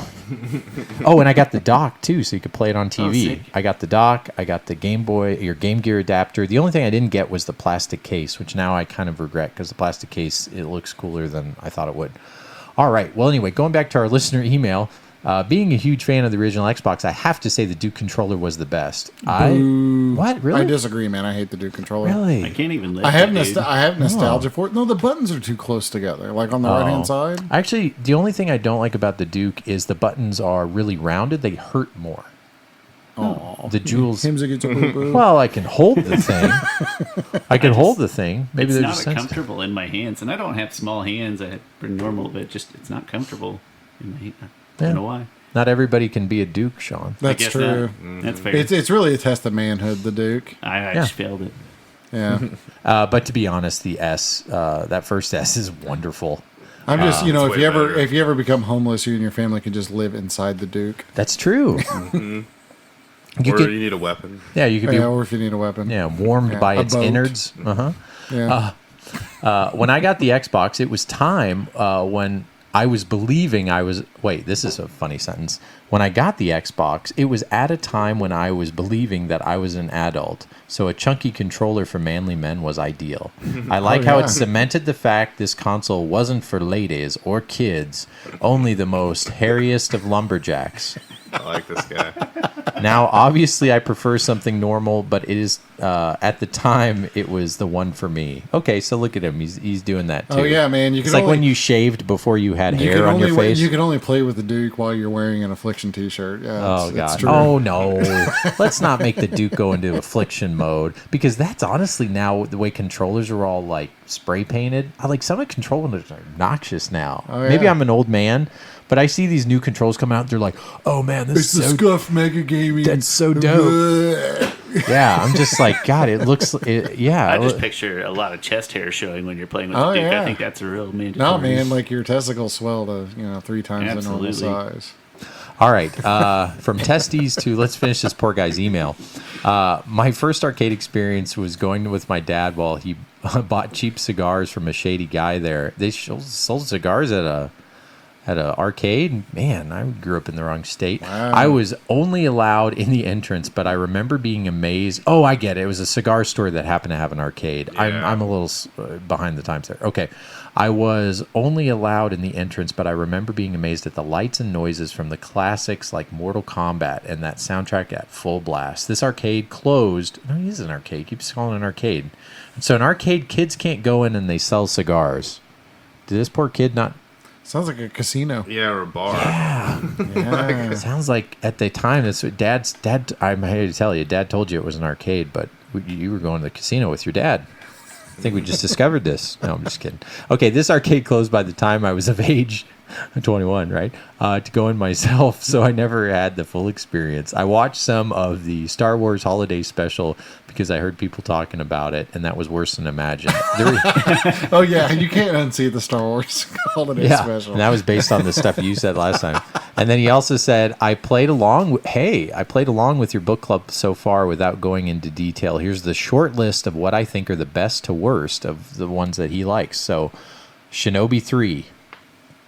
Oh, and I got the dock too, so you could play it on TV. I got the dock. I got the Game Boy, your Game Gear adapter. The only thing I didn't get was the plastic case, which now I kind of regret because the plastic case, it looks cooler than I thought it would. All right. Well, anyway, going back to our listener email, being a huge fan of the original Xbox, I have to say the Duke controller was the best. What? Really? I disagree, man. I hate the Duke controller. Really? I can't even lift I have I have nostalgia for it. No, the buttons are too close together. Like on the right hand side. Actually, the only thing I don't like about the Duke is the buttons are really rounded. They hurt more. Oh, the jewels. Well, I can hold the thing. I can hold the thing. Maybe it's they're not just sensitive. comfortable in my hands, and I don't have small hands. I have pretty normal, but it's not comfortable in my hands. I don't know why. Not everybody can be a Duke, Sean. That's true. That's fair. It's really a test of manhood, the Duke. I just failed it. Yeah. But to be honest, the S, that first S is wonderful. I'm just, if you ever become homeless, you and your family can just live inside the Duke. That's true. You need a weapon. Yeah, you could be. Or if you need a weapon. Yeah, warmed by its innards. Yeah. When I got the Xbox, it was time when I was believing I was... Wait, this is a funny sentence. When I got the Xbox, it was at a time when I was believing that I was an adult. So a chunky controller for manly men was ideal. I like how it cemented the fact this console wasn't for ladies or kids, only the most hairiest of lumberjacks. I like this guy. Now, obviously, I prefer something normal, but it is at the time it was the one for me. Okay, so look at him; he's doing that too. Oh yeah, man! It's like when you shaved before you had hair on your face. You can only play with the Duke while you're wearing an Affliction T-shirt. Yeah. Oh god. Oh no! Let's not make the Duke go into Affliction mode because that's honestly now the way controllers are all like spray painted. I like some of the controllers are obnoxious now. Oh, yeah. Maybe I'm an old man. But I see these new controls come out. They're like, "Oh man, this is the Scuff Mega Gaming. That's so dope." Yeah, I'm just like, God, it looks. Yeah, I just picture a lot of chest hair showing when you're playing with the Duke. Yeah. I think that's a real mandatory. No, man, like your testicles swell to 3 times the normal size. All right, from testes to let's finish this poor guy's email. My first arcade experience was going with my dad while he bought cheap cigars from a shady guy there. They sold cigars at an arcade. Man, I grew up in the wrong state. Wow. I was only allowed in the entrance, but I remember being amazed. Oh, I get it. It was a cigar store that happened to have an arcade. Yeah. I'm a little behind the times there. Okay. I was only allowed in the entrance, but I remember being amazed at the lights and noises from the classics like Mortal Kombat and that soundtrack at full blast. This arcade closed. No, it is an arcade. Keeps calling it an arcade. So an arcade, kids can't go in and they sell cigars. Did this poor kid not... Sounds like a casino. Yeah, or a bar. Yeah. It sounds like at the time, that's what Dad, I'm here to tell you, Dad told you it was an arcade, but you were going to the casino with your dad. I think we just discovered this. No, I'm just kidding. Okay, this arcade closed by the time I was of age, 21, right? To go in myself, so I never had the full experience. I watched some of the Star Wars Holiday Special because I heard people talking about it, and that was worse than imagined. Oh, yeah, you can't unsee the Star Wars Holiday Special. And that was based on the stuff you said last time. And then he also said, I played along with your book club so far without going into detail. Here's the short list of what I think are the best to worst of the ones that he likes. So Shinobi 3,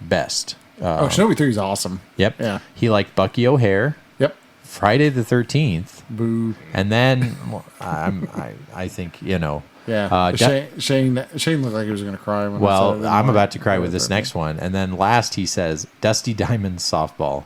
best. Shinobi 3 is awesome. Yep. Yeah. He liked Bucky O'Hare. Yep. Friday the 13th. Boo. And then I think, Yeah. Shane looked like he was going to cry. When I said it. I'm about to cry with this next one. And then last he says, Dusty Diamond Softball.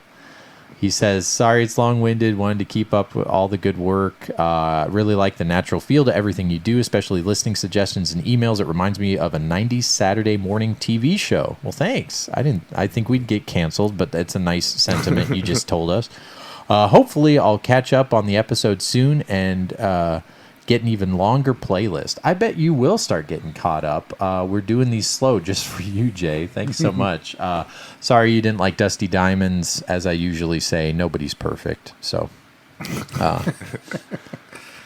He says, sorry it's long-winded, wanted to keep up with all the good work. Really like the natural feel to everything you do, especially listening suggestions and emails. It reminds me of a 90s Saturday morning TV show. Well, thanks. I think we'd get canceled, but that's a nice sentiment you just told us. Hopefully I'll catch up on the episode soon and get an even longer playlist. I bet you will start getting caught up. We're doing these slow just for you, Jay. Thanks so much. Sorry you didn't like Dusty Diamonds. As I usually say, nobody's perfect. So, all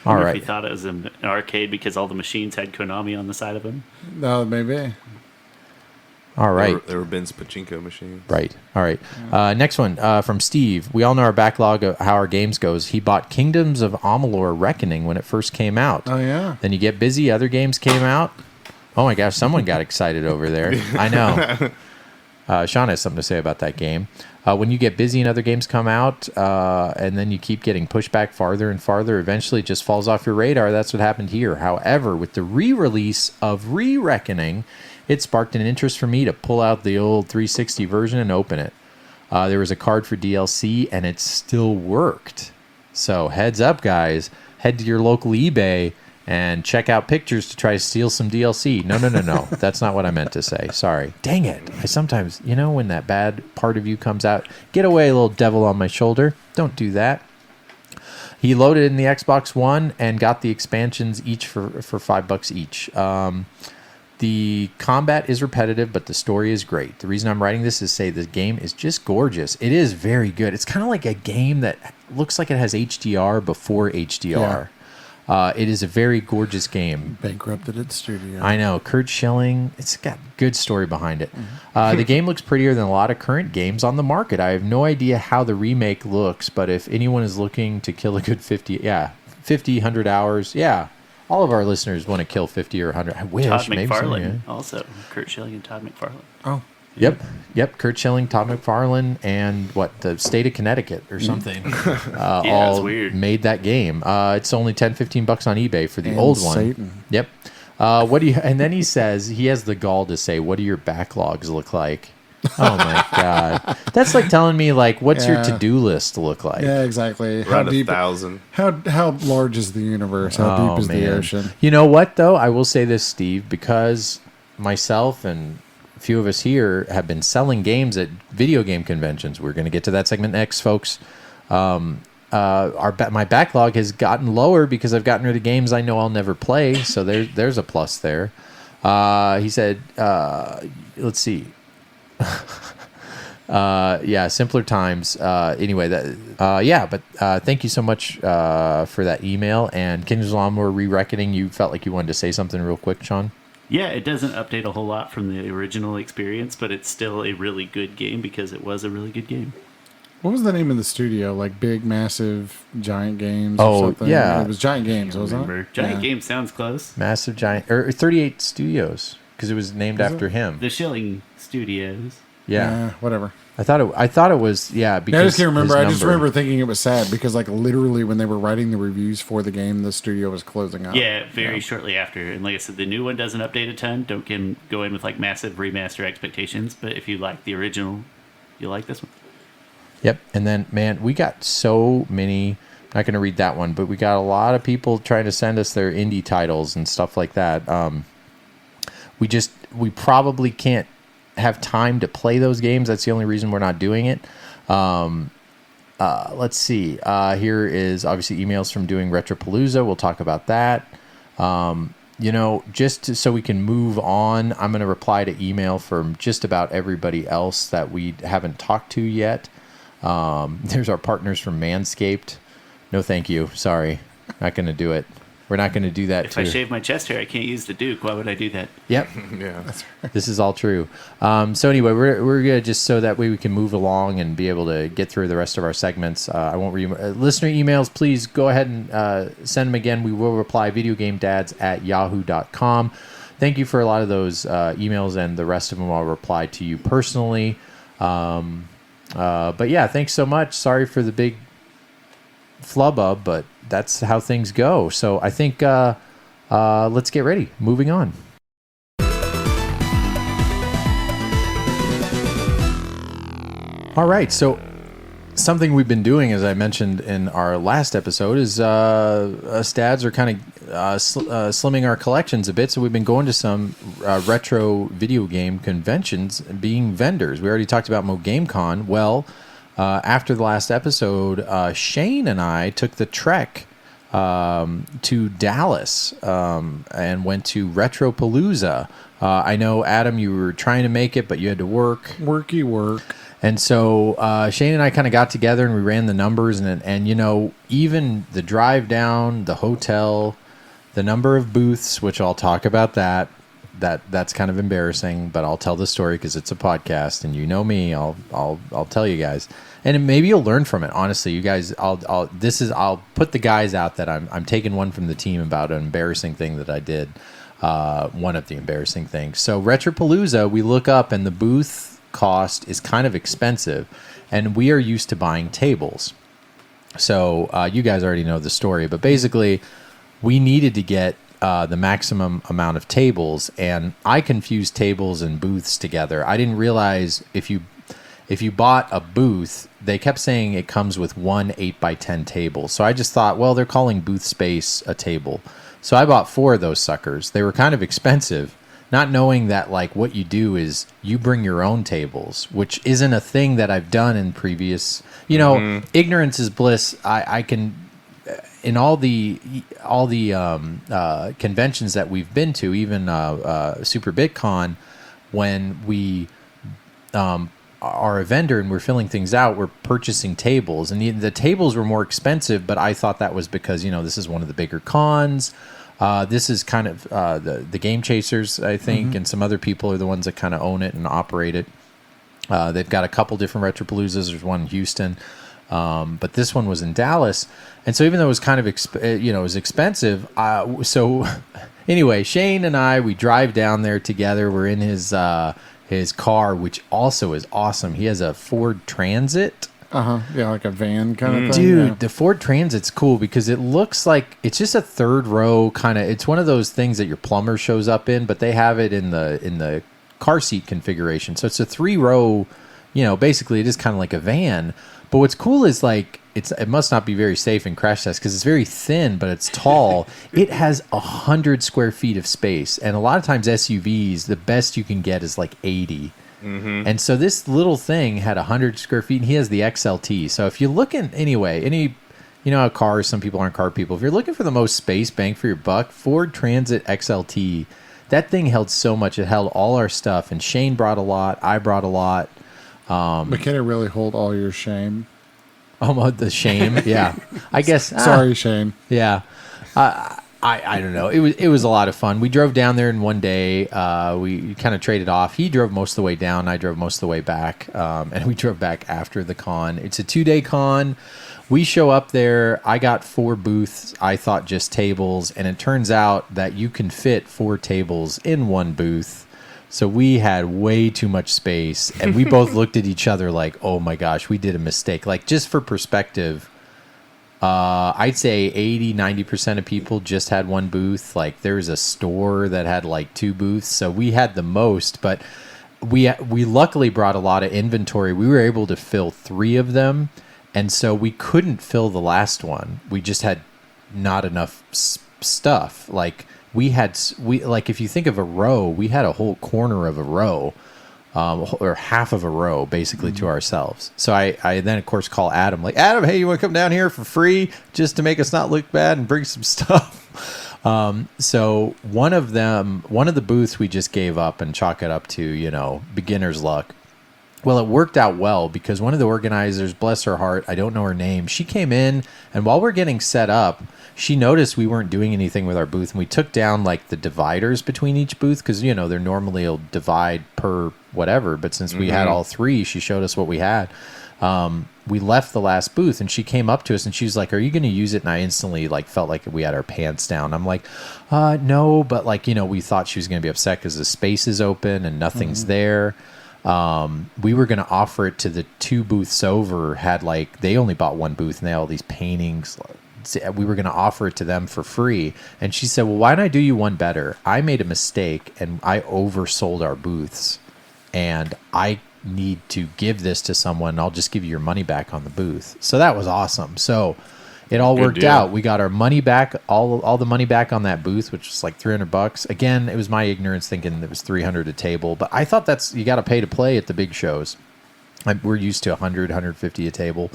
right. If he thought it was an arcade because all the machines had Konami on the side of them. No, maybe. All right. There were Ben's pachinko machines. Right. All right. Next one from Steve. We all know our backlog of how our games goes. He bought Kingdoms of Amalur Reckoning when it first came out. Oh, yeah. Then you get busy. Other games came out. Oh, my gosh. Someone got excited over there. I know. Sean has something to say about that game. When you get busy and other games come out, and then you keep getting pushed back farther and farther, eventually it just falls off your radar. That's what happened here. However, with the re-release of Re-Reckoning, it sparked an interest for me to pull out the old 360 version and open it. There was a card for DLC, and it still worked. So heads up, guys. Head to your local eBay and check out pictures to try to steal some DLC. No. That's not what I meant to say. Sorry. Dang it. I sometimes, when that bad part of you comes out, get away, little devil on my shoulder. Don't do that. He loaded in the Xbox One and got the expansions each for $5 each. The combat is repetitive, but the story is great. The reason I'm writing this is to say the game is just gorgeous. It is very good. It's kind of like a game that looks like it has HDR before HDR. Yeah. It is a very gorgeous game. Bankrupted its studio. I know. Kurt Schilling, it's got good story behind it. Mm-hmm. The game looks prettier than a lot of current games on the market. I have no idea how the remake looks, but if anyone is looking to kill a good 50, 100 hours, all of our listeners want to kill 50 or 100. I wish. Todd maybe McFarlane also. Kurt Schilling and Todd McFarlane. Oh. Yep. Kurt Schilling, Todd McFarlane, and the state of Connecticut or something. All weird. Made that game. It's only $10-15 on eBay for the old one. Satan. Yep. What do you? And then he says he has the gall to say, "What do your backlogs look like?" Oh my god, that's like telling me what's your to-do list look like? Yeah, exactly. Around 1,000. How large is the universe? How deep is the ocean? You know what though? I will say this, Steve, because myself and a few of us here have been selling games at video game conventions. We're going to get to that segment next, folks. My backlog has gotten lower because I've gotten rid of games I know I'll never play. So there's a plus there. He said, let's see. Simpler times. Anyway, but thank you so much for that email. And Kingdoms of Amalur Re-Reckoning, you felt like you wanted to say something real quick, Sean? Yeah, it doesn't update a whole lot from the original experience, but it's still a really good game because it was a really good game. What was the name of the studio? Big, massive, Giant Games or something? Yeah. It was Giant Games, wasn't it? Giant Games sounds close. Massive Giant, or 38 Studios, because it was named after him. The Schilling Studios. Yeah. Whatever. I thought it was, because I just can't remember. I just remember thinking it was sad because, literally when they were writing the reviews for the game, the studio was closing up. Yeah, very shortly after. And like I said, the new one doesn't update a ton. Don't go in with, massive remaster expectations. But if you like the original, you'll like this one. Yep. And then, man, we got so many. I'm not going to read that one, but we got a lot of people trying to send us their indie titles and stuff like that. We probably can't have time to play those games. That's the only reason we're not doing it. Let's see. Here is obviously emails from doing Retropalooza. We'll talk about that. So we can move on, I'm going to reply to email from just about everybody else that we haven't talked to yet. There's our partners from Manscaped. No, thank you. Sorry. Not going to do it. We're not going to do that If too. I shave my chest hair, I can't use the Duke. Why would I do that? Yep. Yeah. This is all true. So anyway, we're gonna just so that way we can move along and be able to get through the rest of our segments. I won't read listener emails. Please go ahead and send them again. We will reply videogamedads@yahoo.com. Thank you for a lot of those emails, and the rest of them I'll reply to you personally. But yeah, thanks so much. Sorry for the big flub, but that's how things go. So I think let's get ready. Moving on. All right, so something we've been doing, as I mentioned in our last episode, is us dads are kind of slimming our collections a bit. So we've been going to some retro video game conventions and being vendors. We already talked about Mo Game Con. Well, after the last episode, Shane and I took the trek to Dallas and went to Retropalooza. I know, Adam, you were trying to make it, but you had to work. Worky work. And so Shane and I kind of got together and we ran the numbers, and you know, even the drive down, the hotel, the number of booths, which I'll talk about that's kind of embarrassing, but I'll tell the story because it's a podcast, and you know me, I'll tell you guys, and maybe you'll learn from it. Honestly, you guys, I'll put the guys out that I'm taking one from the team about an embarrassing thing that I did. One of the embarrassing things. So Retropalooza, we look up and the booth cost is kind of expensive, and we are used to buying tables. So you guys already know the story, but basically we needed to get the maximum amount of tables, and I confused tables and booths together. I didn't realize if you bought a booth, they kept saying it comes with one 8x10 table. So I just thought, well, they're calling booth space a table. So I bought 4 of those suckers. They were kind of expensive, not knowing that like what you do is you bring your own tables, which isn't a thing that I've done in previous, you know, ignorance is bliss. I can, in all the conventions that we've been to, even Super BitCon, when we are a vendor and we're filling things out, we're purchasing tables, and the tables were more expensive, but I thought that was because, you know, this is one of the bigger cons. This is kind of the Game Chasers, I think, and some other people are the ones that kind of own it and operate it. They've got a couple different Retropaloozas. There's one in Houston, but this one was in Dallas. And so even though it was kind of it was expensive. So anyway, Shane and I, we drive down there together. We're in his car, which also is awesome. He has a Ford Transit. Yeah, like a van kind of thing. Dude, yeah. the Ford Transit's cool because it looks like it's just a third row kind of. It's one of those things that your plumber shows up in, but they have it in the car seat configuration. So it's a 3-row, you know, basically it is kind of like a van. But what's cool is like it must not be very safe in crash tests because it's very thin, but it's tall. It has 100 square feet of space, and a lot of times SUVs, the best you can get is like 80. And so this little thing had 100 square feet, and he has the XLT. So if you're looking, anyway, you know how cars, some people aren't car people. If you're looking for the most space bang for your buck, Ford Transit XLT, that thing held so much. It held all our stuff, and Shane brought a lot. I brought a lot. But can it really hold all your shame? Oh, the shame. Yeah. I guess. Sorry, Shane. Yeah. I don't know. It was a lot of fun. We drove down there in one day. We kind of traded off. He drove most of the way down. I drove most of the way back. And we drove back after the con. It's a 2-day con. We show up there. I got 4 booths. I thought just tables. And it turns out that you can fit 4 tables in one booth. So we had way too much space. And we both looked at each other like, oh my gosh, we did a mistake. Like, just for perspective, I'd say 80-90% of people just had one booth. Like, there's a store that had like 2 booths, so we had the most. But we luckily brought a lot of inventory. We were able to fill 3 of them, and so we couldn't fill the last one. We just had not enough stuff. Like if you think of a row, we had a whole corner of a row. Or half of a row, basically, to ourselves. So I then, of course, call Adam. Like, Adam, hey, you want to come down here for free just to make us not look bad and bring some stuff? So one of the booths we just gave up and chalk it up to, you know, beginner's luck. Well, it worked out well because one of the organizers, bless her heart, I don't know her name, she came in, and while we're getting set up, she noticed we weren't doing anything with our booth, and we took down like the dividers between each booth because, you know, they're normally a divide per whatever, but since we had all three, she showed us what we had. We left the last booth, and she came up to us, and she was like, "Are you going to use it?" And I instantly like felt like we had our pants down. I'm like, no, but like, you know, we thought she was going to be upset because the space is open and nothing's there. We were going to offer it to the two booths over, had like, they only bought one booth and they had all these paintings. We were going to offer it to them for free. And she said, well, why don't I do you one better? I made a mistake and I oversold our booths, and I need to give this to someone. I'll just give you your money back on the booth. So that was awesome. So it all worked out. We got our money back, all the money back on that booth, which was like $300. Again, it was my ignorance thinking it was $300 a table, but I thought you got to pay to play at the big shows. We're used to $100, $150 a table.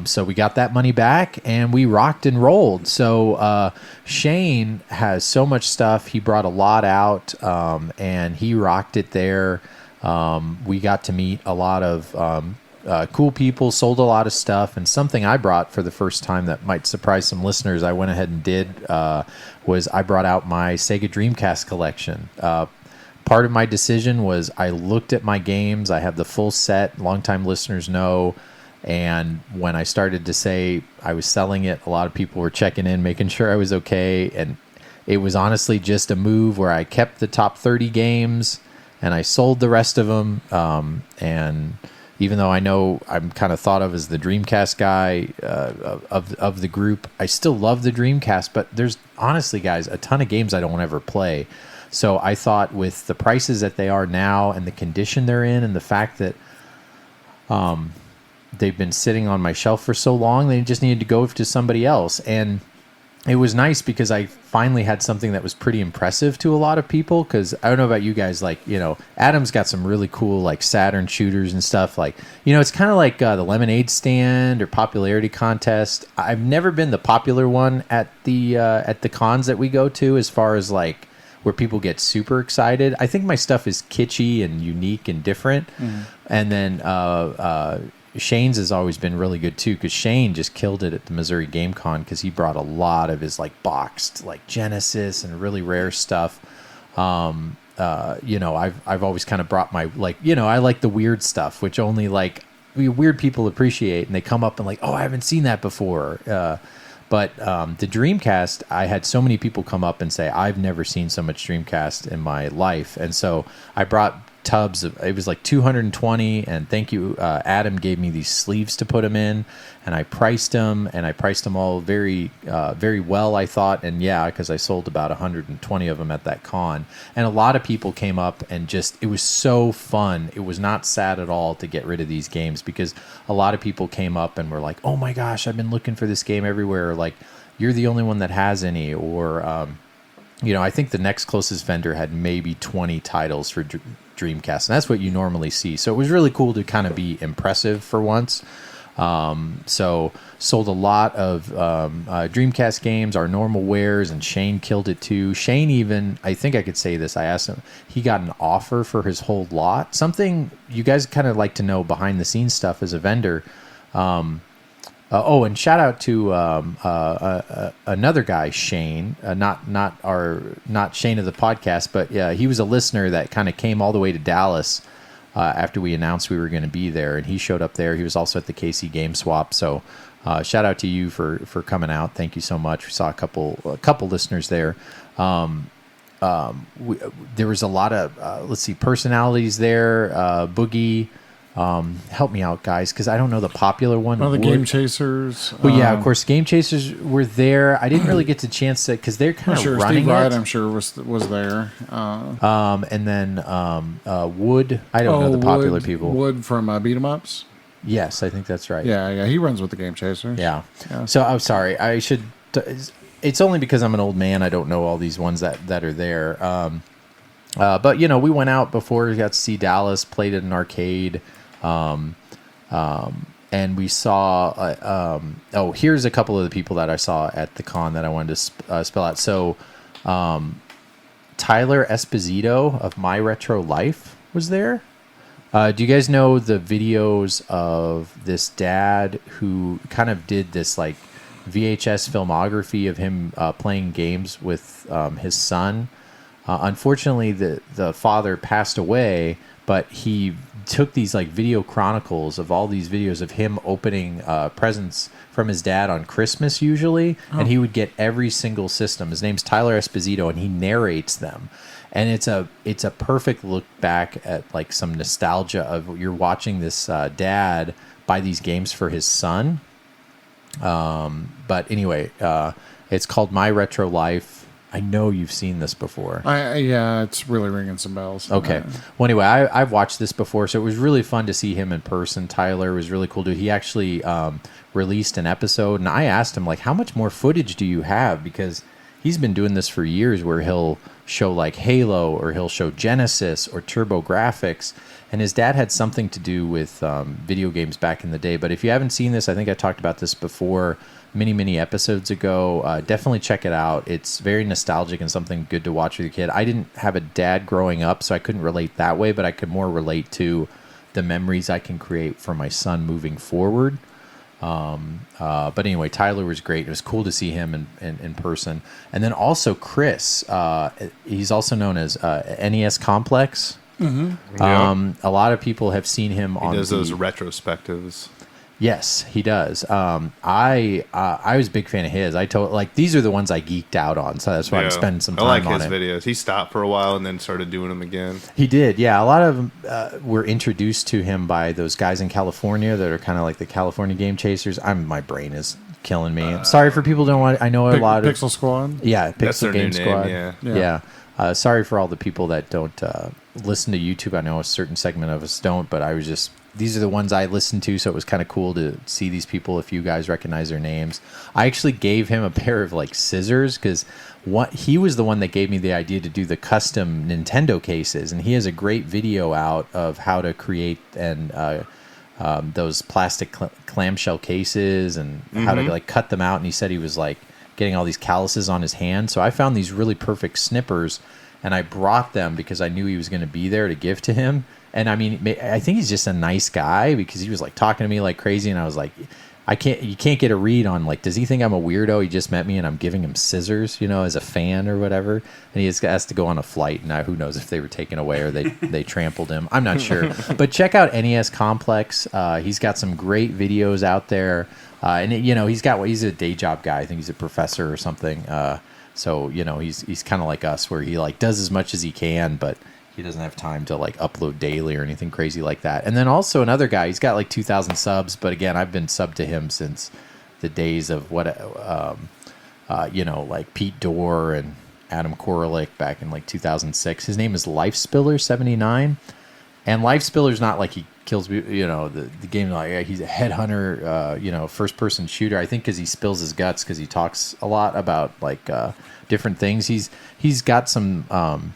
So we got that money back and we rocked and rolled. So Shane has so much stuff. He brought a lot out, and he rocked it there. We got to meet a lot of cool people, sold a lot of stuff, and something I brought for the first time that might surprise some listeners, I went ahead and did, was I brought out my Sega Dreamcast collection. Part of my decision was I looked at my games. I have the full set, longtime listeners know, and when I started to say I was selling it, a lot of people were checking in, making sure I was okay, and it was honestly just a move where I kept the top 30 games, and I sold the rest of them, and even though I know I'm kind of thought of as the Dreamcast guy of the group, I still love the Dreamcast, but there's honestly, guys, a ton of games I don't ever play. So I thought with the prices that they are now and the condition they're in and the fact that they've been sitting on my shelf for so long, they just needed to go to somebody else. And it was nice because I finally had something that was pretty impressive to a lot of people. Because I don't know about you guys, like, you know, Adam's got some really cool like Saturn shooters and stuff. Like, you know, it's kind of like the lemonade stand or popularity contest. I've never been the popular one at the cons that we go to, as far as like where people get super excited. I think my stuff is kitschy and unique and different. And then Shane's has always been really good too, because Shane just killed it at the Missouri Game Con because he brought a lot of his like boxed like Genesis and really rare stuff. You know, I've always kind of brought my, like, you know, I like the weird stuff, which only like weird people appreciate, and they come up and like, oh, I haven't seen that before. But the Dreamcast, I had so many people come up and say, I've never seen so much Dreamcast in my life. And so I brought tubs of, it was like 220, and thank you, Adam gave me these sleeves to put them in, and I priced them all very very well, I thought. And yeah, because I sold about 120 of them at that con, and a lot of people came up, and just, it was so fun. It was not sad at all to get rid of these games, because a lot of people came up and were like, oh my gosh, I've been looking for this game everywhere, or like, you're the only one that has any, or you know, I think the next closest vendor had maybe 20 titles for Dreamcast, and that's what you normally see. So it was really cool to kind of be impressive for once. So sold a lot of Dreamcast games, our normal wares, and Shane killed it too. Shane even, I think I could say this, I asked him, he got an offer for his whole lot. Something you guys kind of like to know behind the scenes stuff as a vendor. And shout out to another guy, Shane, not Shane of the podcast, but yeah, he was a listener that kind of came all the way to Dallas after we announced we were going to be there, and he showed up there. He was also at the KC Game Swap, so shout out to you for coming out. Thank you so much. We saw a couple listeners there. There was a lot of personalities there. Boogie. Help me out, guys, because I don't know the popular one. Oh, the Game Chasers. Well, yeah, of course, Game Chasers were there. I didn't really get the chance to, because they're kind of running Steve Wright, it. I'm sure was there. And then Wood. I don't know the popular people. Wood from Beat 'em Ups. Yes, I think that's right. Yeah, he runs with the Game Chasers. Yeah. So I'm sorry. I should. It's only because I'm an old man. I don't know all these ones that are there. But you know, we went out before. We got to see Dallas, played at an arcade. And we saw, here's a couple of the people that I saw at the con that I wanted to spell out. So, Tyler Esposito of My Retro Life was there. Do you guys know the videos of this dad who kind of did this like VHS filmography of him playing games with his son? Unfortunately, the father passed away, but he took these like video chronicles of all these videos of him opening presents from his dad on Christmas usually, and he would get every single system. His name's Tyler Esposito, and he narrates them. And it's a perfect look back at like some nostalgia of you're watching this dad buy these games for his son. But anyway, it's called My Retro Life. I know you've seen this before. Yeah, it's really ringing some bells. Okay. Well, anyway, I've watched this before, so it was really fun to see him in person. Tyler was really cool, dude. He actually released an episode, and I asked him, like, how much more footage do you have? Because he's been doing this for years where he'll show, like, Halo, or he'll show Genesis, or TurboGrafx, and his dad had something to do with video games back in the day. But if you haven't seen this, I think I talked about this before, many episodes ago. Definitely check it out. It's very nostalgic and something good to watch with your kid. I didn't have a dad growing up, so I couldn't relate that way, but I could more relate to the memories I can create for my son moving forward. But anyway, Tyler was great. It was cool to see him in person. And then also Chris, he's also known as NES Complex. A lot of people have seen him on. He does those retrospectives. Yes, he does. I was a big fan of his. I told like these are the ones I geeked out on, so that's why I'm spending some time on it. I like his videos. He stopped for a while and then started doing them again. He did, yeah. A lot of them were introduced to him by those guys in California that are kind of like the California Game Chasers. My brain is killing me. I'm sorry for people who don't want. I know a lot of Pixel Squad. Yeah, That's their Pixel Game new Squad. name, Yeah. Sorry for all the people that don't listen to YouTube. I know a certain segment of us don't, but I was just. These are the ones I listened to, so it was kind of cool to see these people if you guys recognize their names. I actually gave him a pair of like scissors because he was the one that gave me the idea to do the custom Nintendo cases, and he has a great video out of how to create and those plastic clamshell cases and how to like cut them out. And he said he was like getting all these calluses on his hand, so I found these really perfect snippers, and I brought them because I knew he was going to be there to give to him. And I mean, I think he's just a nice guy because he was like talking to me like crazy, and I was like, you can't get a read on like, does he think I'm a weirdo? He just met me and I'm giving him scissors, as a fan or whatever. And he has to go on a flight, and now who knows if they were taken away or they trampled him. I'm not sure. But check out NES Complex. He's got some great videos out there, and he's a day job guy. I think he's a professor or something. So he's kind of like us, where he like does as much as he can, but he doesn't have time to like upload daily or anything crazy like that. And then also another guy, he's got like 2,000 subs, but again, I've been subbed to him since the days of like Pete Dorr and Adam Koralik back in like 2006. His name is LifeSpiller79, and LifeSpiller's not like he kills, the game, like he's a headhunter, first person shooter. I think because he spills his guts because he talks a lot about like different things. He's got some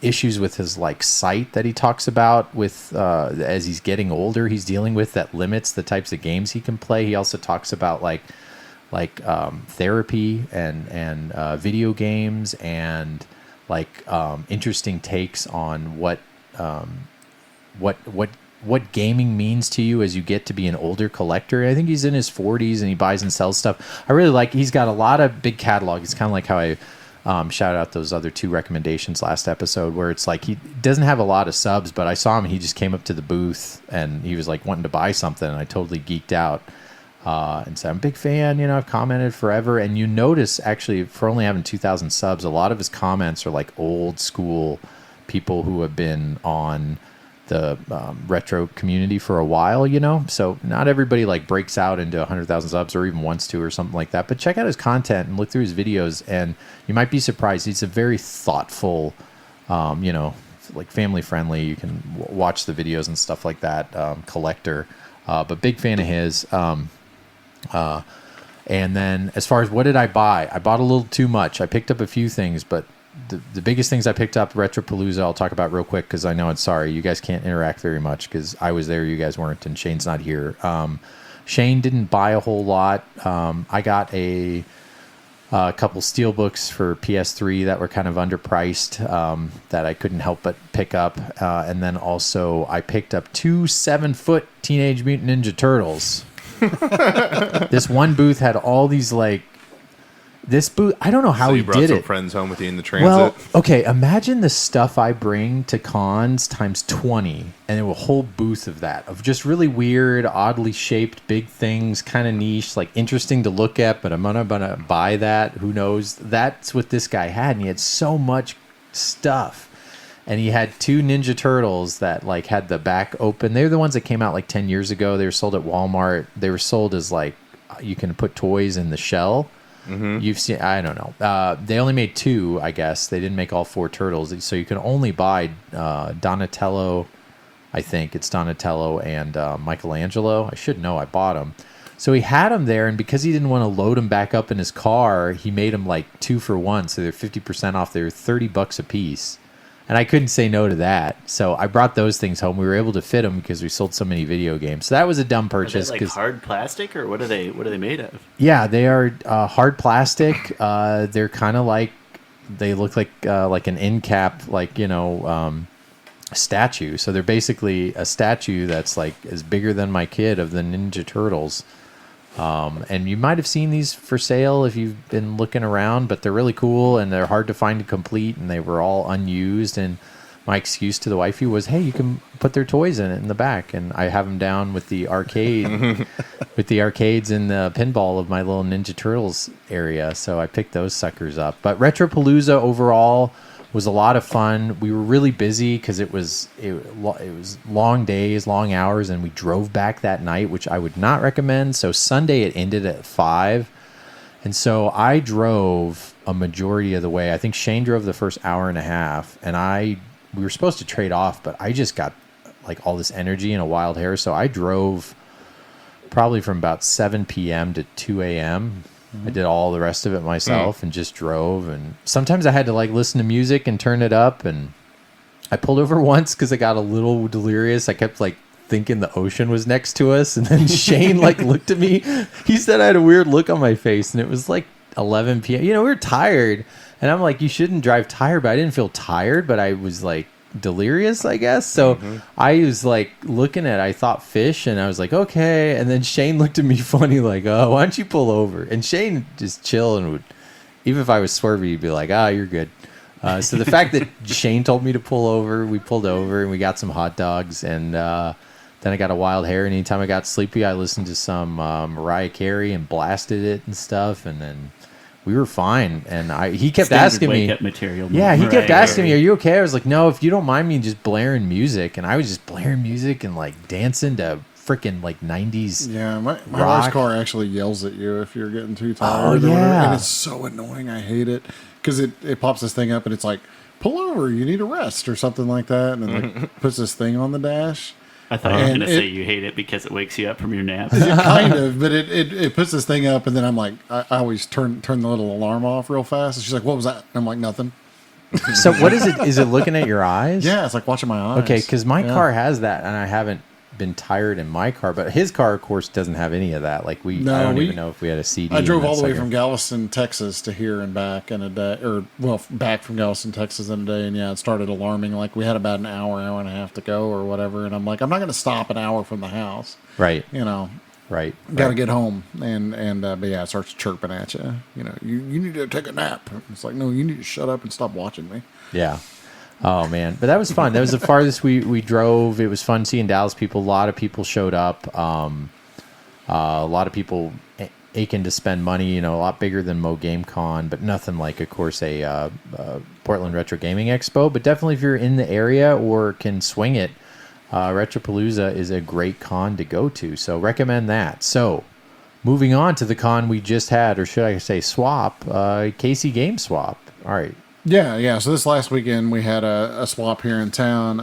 issues with his like sight that he talks about with as he's getting older, he's dealing with that limits the types of games he can play. He also talks about like therapy and video games and like interesting takes on what gaming means to you as you get to be an older collector. I think he's in his 40s and he buys and sells stuff. I really like. He's got a lot of big catalog. It's kind of like how I shout out those other two recommendations last episode, where it's like he doesn't have a lot of subs, but I saw him and he just came up to the booth and he was like wanting to buy something, and I totally geeked out and said, I'm a big fan, I've commented forever. And you notice actually for only having 2,000 subs, a lot of his comments are like old school people who have been on the retro community for a while, so not everybody like breaks out into 100,000 subs or even wants to or something like that. But check out his content and look through his videos, and you might be surprised. He's a very thoughtful, like family friendly. You can watch the videos and stuff like that. Collector, but big fan of his. And then as far as what did I buy? I bought a little too much. I picked up a few things, but the biggest things I picked up, Retropalooza, I'll talk about real quick because I know it's sorry. You guys can't interact very much because I was there, you guys weren't, and Shane's not here. Shane didn't buy a whole lot. I got a a couple steelbooks for PS3 that were kind of underpriced that I couldn't help but pick up. And then also I picked up 2 7-foot Teenage Mutant Ninja Turtles. This one booth had all these this booth. I don't know how So he you brought did some it. friends home with you in the transit. Well, okay, imagine the stuff I bring to cons times 20, and a whole booth of that, of just really weird, oddly shaped, big things, kind of niche, like interesting to look at, but I'm not gonna buy that. Who knows? That's what this guy had, and he had so much stuff. And he had 2 Ninja Turtles that like had the back open. They're the ones that came out like 10 years ago. They were sold at Walmart. They were sold as like, you can put toys in the shell. You've seen, I don't know. They only made 2, I guess. They didn't make all 4 turtles. So you can only buy Donatello. I think it's Donatello and Michelangelo. I should know. I bought them. So he had them there, and because he didn't want to load them back up in his car, he made them like 2 for 1. So they're 50% off. They're $30 a piece. And I couldn't say no to that. So I brought those things home. We were able to fit them because we sold so many video games. So that was a dumb purchase. Are they like hard plastic, or what are they made of? Yeah, they are hard plastic. They're kind of like, they look like an end cap, like, statue. So they're basically a statue that's like is bigger than my kid of the Ninja Turtles. And you might have seen these for sale if you've been looking around, but they're really cool and they're hard to find to complete, and they were all unused. And my excuse to the wifey was, hey, you can put their toys in it in the back. And I have them down with the arcade, with the arcades and the pinball of my little Ninja Turtles area. So I picked those suckers up. But Retropalooza overall was a lot of fun. We were really busy because it was long days, long hours, and we drove back that night, which I would not recommend. So Sunday it ended at 5, and so I drove a majority of the way. I think Shane drove the first hour and a half, and we were supposed to trade off, but I just got like all this energy and a wild hair, so I drove probably from about 7 p.m. to 2 a.m. I did all the rest of it myself and just drove. And sometimes I had to like listen to music and turn it up. And I pulled over once because I got a little delirious. I kept like thinking the ocean was next to us. And then Shane like looked at me. He said I had a weird look on my face. And it was like 11 p.m. We were tired. And I'm like, you shouldn't drive tired. But I didn't feel tired. But I was like delirious, I guess. So I was like looking at, I thought fish, and I was like, okay. And then Shane looked at me funny, like, oh, why don't you pull over? And Shane just chill and would, even if I was swervy, he'd be like, you're good. So the fact that Shane told me to pull over, we pulled over and we got some hot dogs. And then I got a wild hair. And anytime I got sleepy, I listened to some Mariah Carey and blasted it and stuff. And then we were fine, and he kept asking me. Wake-up material. Yeah, he kept asking me, "Are you okay?" I was like, "No, if you don't mind me just blaring music," and I was just blaring music and like dancing to freaking like 90s. Yeah, my rock. wife's car actually yells at you if you're getting too tired. Oh, or whatever, yeah. and it's so annoying. I hate it because it pops this thing up and it's like, pull over, you need a rest or something like that, and it like puts this thing on the dash. I thought you were going to say you hate it because it wakes you up from your nap. Kind of, but it puts this thing up, and then I'm like, I always turn the little alarm off real fast. And she's like, "What was that?" And I'm like, "Nothing." So what is it? Is it looking at your eyes? Yeah, it's like watching my eyes. Okay, because my car has that, and I haven't been tired in my car, but his car, of course, doesn't have any of that. Like I don't even know if we had a CD. I drove in all the way sucker. from Galveston, Texas, to here and back in a day, back from Galveston, Texas in a day, and it started alarming. Like we had about an hour and a half to go or whatever, and I'm like, I'm not going to stop an hour from the house, Right. Right. Got to get home, and but it starts chirping at you. You need to take a nap. It's like, no, you need to shut up and stop watching me. Yeah. Oh man, but that was fun. That was the farthest we drove. It was fun seeing Dallas people. A lot of people showed up. A lot of people aching to spend money. A lot bigger than Mo Game Con, but nothing like, of course, a Portland Retro Gaming Expo. But definitely, if you're in the area or can swing it, Retropalooza is a great con to go to. So recommend that. So moving on to the con we just had, or should I say swap, KC Game Swap. All right. Yeah. So this last weekend we had a swap here in town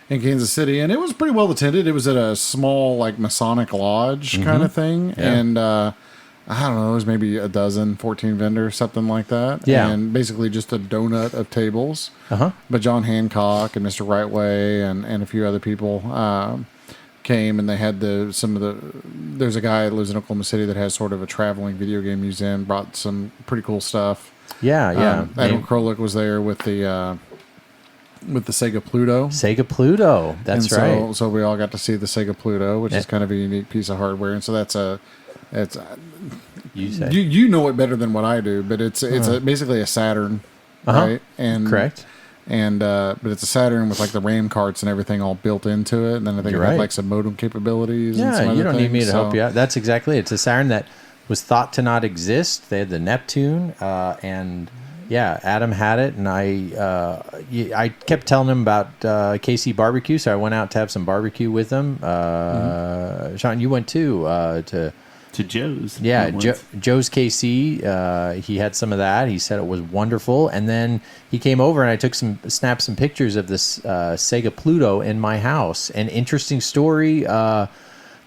in Kansas City, and it was pretty well attended. It was at a small like Masonic Lodge kind of thing, and I don't know, it was maybe 14 vendors, something like that. Yeah. And basically just a donut of tables. But John Hancock and Mr. Rightway and a few other people came and they had there's a guy that lives in Oklahoma City that has sort of a traveling video game museum, brought some pretty cool stuff. Yeah. Adam Krolik was there with the Sega Pluto. Sega Pluto. That's right. So we all got to see the Sega Pluto, which is kind of a unique piece of hardware. And so you know it better than what I do, but it's basically a Saturn, right? And correct. And but it's a Saturn with like the RAM carts and everything all built into it. And then I think it had like some modem capabilities. Yeah, and some you don't need me to things, help you out. That's exactly it. It's a Saturn that was thought to not exist. They had the Neptune, and Adam had it, and I kept telling him about KC barbecue, so I went out to have some barbecue with him. Sean, you went too to Joe's. Yeah, Joe's KC. He had some of that. He said it was wonderful, and then he came over and I snapped some pictures of this Sega Pluto in my house. An interesting story.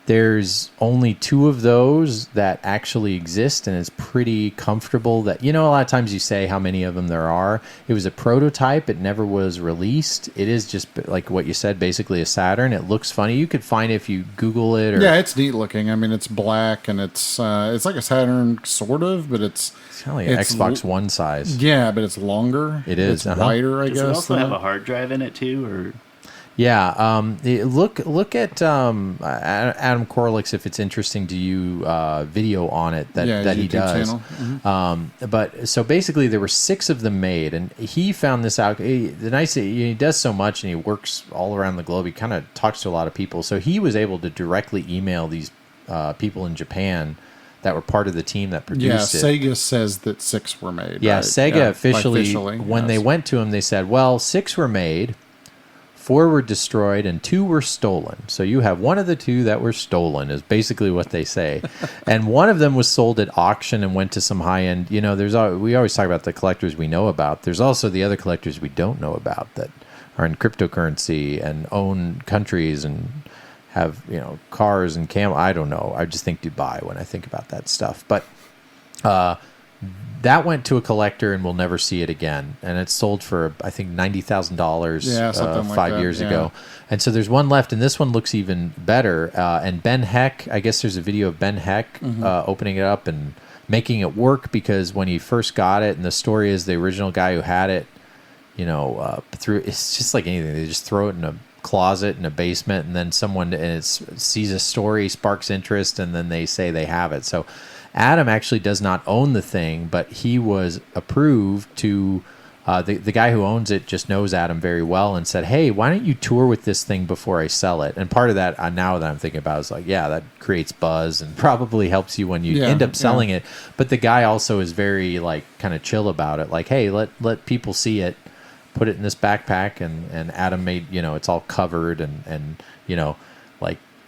There's only 2 of those that actually exist, and it's pretty comfortable. That a lot of times you say how many of them there are. It was a prototype; it never was released. It is just like what you said, basically a Saturn. It looks funny. You could find it if you Google it. Yeah, it's neat looking. I mean, it's black and it's like a Saturn sort of, but it's kind of like an Xbox One size. Yeah, but it's longer. It is it's wider. I guess. Does it also have a hard drive in it too, or? Yeah, look at Adam Korlick's, if it's interesting to you, video on it that he does. But so basically, there were 6 of them made, and he found this out. The nice he does so much, and he works all around the globe. He kind of talks to a lot of people, so he was able to directly email these people in Japan that were part of the team that produced it. Sega says that 6 were made. Yeah, right? Sega officially when they went to him, they said, well, 6 were made. 4 were destroyed and 2 were stolen. So you have one of the 2 that were stolen is basically what they say. And one of them was sold at auction and went to some high-end. We always talk about the collectors we know about. There's also the other collectors we don't know about that are in cryptocurrency and own countries and have, cars and I don't know. I just think Dubai when I think about that stuff. But that went to a collector and we'll never see it again. And it's sold for, I think, $90,000 5 years ago. And so there's one left, and this one looks even better. And Ben Heck, I guess there's a video of Ben Heck opening it up and making it work, because when he first got it, and the story is the original guy who had it, it's just like anything. They just throw it in a closet in a basement, and then someone sees a story, sparks interest, and then they say they have it. So Adam actually does not own the thing, but he was approved to, the guy who owns it just knows Adam very well and said, hey, why don't you tour with this thing before I sell it? And part of that, now that I'm thinking about it, is like, that creates buzz and probably helps you when you end up selling it. But the guy also is very, kind of chill about it. Like, hey, let people see it, put it in this backpack, and Adam made, it's all covered and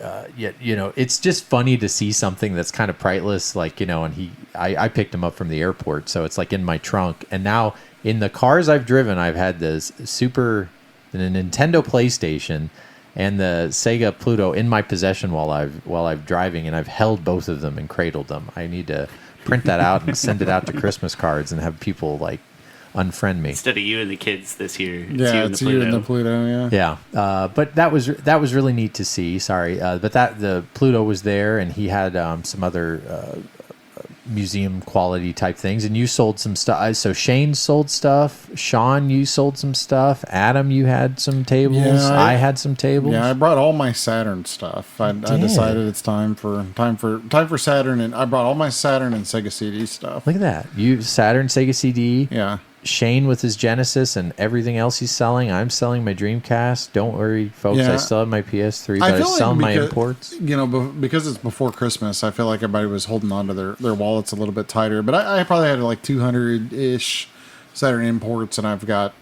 it's just funny to see something that's kind of priceless, and I picked him up from the airport, so it's like in my trunk. And now in the cars I've driven, I've had the Nintendo PlayStation and the Sega Pluto in my possession while I'm driving, and I've held both of them and cradled them. I need to print that out and send it out to Christmas cards and have people unfriend me. Instead of you and the kids this year, it's you and the Pluto. But that was really neat to see. Sorry, but the Pluto was there, and he had some other museum quality type things. And you sold some stuff. So Shane sold stuff. Sean, you sold some stuff. Adam, you had some tables. Yeah, I had some tables. Yeah, I brought all my Saturn stuff. I decided it's time for Saturn, and I brought all my Saturn and Sega CD stuff. Look at that. You Saturn, Sega CD. Yeah. Shane with his Genesis and everything else he's selling. I'm selling my Dreamcast. Don't worry, folks. I still have my PS3, but I'm selling my imports. Because it's before Christmas, I feel like everybody was holding on to their wallets a little bit tighter. But I probably had 200-ish Saturn imports, and I've got,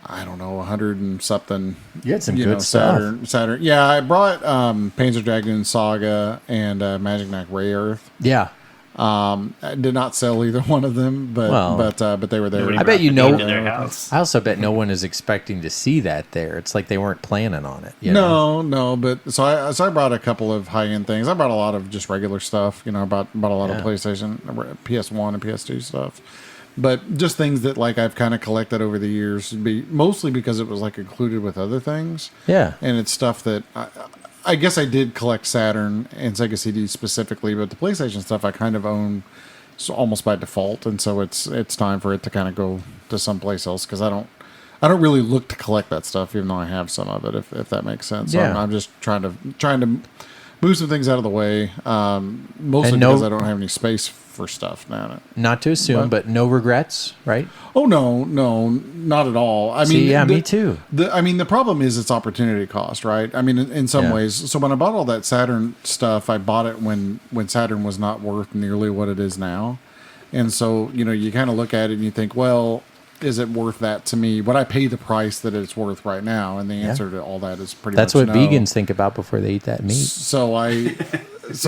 I don't know, 100 and something. You had some good stuff. Saturn. Yeah, I brought Panzer Dragoon Saga and Magic Knight Ray Earth. Yeah. I did not sell either one of them, but they were there. I bet I also bet no one is expecting to see that there. It's like they weren't planning on it. No. But so I brought a couple of high end things. I brought a lot of just regular stuff. I brought a lot of PlayStation, PS1, and PS2 stuff. But just things that I've kind of collected over the years, mostly because it was included with other things. Yeah, and it's stuff that I guess I did collect Saturn and Sega CD specifically, but the PlayStation stuff I kind of own almost by default, and so it's time for it to kind of go to someplace else because I don't really look to collect that stuff, even though I have some of it, if that makes sense. Yeah. So I'm just trying to move some things out of the way, mostly because I don't have any space for stuff now. Not to assume, but no regrets, right? Oh no, not at all. I mean, me too. The problem is its opportunity cost, right? I mean, in some ways. So when I bought all that Saturn stuff, I bought it when Saturn was not worth nearly what it is now, and so you kind of look at it and you think, well, is it worth that to me? Would I pay the price that it's worth right now? And the answer to all that is pretty. That's much what no. vegans think about before they eat that meat. So I, it's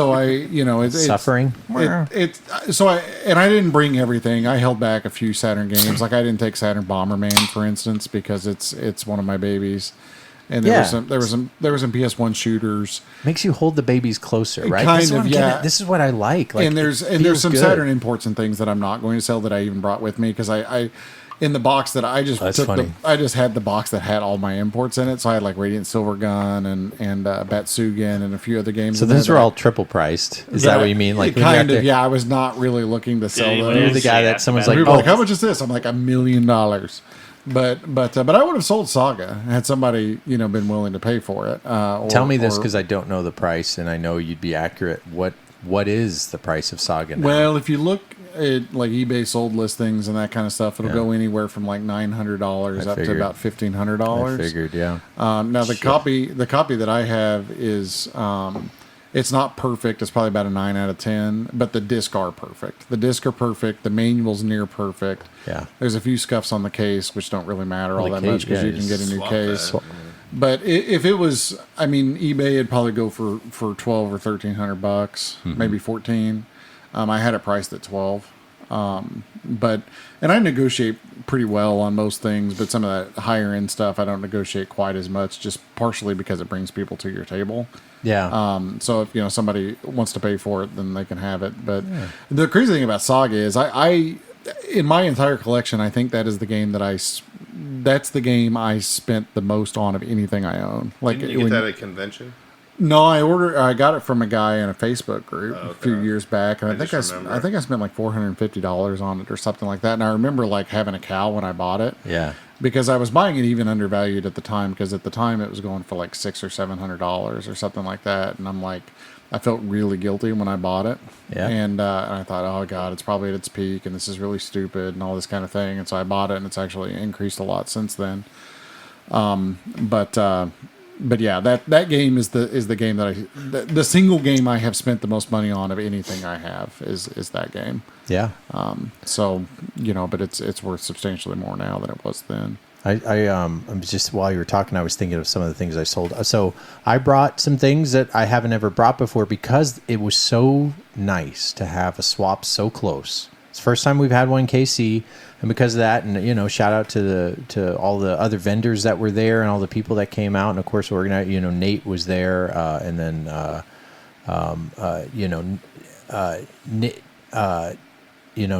Suffering. And I didn't bring everything. I held back a few Saturn games. Like I didn't take Saturn Bomberman, for instance, because it's one of my babies. And there was some PS1 shooters. Makes you hold the babies closer, right? This is what I like. And there's some good Saturn imports and things that I'm not going to sell that I even brought with me because I in the box that I just I just had the box that had all my imports in it. So I had like Radiant Silvergun and Batsugan and a few other games. So those are all triple priced. Is that what you mean? Like kind of. Yeah, I was not really looking to sell those. You're the guy that someone's like, like, how much is this? I'm like $1 million. But I would have sold Saga had somebody been willing to pay for it. Tell me this because I don't know the price, and I know you'd be accurate. What is the price of Saga now? Well, if you look at like eBay sold listings and that kind of stuff, it'll go anywhere from like $900 up to about $1,500. I figured, yeah. Now the copy that I have is. It's not perfect. It's probably about a 9 out of 10, but the discs are perfect. The discs are perfect. The manual's near perfect. Yeah. There's a few scuffs on the case, which don't really matter all that much because you can get a new case. But if it was, I mean, eBay would probably go for $1,200 or $1,300, maybe 14. I had it priced at 12. And I negotiate pretty well on most things, but some of that higher end stuff I don't negotiate quite as much, just partially because it brings people to your table. Yeah. So if somebody wants to pay for it, then they can have it. But the crazy thing about Saga is I in my entire collection, I think that is the game that's the game I spent the most on of anything I own. Like, didn't you get that at a convention? No, I got it from a guy in a Facebook group a few years back, and I think I spent like $450 on it or something like that. And I remember like having a cow when I bought it. Yeah. Because I was buying it even undervalued at the time, because at the time it was going for like $600 or $700 or something like that, and I'm like, I felt really guilty when I bought it. Yeah. And I thought, oh God, it's probably at its peak, and this is really stupid, and all this kind of thing. And so I bought it, and it's actually increased a lot since then. But yeah, that game is the game that the single game I have spent the most money on of anything I have is that game. Yeah. So but it's worth substantially more now than it was then. I'm just, while you were talking, I was thinking of some of the things I sold. So I brought some things that I haven't ever brought before because it was so nice to have a swap so close. It's the first time we've had one in KC, and because of that, and shout out to all the other vendors that were there and all the people that came out, and of course organized. Nate was there, and then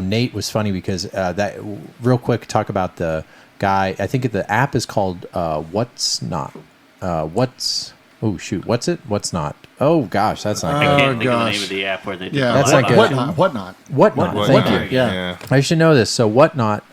Nate was funny because that real quick talk about the guy. I think the app is called What's Not. What's not? Oh gosh, that's not. I can't think of the name of the app where they do that's not good. Whatnot. Thank you. Yeah, I should know this. So Whatnot,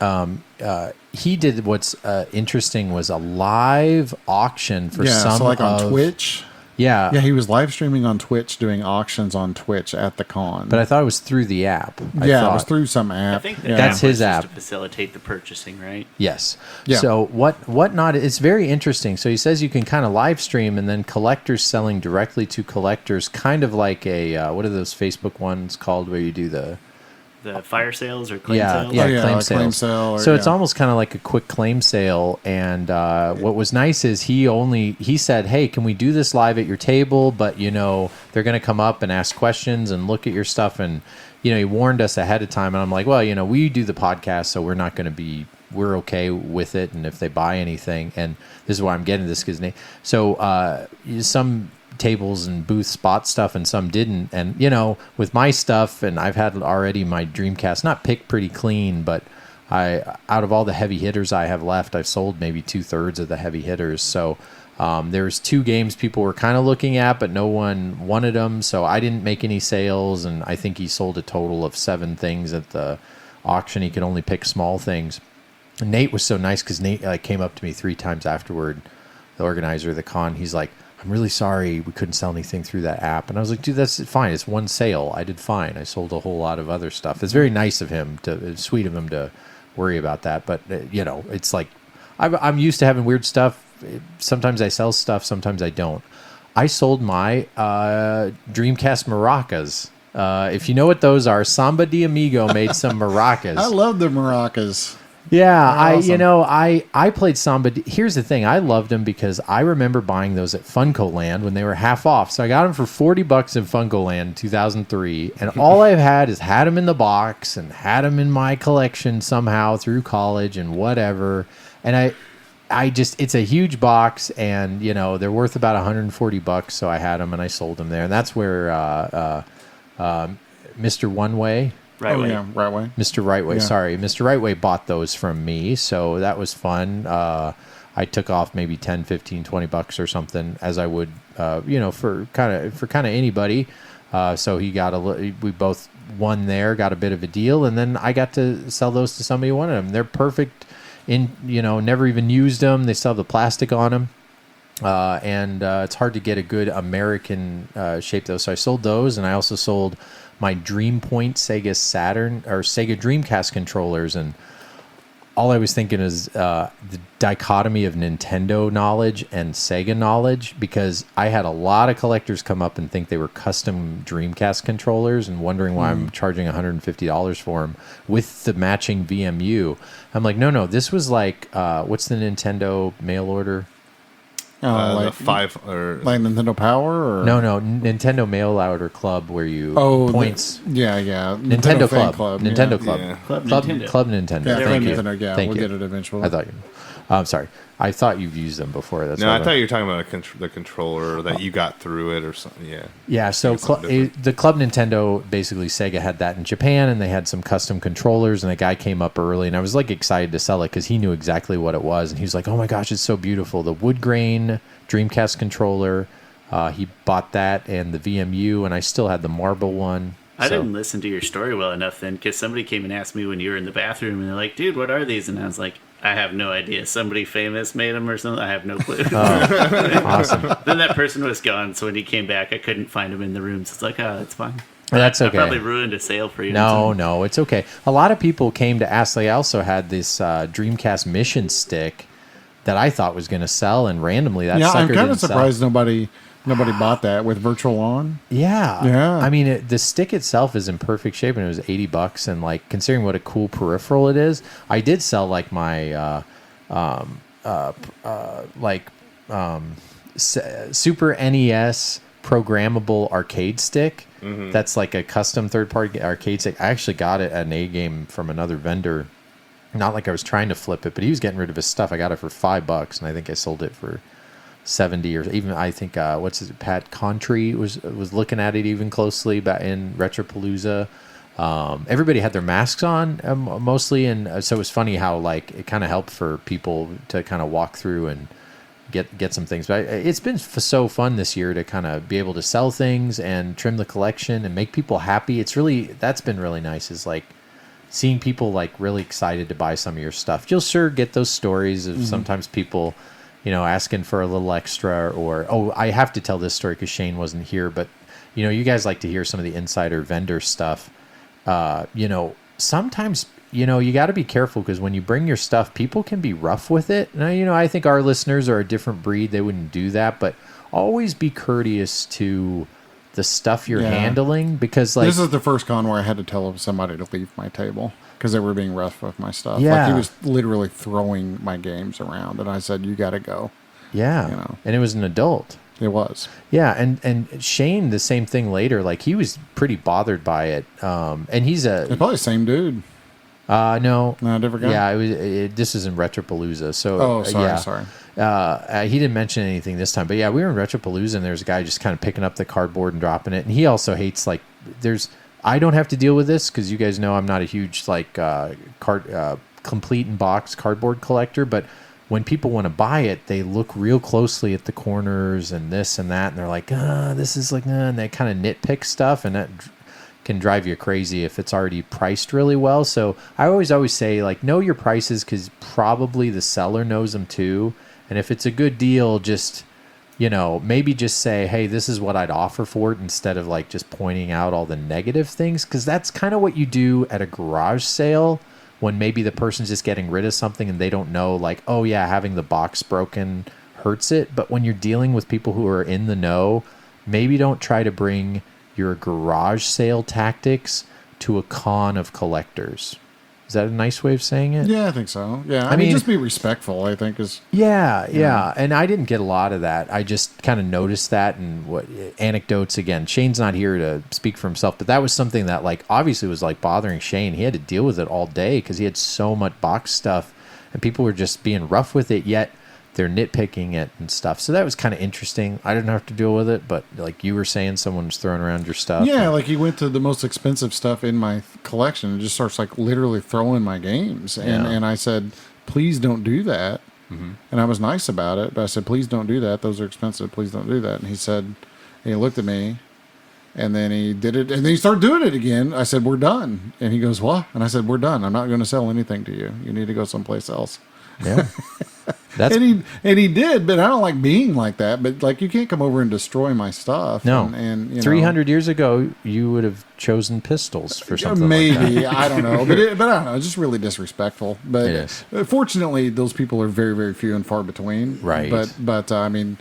he did what's interesting was a live auction for some so like on Twitch. Yeah. Yeah, he was live streaming on Twitch, doing auctions on Twitch at the con. But I thought it was through the app. It was through some app. I think that's his app to facilitate the purchasing, right? Yes. Yeah. So Whatnot, it's very interesting. So he says you can kind of live stream, and then collectors selling directly to collectors, kind of like a what are those Facebook ones called where you do the fire sales or claim sales? Yeah, claim like sales. Claim sale so it's almost kind of like a quick claim sale. And what was nice is he said, hey, can we do this live at your table? But, they're going to come up and ask questions and look at your stuff. And, he warned us ahead of time. And I'm like, well, we do the podcast, so we're not going to we're okay with it. And if they buy anything, and this is why I'm getting this, because some tables and booths bought stuff and some didn't, and with my stuff, and I've had already my Dreamcast not picked pretty clean, but out of all the heavy hitters I have left, I've sold maybe 2/3 of the heavy hitters. So There's 2 games people were kind of looking at, but no one wanted them, so I didn't make any sales, and I think he sold a total of 7 things at the auction. He could only pick small things. And Nate was so nice because Nate came up to me 3 times afterward, the organizer of the con. He's like, I'm really sorry we couldn't sell anything through that app. And I was like, dude, that's fine. It's one sale. I did fine. I sold a whole lot of other stuff. It's very nice of him it's sweet of him to worry about that. But, it's like, I'm used to having weird stuff. Sometimes I sell stuff. Sometimes I don't. I sold my Dreamcast maracas. If you know what those are, Samba de Amigo made some maracas. I love the maracas. Yeah, They're awesome. I played Samba. Here's the thing, I loved them because I remember buying those at Funko Land when they were half off. So I got them for $40 in Funko Land in 2003, and all I've had is had them in the box and had them in my collection somehow through college and whatever. And I just, it's a huge box, and they're worth about $140. So I had them and I sold them there, and that's where Mr. One Way. Right way. Yeah, Right Way. Mr. Right Way, Yeah. sorry. Mr. Right Way bought those from me, so that was fun. I took off maybe 10, 15, $20 or something, as I would, for kind of anybody. So he got we both won there, got a bit of a deal, and then I got to sell those to somebody who wanted them. They're perfect never even used them. They still have the plastic on them. And it's hard to get a good American shape, though. So I sold those, and I also sold my DreamPoint Sega Saturn or Sega Dreamcast controllers, and all I was thinking is the dichotomy of Nintendo knowledge and Sega knowledge, because I had a lot of collectors come up and think they were custom Dreamcast controllers and wondering why I'm charging $150 for them with the matching VMU. I'm like, no, this was like, what's the Nintendo mail order? The 5 or Like Nintendo Power? Or? No, Nintendo mail order club where you points. Yeah. Nintendo Fan Club. Nintendo Club. Yeah. Club Nintendo. Club Nintendo. Yeah, Thank you. Nintendo. Yeah, Thank we'll you. get it eventually. I thought you. I'm sorry. I thought you've used them before. That's No, why I thought you were talking about the controller that you got through it or something. Yeah. Yeah, so the Club Nintendo, basically Sega had that in Japan, and they had some custom controllers, and a guy came up early, and I was like excited to sell it because he knew exactly what it was, and he was like, oh my gosh, it's so beautiful. The wood grain Dreamcast controller, he bought that and the VMU, and I still had the marble one. I didn't listen to your story well enough then, because somebody came and asked me when you were in the bathroom, and they're like, dude, what are these? And I was like, I have no idea. Somebody famous made them or something. I have no clue. Awesome. Then that person was gone, so when he came back, I couldn't find him in the room. So it's like, oh, that's fine. That's okay. I probably ruined a sale for you. No, it's okay. A lot of people came to ask. They also had this Dreamcast mission stick that I thought was going to sell, and randomly that sucker I'm kind didn't of surprised nobody bought that with Virtual On. Yeah. I mean, the stick itself is in perfect shape, and it was $80. And like, considering what a cool peripheral it is, I did sell like my Super NES programmable arcade stick. Mm-hmm. That's like a custom third-party arcade stick. I actually got it at an A game from another vendor. Not like I was trying to flip it, but he was getting rid of his stuff. I got it for $5, and I think I sold it for 70, or even I think Pat Contry was looking at it even closely back in Retropalooza. Everybody had their masks on mostly, and so it was funny how like it kind of helped for people to kind of walk through and get some things. But it's been so fun this year to kind of be able to sell things and trim the collection and make people happy. That's been really nice, is like seeing people like really excited to buy some of your stuff. You'll sure get those stories of sometimes people, asking for a little extra, or, I have to tell this story because Shane wasn't here, but, you guys like to hear some of the insider vendor stuff. Sometimes, you got to be careful, because when you bring your stuff, people can be rough with it. Now, I think our listeners are a different breed. They wouldn't do that, but always be courteous to the stuff you're handling, because like, this is the first con where I had to tell somebody to leave my table because they were being rough with my stuff. Yeah. Like, he was literally throwing my games around, and I said, you got to go. Yeah. And it was an adult. It was. Yeah, and Shane, the same thing later. Like, he was pretty bothered by it. And he's It's probably the same dude. No, different guy. Yeah, this is in Retropalooza. So, sorry. He didn't mention anything this time, but yeah, we were in Retropalooza, and there's a guy just kind of picking up the cardboard and dropping it. And he also hates like I don't have to deal with this because you guys know I'm not a huge like complete in box cardboard collector, but when people want to buy it, they look real closely at the corners and this and that, and they're like, this is like, and they kind of nitpick stuff, and that can drive you crazy if it's already priced really well. So I always say, like, know your prices, because probably the seller knows them too. And if it's a good deal, just, maybe just say, hey, this is what I'd offer for it, instead of like just pointing out all the negative things, because that's kind of what you do at a garage sale when maybe the person's just getting rid of something and they don't know, like, oh yeah, having the box broken hurts it. But when you're dealing with people who are in the know, maybe don't try to bring your garage sale tactics to a con of collectors. Is that a nice way of saying it? Yeah, I think so. Yeah, I mean, just be respectful, I think is... Yeah. And I didn't get a lot of that. I just kind of noticed that, and what anecdotes, again, Shane's not here to speak for himself, but that was something that, like, obviously was, like, bothering Shane. He had to deal with it all day because he had so much box stuff, and people were just being rough with it, yet they're nitpicking it and stuff. So that was kind of interesting. I didn't have to deal with it, but like you were saying, someone was throwing around your stuff. Yeah, like he went to the most expensive stuff in my collection and just starts like literally throwing my games. And I said, please don't do that. Mm-hmm. And I was nice about it, but I said, please don't do that. Those are expensive. Please don't do that. And he said, and he looked at me, and then he did it, and then he started doing it again. I said, we're done. And he goes, what? And I said, we're done. I'm not going to sell anything to you. You need to go someplace else. Yeah. And he did, but I don't like being like that. But like, you can't come over and destroy my stuff. No, and 300 years ago, you would have chosen pistols for something. Maybe like that. I don't know, but I don't know. It's just really disrespectful. But fortunately, those people are very, very few and far between. Right. But I mean,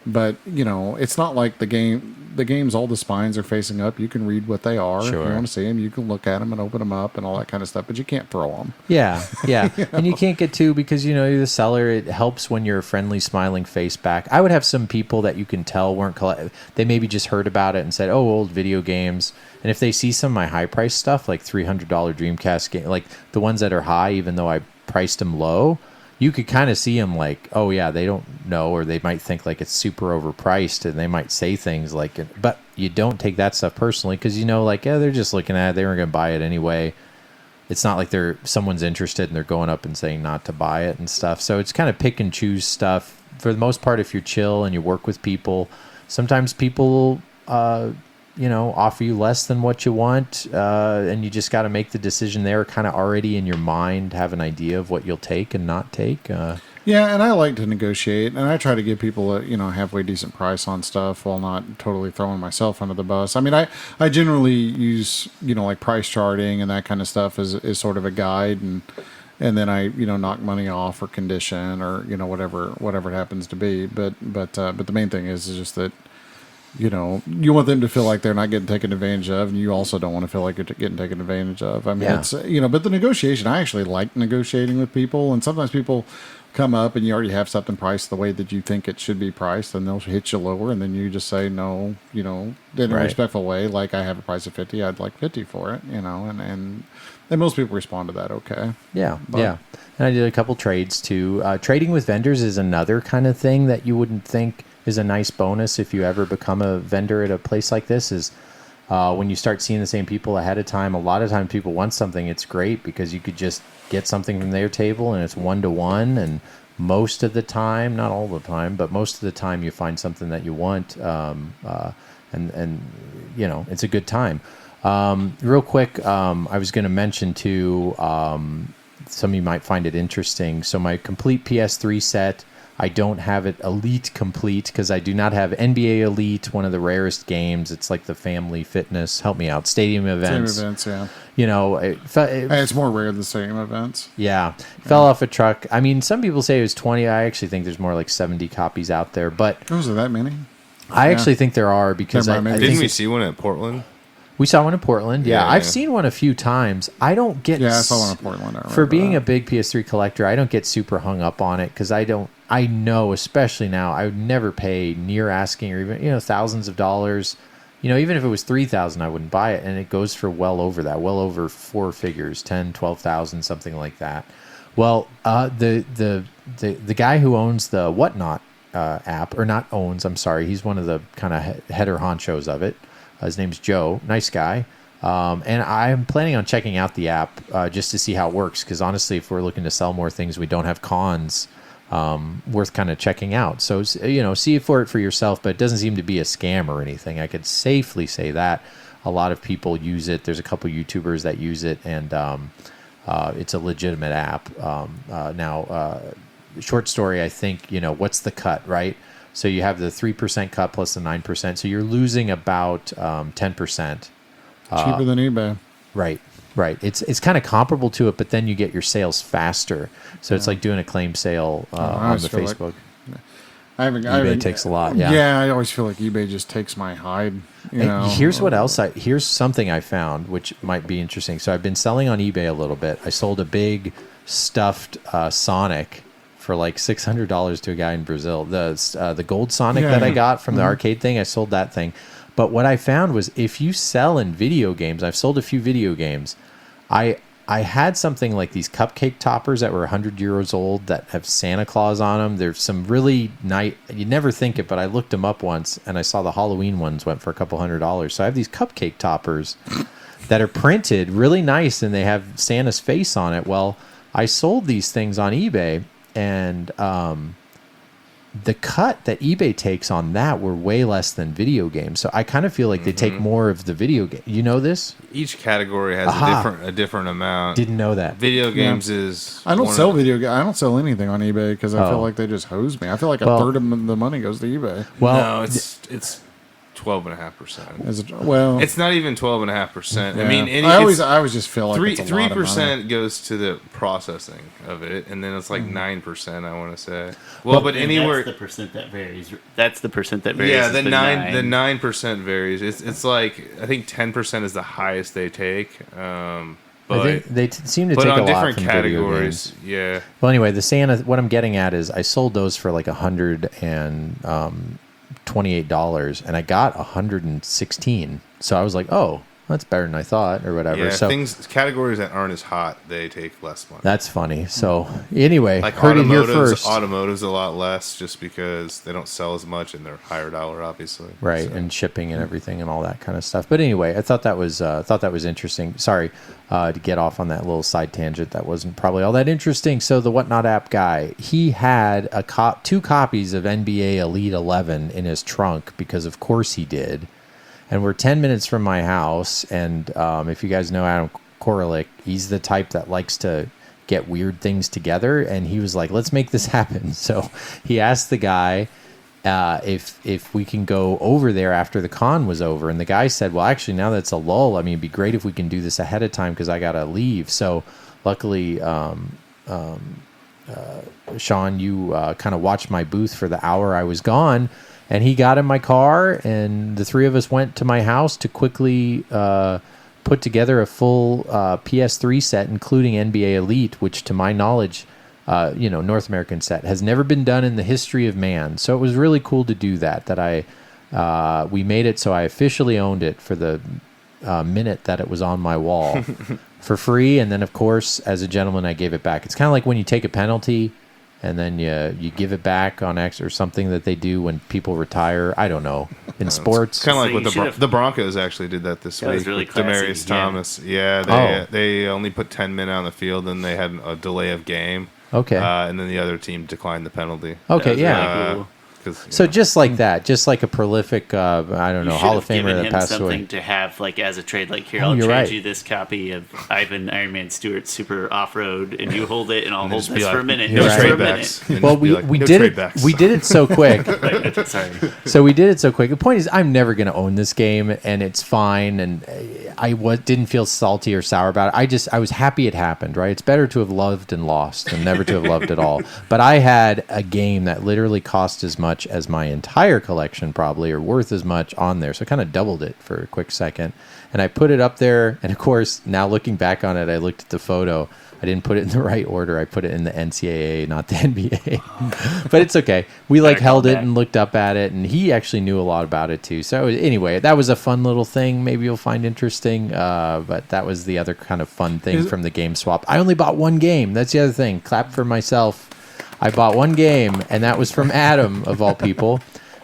it's not like the game. The games, all the spines are facing up. You can read what they are. Sure. If you want to see them, you can look at them and open them up and all that kind of stuff. But you can't throw them. Yeah. And you can't get too, because you're the seller. It helps when you're a friendly, smiling face back. I would have some people that you can tell weren't they maybe just heard about it and said, "Oh, old video games." And if they see some of my high price stuff, like $300 Dreamcast game, like the ones that are high, even though I priced them low, you could kind of see them like, oh yeah, they don't know, or they might think like it's super overpriced, and they might say things like, but you don't take that stuff personally, because they're just looking at it, they weren't going to buy it anyway. It's not like someone's interested and they're going up and saying not to buy it and stuff. So it's kind of pick and choose stuff. For the most part, if you're chill and you work with people, sometimes people offer you less than what you want, and you just got to make the decision there, kind of already in your mind, have an idea of what you'll take and not take. Yeah, and I like to negotiate, and I try to give people a halfway decent price on stuff while not totally throwing myself under the bus. I mean, I generally use like price charting and that kind of stuff as sort of a guide, and then I knock money off or condition or whatever it happens to be. But the main thing is just that. You want them to feel like they're not getting taken advantage of, and you also don't want to feel like you're getting taken advantage of. I mean, it's but the negotiation, I actually like negotiating with people, and sometimes people come up and you already have something priced the way that you think it should be priced, and they'll hit you lower, and then you just say no, in a respectful way, like I have a price of 50, I'd like 50 for it, and most people respond to that okay. Yeah. And I did a couple trades too. Trading with vendors is another kind of thing that you wouldn't think is a nice bonus if you ever become a vendor at a place like this, is when you start seeing the same people ahead of time. A lot of times people want something, it's great because you could just get something from their table and it's 1-to-1, and most of the time, not all the time, but most of the time you find something that you want, and it's a good time. Real quick, I was going to mention too, some of you might find it interesting. So my complete PS3 set, I don't have it Elite complete because I do not have NBA Elite, one of the rarest games. It's like the family fitness, help me out, stadium events. Stadium events, yeah. It's more rare than stadium events. Yeah. Fell off a truck. I mean, some people say it was 20. I actually think there's more like 70 copies out there. But was there that many? I actually think there are, because I didn't think we see one at Portland? We saw one in Portland. Yeah, I've seen one a few times. I don't get... Yeah, I saw one in Portland. For being a big PS3 collector, I don't get super hung up on it, because I know, especially now, I would never pay near asking, or even, thousands of dollars. Even if it was $3,000, I wouldn't buy it. And it goes for well over that, well over four figures, 10, 12,000, something like that. Well, the guy who owns the Whatnot app, or not owns, I'm sorry, he's one of the kind of header honchos of it. His name's Joe, nice guy. And I'm planning on checking out the app just to see how it works, because honestly, if we're looking to sell more things, we don't have cons. worth kind of checking out. So, see it for yourself, but it doesn't seem to be a scam or anything. I could safely say that a lot of people use it. There's a couple YouTubers that use it, and it's a legitimate app. Now, short story, I think, what's the cut, right? So you have the 3% cut plus the 9%. So you're losing about 10%. Cheaper than eBay. Right. It's kind of comparable to it, but then you get your sales faster. So it's like doing a claim sale on the Facebook. eBay takes a lot. Yeah, I always feel like eBay just takes my hide. Here's what else. Here's something I found, which might be interesting. So I've been selling on eBay a little bit. I sold a big stuffed Sonic for like $600 to a guy in Brazil. The gold Sonic that I got from the arcade thing, I sold that thing. But what I found was if you sell in video games, I've sold a few video games. I had something like these cupcake toppers that were 100 years old that have Santa Claus on them. There's some really nice, you'd never think it, but I looked them up once and I saw the Halloween ones went for a couple $100. So I have these cupcake toppers that are printed really nice and they have Santa's face on it. Well, I sold these things on eBay, and the cut that eBay takes on that were way less than video games. So I kind of feel like they take more of the video game. You know this? Each category has a different amount. Didn't know that. Video games is. I don't sell video games. I don't sell anything on eBay because I feel like they just hose me. I feel like a third of the money goes to eBay. Well, no, it's 12.5%. Is it, well, it's not even 12.5%. Yeah. I mean, I always just feel like 3% goes to the processing of it, and then it's like 9%. I want to say. Well, but anywhere that's the percent that varies. That's the percent that varies. Yeah, the 9% varies. It's like I think 10% is the highest they take. But I think they seem to take a lot different from categories. Video games. Yeah. Well, anyway, the Santa. What I'm getting at is I sold those for like $128, and I got 116. So I was like, oh, that's better than I thought, or whatever. Yeah, so categories that aren't as hot, they take less money. That's funny. So anyway, like heard it here first. Automotive's a lot less just because they don't sell as much and they're higher dollar, obviously. Right, so. And shipping and everything and all that kind of stuff. But anyway, I thought that was interesting. Sorry to get off on that little side tangent. That wasn't probably all that interesting. So the Whatnot app guy, he had two copies of NBA Elite 11 in his trunk because of course he did. And we're 10 minutes from my house, and if you guys know Adam Koralik, he's the type that likes to get weird things together, and he was like, let's make this happen. So he asked the guy if we can go over there after the con was over, and the guy said, well, actually, now that it's a lull, I mean, it'd be great if we can do this ahead of time because I got to leave. So luckily, Sean, you kind of watched my booth for the hour I was gone. And he got in my car, and the three of us went to my house to quickly put together a full PS3 set, including NBA Elite, which, to my knowledge, North American set, has never been done in the history of man. So it was really cool to do that. We made it so I officially owned it for the minute that it was on my wall for free. And then, of course, as a gentleman, I gave it back. It's kind of like when you take a penalty and then you give it back on X or something that they do when people retire. I don't know. In sports. Kind of like what the Broncos actually did that this week. Was really with Demaryius Thomas. Yeah, they only put 10 men on the field and they had a delay of game. Okay. And then the other team declined the penalty. Okay, yeah. Really cool. So just like that, just like a prolific, Hall of Famer that passed away. Something to have like as a trade, like here, I'll trade you this copy of Ivan Iron Man Stewart's Super Off Road, and you hold it, and I'll hold this for a minute. No trade backs. Well, we did it so quick. Sorry. So we did it so quick. The point is, I'm never going to own this game, and it's fine. And I didn't feel salty or sour about it. I was happy it happened. Right? It's better to have loved and lost than never to have loved at all. But I had a game that literally cost as much as my entire collection probably, or worth as much on there. So I kind of doubled it for a quick second. And I put it up there. And of course, now looking back on it, I looked at the photo. I didn't put it in the right order. I put it in the NCAA, not the NBA. But it's okay. We held it and looked up at it. And he actually knew a lot about it too. So anyway, that was a fun little thing. Maybe you'll find interesting. But that was the other kind of fun thing from the game swap. I only bought one game. That's the other thing. Clap for myself. I bought one game, and that was from Adam, of all people.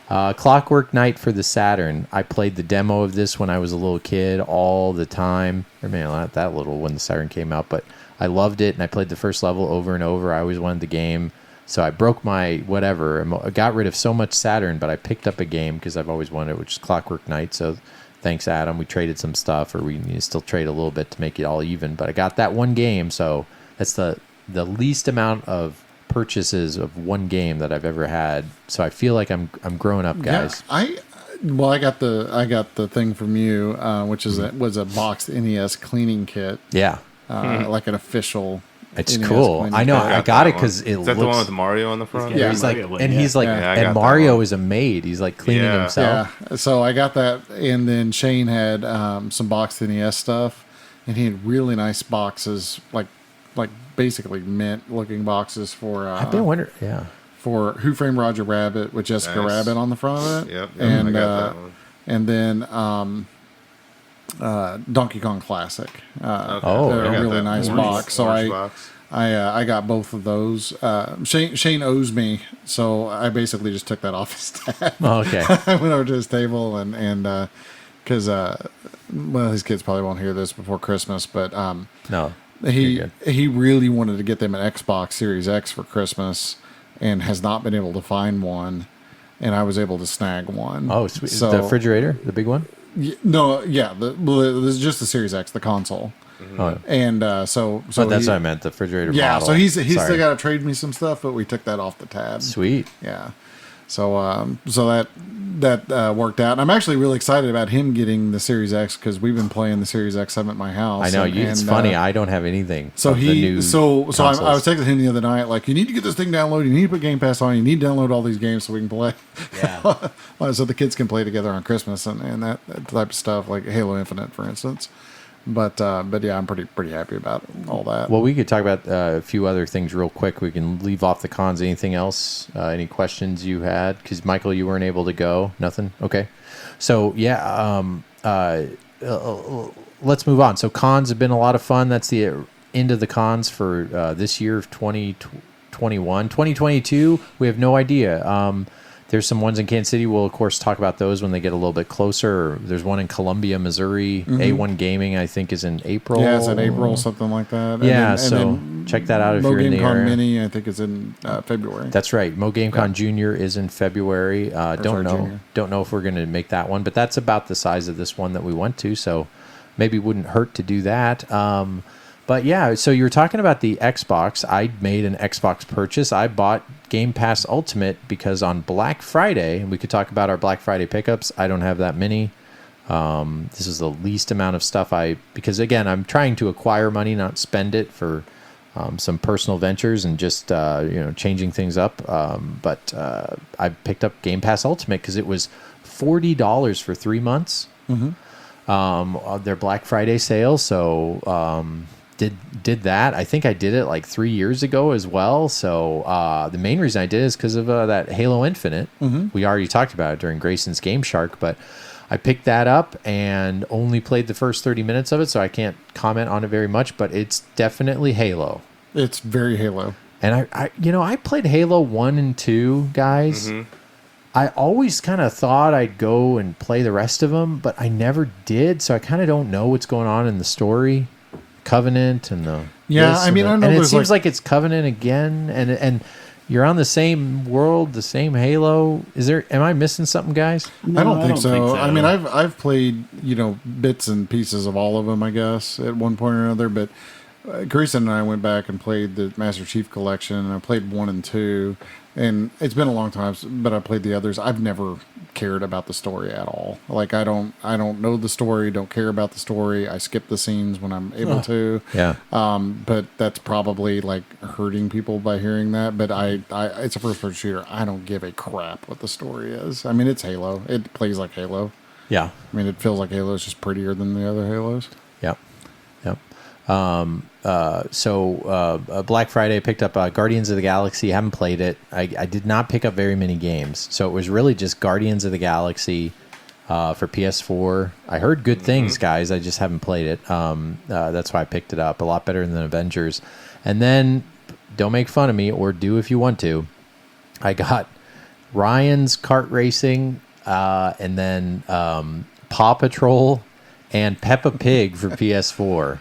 Clockwork Knight for the Saturn. I played the demo of this when I was a little kid all the time. Or maybe not that little when the Saturn came out, but I loved it, and I played the first level over and over. I always wanted the game. So I broke my whatever. I got rid of so much Saturn, but I picked up a game because I've always wanted, which is Clockwork Knight. So thanks, Adam. We traded some stuff, or we need to still trade a little bit to make it all even. But I got that one game, so that's the least amount of purchases of one game that I've ever had. So I feel like I'm growing up, guys. Yeah, I got the thing from you, which is was a boxed NES cleaning kit. Yeah. Like an official. It's NES cool. cleaning I know. kit. I got it because it Is looks. that the one with Mario on the front? Yeah, he's like, Mario one, and yeah. he's like, Yeah, I got and that Mario one. is a maid. He's like cleaning Yeah. himself. Yeah. So I got that, and then Shane had some boxed NES stuff, and he had really nice boxes, like basically mint looking boxes for. I've been wondering. Yeah. For Who Framed Roger Rabbit with Jessica Nice. Rabbit on the front of it. Yep, And I got that one. and then Donkey Kong Classic. Oh, they're I got a really that nice orange- box. So orange box. I got both of those. Shane owes me, so I basically just took that off his tab. Oh, okay. I went over to his table and because well, his kids probably won't hear this before Christmas, but No. You're good. he really wanted to get them an Xbox Series X for Christmas, and has not been able to find one. And I was able to snag one. Oh, sweet. So, The refrigerator, the big one. no, yeah, this is just the Series X, the console. Oh, And so but that's he- what I meant. The refrigerator. yeah. model. So he's Sorry. still got to trade me some stuff, but we took that off the tab. Sweet. Yeah. So that worked out. And I'm actually really excited about him getting the Series X because we've been playing the Series X at my house. I know. And, It's funny. I don't have anything. So of the new I was consoles. texting him the other night, like, you need to get this thing downloaded. You need to put Game Pass on. You need to download all these games so we can play. Yeah. So the kids can play together on Christmas and that type of stuff, like Halo Infinite, for instance. But yeah, I'm pretty happy about all that. Well, we could talk about a few other things real quick. We can leave off the cons. Anything else? Any questions you had? Because Michael, you weren't able to go. Nothing. Okay. So yeah, let's move on. So cons have been a lot of fun. That's the end of the cons for this year of 2021. 2022, we have no idea. There's some ones in Kansas City. We'll, of course, talk about those when they get a little bit closer. There's one in Columbia, Missouri. A1 Gaming, I think, is in April. Yeah, it's in April, something like that. Yeah, so check that out if you're in the Mo area. Mini, I think, is in February. That's right. Mo GameCon Junior is in February. Junior. Don't know if we're going to make that one, but that's about the size of this one that we went to, so maybe it wouldn't hurt to do that. But yeah, so you were talking about the Xbox. I made an Xbox purchase. I bought Game Pass Ultimate because on Black Friday, and we could talk about our Black Friday pickups. I don't have that many. This is the least amount of stuff because again, I'm trying to acquire money, not spend it for some personal ventures and just changing things up. But I picked up Game Pass Ultimate because it was $40 for 3 months. Their Black Friday sale. So did that. I think I did it like 3 years ago as well. So the main reason I did is because of that Halo Infinite. We already talked about it during Grayson's Game Shark, but I picked that up and only played the first 30 minutes of it, so I can't comment on it very much, but it's definitely Halo. It's very Halo. And I played Halo 1 and 2, guys. I always kind of thought I'd go and play the rest of them, but I never did, so I kind of don't know what's going on in the story. Covenant and the I mean, I know and it there's seems like it's Covenant again, and you're on the same world, the same Halo. Am I missing something, guys? I don't think so. I mean, I've played bits and pieces of all of them, I guess, at one point or another. But Grayson and I went back and played the Master Chief Collection, and I played 1 and 2. And it's been a long time, but I played the others. I've never cared about the story at all. Like I don't know the story, don't care about the story. I skip the scenes when I'm able to. Yeah. But that's probably like hurting people by hearing that. But I it's a first-person shooter. I don't give a crap what the story is. I mean, it's Halo. It plays like Halo. Yeah. I mean, it feels like Halo is just prettier than the other Halos. Yep. Black Friday, I picked up Guardians of the Galaxy. Haven't played it. I did not pick up very many games, so it was really just Guardians of the Galaxy for PS4. I heard good things, guys. I just haven't played it. That's why I picked it up. A lot better than Avengers. And then, don't make fun of me, or do if you want to. I got Ryan's Kart Racing, and then Paw Patrol and Peppa Pig for PS4.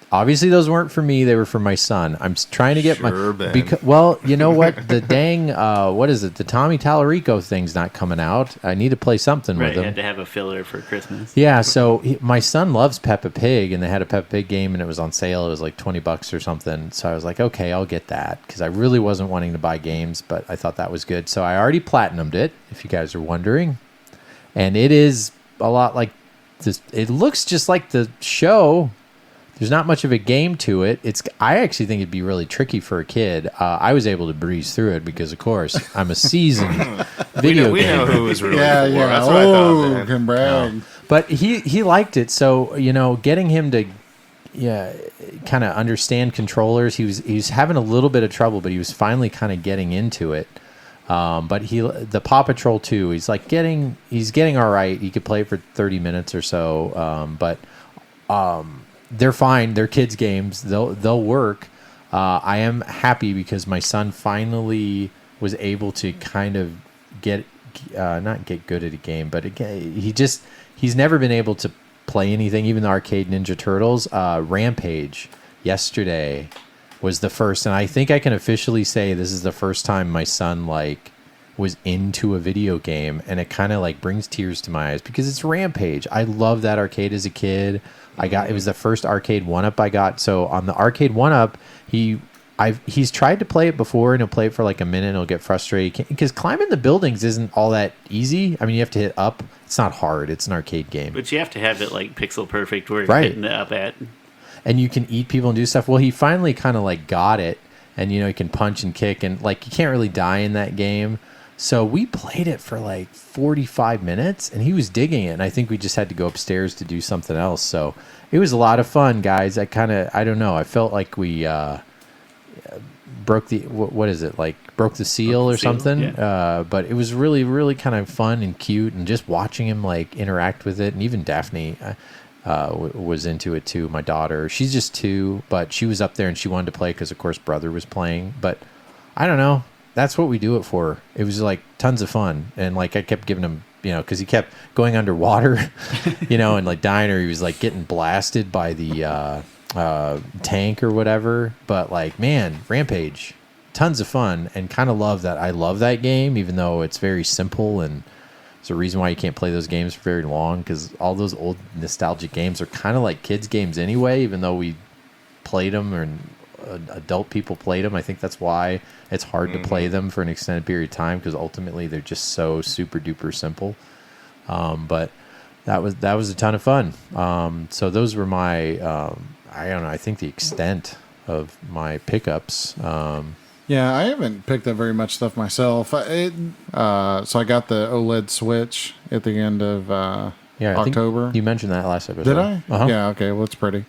Obviously, those weren't for me. They were for my son. I'm trying to get Sure, Ben. well, you know what? The dang, what is it? The Tommy Tallarico thing's not coming out. I need to play something Right, with him. had to have a filler for Christmas. Yeah, so my son loves Peppa Pig, and they had a Peppa Pig game, and it was on sale. It was like $20 or something. So I was like, okay, I'll get that, because I really wasn't wanting to buy games, but I thought that was good. So I already platinumed it, if you guys are wondering. And it is a lot like this. It looks just like the show. There's not much of a game to it. I actually think it'd be really tricky for a kid. I was able to breeze through it because, of course, I'm a seasoned video we know gamer. who it was really Yeah, for. yeah. That's what I thought, man. Can brag. But he liked it. So, getting him to kind of understand controllers, he was having a little bit of trouble, but he was finally kind of getting into it. But the Paw Patrol 2, he's getting all right. He could play it for 30 minutes or so. But they're fine. They're kids' games. They'll work. I am happy because my son finally was able to kind of not get good at a game, but he's never been able to play anything, even the arcade Ninja Turtles. Rampage yesterday was the first, and I think I can officially say this is the first time my son was into a video game, and it kind of brings tears to my eyes because it's Rampage. I love that arcade as a kid. It was the first arcade 1-up I got. So on the arcade 1-up, he's tried to play it before, and he'll play it for like a minute and he'll get frustrated because climbing the buildings isn't all that easy. I mean, you have to hit up. It's not hard. It's an arcade game. But you have to have it pixel perfect where you're Right. hitting it up at. And you can eat people and do stuff. Well, he finally kind of got it, and he can punch and kick, and you can't really die in that game. So we played it for 45 minutes, and he was digging it. And I think we just had to go upstairs to do something else. So it was a lot of fun, guys. I don't know. I felt like we broke the what is it broke the seal or something. Yeah. But it was really, really kind of fun and cute, and just watching him interact with it, and even Daphne was into it too. My daughter, she's just 2, but she was up there and she wanted to play because, of course, brother was playing. But I don't know. That's what we do it for. It was tons of fun, and I kept giving him, because he kept going underwater, and dying, or he was getting blasted by the tank or whatever. But man, Rampage, tons of fun, and kind of love that. I love that game, even though it's very simple, and it's a reason why you can't play those games for very long, because all those old nostalgic games are kind of like kids games anyway, even though we played them and adult people played them. I think that's why it's hard to play them for an extended period of time, because ultimately they're just so super duper simple. But that was a ton of fun. So those were my I don't know, I think the extent of my pickups. Yeah, I haven't picked up very much stuff myself. So I got the OLED Switch at the end of I think October. you mentioned that last episode. Did I? Uh-huh. Yeah. Okay. Well, it's pretty.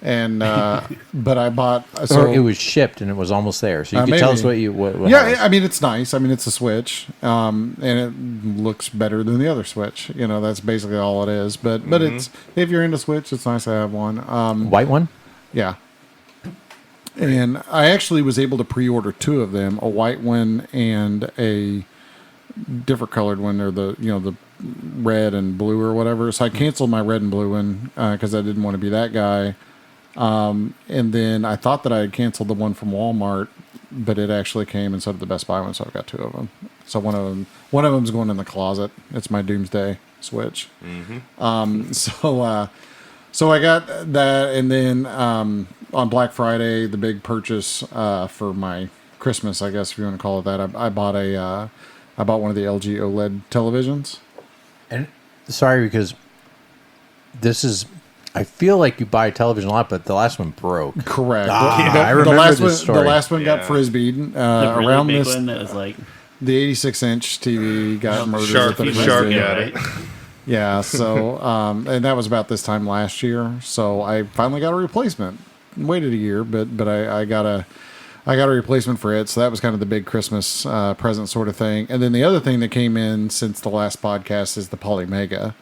And but I bought. So Or it was shipped and it was almost there. So you could tell us what you. What yeah, I mean it's nice. I mean it's a Switch, and it looks better than the other Switch. That's basically all it is. But it's, if you're into Switch, it's nice to have one. White one. Yeah. And I actually was able to pre-order 2 of them, a white one and a different colored one, or the red and blue or whatever. So I canceled my red and blue one because I didn't want to be that guy. And then I thought that I had canceled the one from Walmart, but it actually came, and so did the Best Buy one. So I've got 2 of them. So one of them's going in the closet. It's my Doomsday Switch. So I got that, and then on Black Friday, the big purchase for my Christmas, I guess if you want to call it that, I bought one of the LG OLED televisions. And sorry, because this is. I feel like you buy a television a lot, but the last one broke. Correct. I remember this story. The last one got frisbeed The really around big this. one that was The 86-inch TV got murdered. Shark with the got frisbee. it. Yeah, so and that was about this time last year. So I finally got a replacement. Waited a year, but I got a replacement for it. So that was kind of the big Christmas present sort of thing. And then the other thing that came in since the last podcast is the Polymega.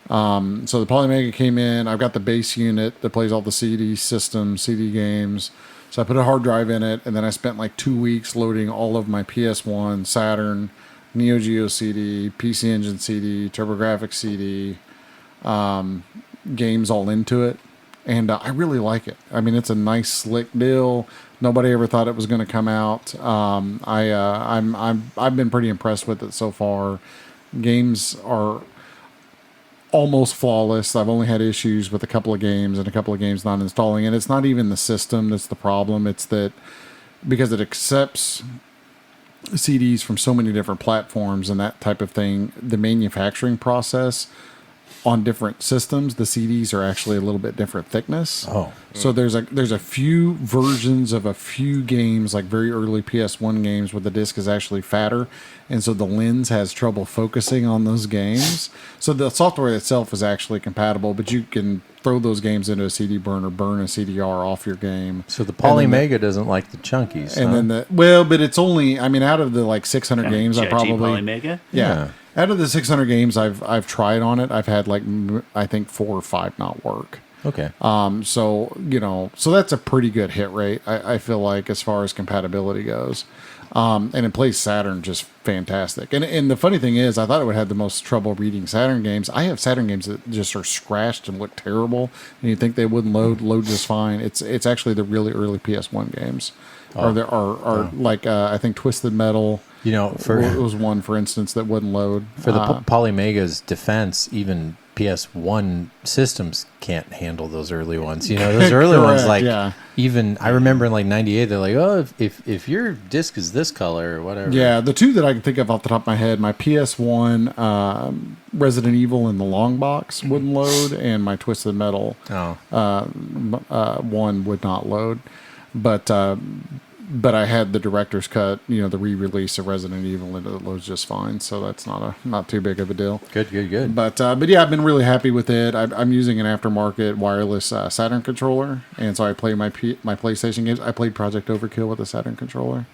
So the Polymega came in. I've got the base unit that plays all the CD systems, CD games. So I put a hard drive in it, and then I spent 2 weeks loading all of my PS1, Saturn, Neo Geo CD, PC Engine CD, TurboGrafx CD, games all into it. and I really like it. I mean, it's a nice, slick deal. Nobody ever thought it was going to come out. I've been pretty impressed with it so far. Games are almost flawless. I've only had issues with a couple of games and a couple of games not installing. And it's not even the system that's the problem. It's that because it accepts CDs from so many different platforms and that type of thing, the manufacturing process on different systems, the CDs are actually a little bit different thickness. Oh. So there's a few versions of a few games, like very early PS1 games, where the disc is actually fatter, and so the lens has trouble focusing on those games. So the software itself is actually compatible, but you can throw those games into a CD burner, burn a CDR off your game. So the Polymega doesn't like the chunkies. And huh? then but it's only, I mean, out of the like 600 games, I Judgy probably Polymega? yeah. Out of the 600 games I've tried on it, I've had like I think 4 or 5 not work. Okay. So so that's a pretty good hit rate. I feel like as far as compatibility goes, and it plays Saturn just fantastic. And the funny thing is, I thought it would have the most trouble reading Saturn games. I have Saturn games that just are scratched and look terrible, and you think they wouldn't load just fine. It's actually the really early PS1 games, or there are like I think Twisted Metal. It was one, for instance, that wouldn't load. For the Polymega's defense, even PS1 systems can't handle those early ones. Those early ones, like even I remember in like '98, they're like, oh, if your disc is this color or whatever. Yeah, the two that I can think of off the top of my head, my PS1 Resident Evil in the long box wouldn't load, and my Twisted Metal one would not load, but I had the director's cut, the re-release of Resident Evil, and it loads just fine. So that's not too big of a deal. Good. But yeah, I've been really happy with it. I'm using an aftermarket wireless Saturn controller, and so I play my PlayStation games. I played Project Overkill with a Saturn controller.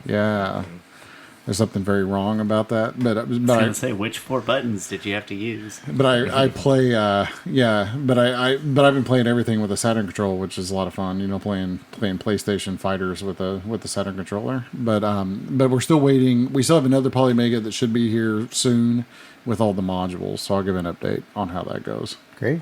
Yeah. There's something very wrong about that, but I was going to say, which 4 buttons did you have to use? But I play, but I've been playing everything with a Saturn controller, which is a lot of fun. Playing PlayStation Fighters with the Saturn controller. But we're still waiting. We still have another Polymega that should be here soon with all the modules. So I'll give an update on how that goes. Great.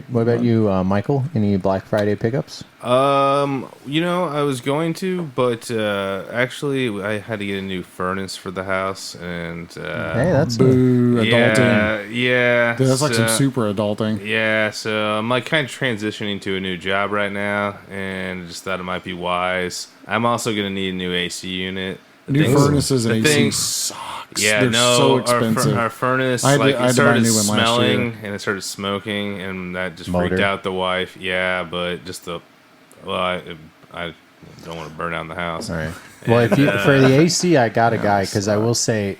What about you, Michael? Any Black Friday pickups? I was going to, but actually I had to get a new furnace for the house, and hey, that's adulting. Yeah. Dude, that's like some super adulting. Yeah, so I'm like kind of transitioning to a new job right now, and just thought it might be wise. I'm also going to need a new AC unit. New furnaces and AC sucks. Yeah, they're so expensive. Our furnace I had to buy a new one smelling and it started smoking, and that just freaked out the wife. Yeah, but just I don't want to burn down the house. All right. Well, for the AC, I got a guy, because I will say,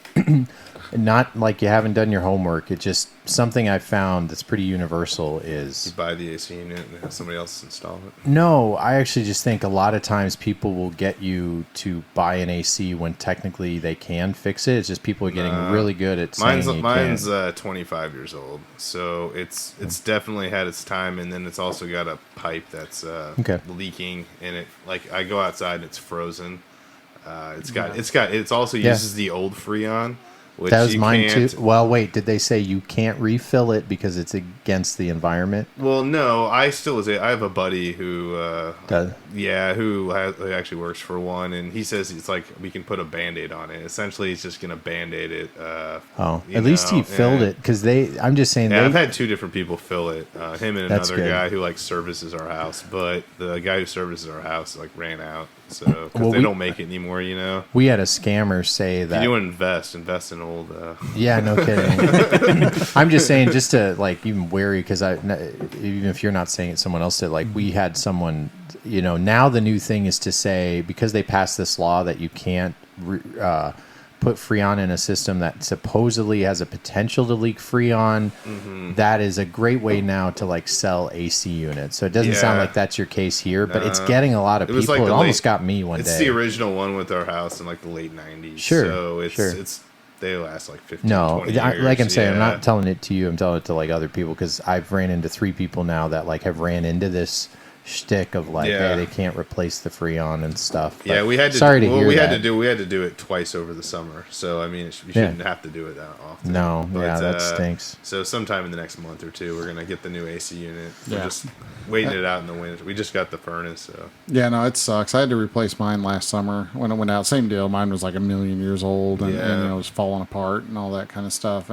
not like you haven't done your homework. It's just something I found that's pretty universal is... You buy the AC unit and have somebody else install it? No, I actually just think a lot of times people will get you to buy an AC when technically they can fix it. It's just people are getting really good at saying Mine's 25 years old, so it's definitely had its time, and then it's also got a pipe that's leaking, and it, like, I go outside and it's frozen. It also uses the old Freon. Which that was mine too. Well, wait, did they say you can't refill it because it's against the environment? Well, no, I have a buddy who does. Yeah, who actually works for one, and he says it's like we can put a Band-Aid on it. Essentially, he's just gonna Band-Aid it. At least he filled it, because I'm just saying. Yeah, I've had 2 different people fill it. Him and another guy who services our house, but the guy who services our house ran out. So because they don't make it anymore, We had a scammer say that you invest in old. Yeah, no kidding. I'm just saying, just to even wary, because even if you're not saying it, someone else did. We had someone. Now the new thing is to say, because they passed this law that you can't put Freon in a system that supposedly has a potential to leak Freon. Mm-hmm. That is a great way now to sell AC units. So it doesn't sound like that's your case here, but it's getting a lot of people. It almost got me one day. It's the original one with our house in the late 90s. Sure. So it's they last 15, 20 years. Like I'm saying, I'm not telling it to you. I'm telling it to other people, because I've ran into 3 people now that have ran into this shtick of like, Yeah. hey, they can't replace the Freon and stuff. But Yeah, we had to. Sorry to well, hear we that. had to do it twice over the summer. So I mean, we shouldn't have to do it that often. No, But, yeah, that stinks. So sometime in the next month or two, we're gonna get the new AC unit. We're Yeah. just waiting it out in the winter. We just got the furnace, so Yeah, no, it sucks. I had to replace mine last summer when it went out. Same deal. Mine was like a million years old, and Yeah. it was falling apart and all that kind of stuff.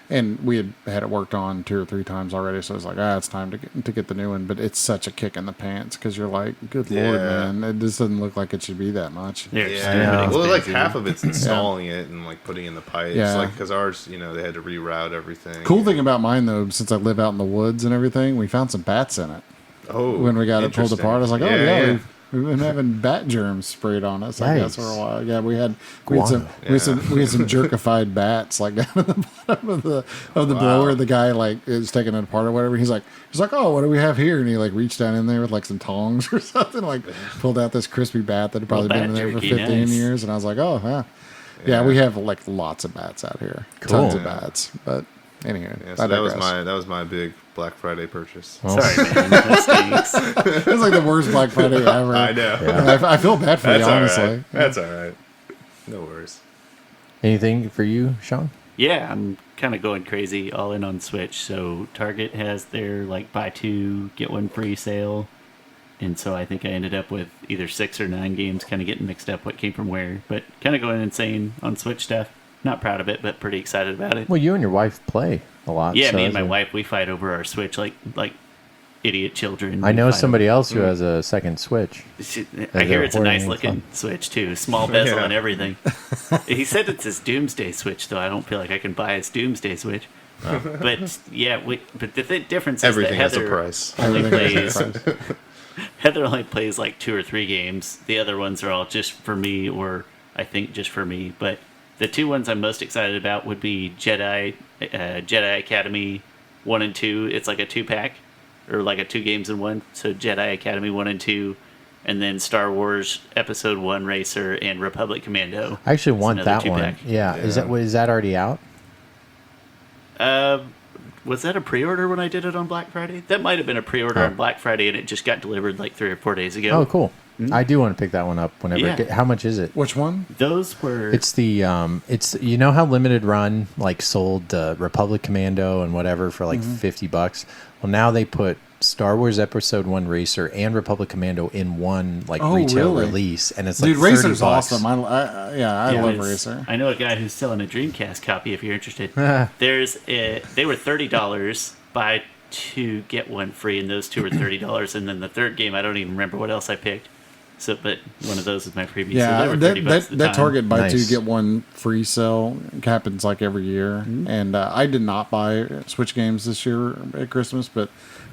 And we had it worked on 2 or 3 times already, so it was like, it's time to get the new one. But it's such a kick in the pants because you're like, good lord, Yeah. man, it just doesn't look like it should be that much. They're yeah. stupid Well, like expensive. half of it's installing it and like putting in the pipes. Yeah. Like because ours, they had to reroute everything. Cool thing about mine though, since I live out in the woods and everything, we found some bats in it. Oh, When we got it pulled interesting. apart, I was like, oh Yeah, yeah, yeah. we've been having bat germs sprayed on us, I guess, for a Yikes. while. Yeah, we had Guano. some jerkified bats like down at the bottom of the blower. The guy like is taking it apart or whatever. He's like, oh, what do we have here? And he like reached down in there with like some tongs or something, like pulled out this crispy bat that had probably Well, been in bat there for jerky, 15 nice. years. And I was like, oh yeah. Yeah, we have like lots of bats out here, tons of bats. But anyway, Yeah, so I that was digress. my big Black Friday purchase. Well, Sorry, man. That stinks. It was like the worst Black Friday ever. I know. And I feel bad for you, That's all honestly. right. That's all right. No worries. anything for you, Sean? Yeah, I'm kind of going crazy all in on Switch. So Target has their like buy 2 get 1 free sale. And so I think I ended up with either 6 or 9 games, kind of getting mixed up what came from where, but kind of going insane on Switch stuff. Not proud of it, but pretty excited about it. Well, you and your wife play a lot. Yeah, so me and that's my a- wife, we fight over our Switch like idiot children. I We know fight somebody over- else who has a second Switch. I hear they're it's a nice hoarding looking fun. Switch too, small bezel Yeah. and everything. He said it's his Doomsday Switch, though. I don't feel like I can buy his Doomsday Switch. But yeah, but the difference is Everything that has a Heather price. only Everything has plays. a price. Heather only plays like 2 or 3 games. The other ones are all just for me, or I think just for me. But the 2 ones I'm most excited about would be Jedi Academy 1 and 2. It's like a 2-pack, or like a 2 games in 1. So Jedi Academy 1 and 2, and then Star Wars Episode 1 Racer and Republic Commando. I actually It's want another that one. 2-pack. Yeah. Is that already out? Was that a pre-order when I did it on Black Friday? That might have been a pre-order on Black Friday, and it just got delivered like 3 or 4 days ago. Oh, cool. I do want to pick that one up whenever. Yeah. How much is it? Which one? Those were... It's the you know how Limited Run like sold Republic Commando and whatever for like $50. Well, now they put Star Wars Episode 1 Racer and Republic Commando in one like Oh, retail really? release, and it's Dude, like $30. Racer's awesome. I love It's- Racer. I know a guy who's selling a Dreamcast copy. If you're interested, they were $30. Buy 2 get 1 free, and those 2 were $30. And then the third game, I don't even remember what else I picked. So, but one of those was my freebie. So Yeah, they were $30 at the that time. Target buy Nice. 2 get 1 free sale happens like every year. And I did not buy Switch games this year at Christmas, but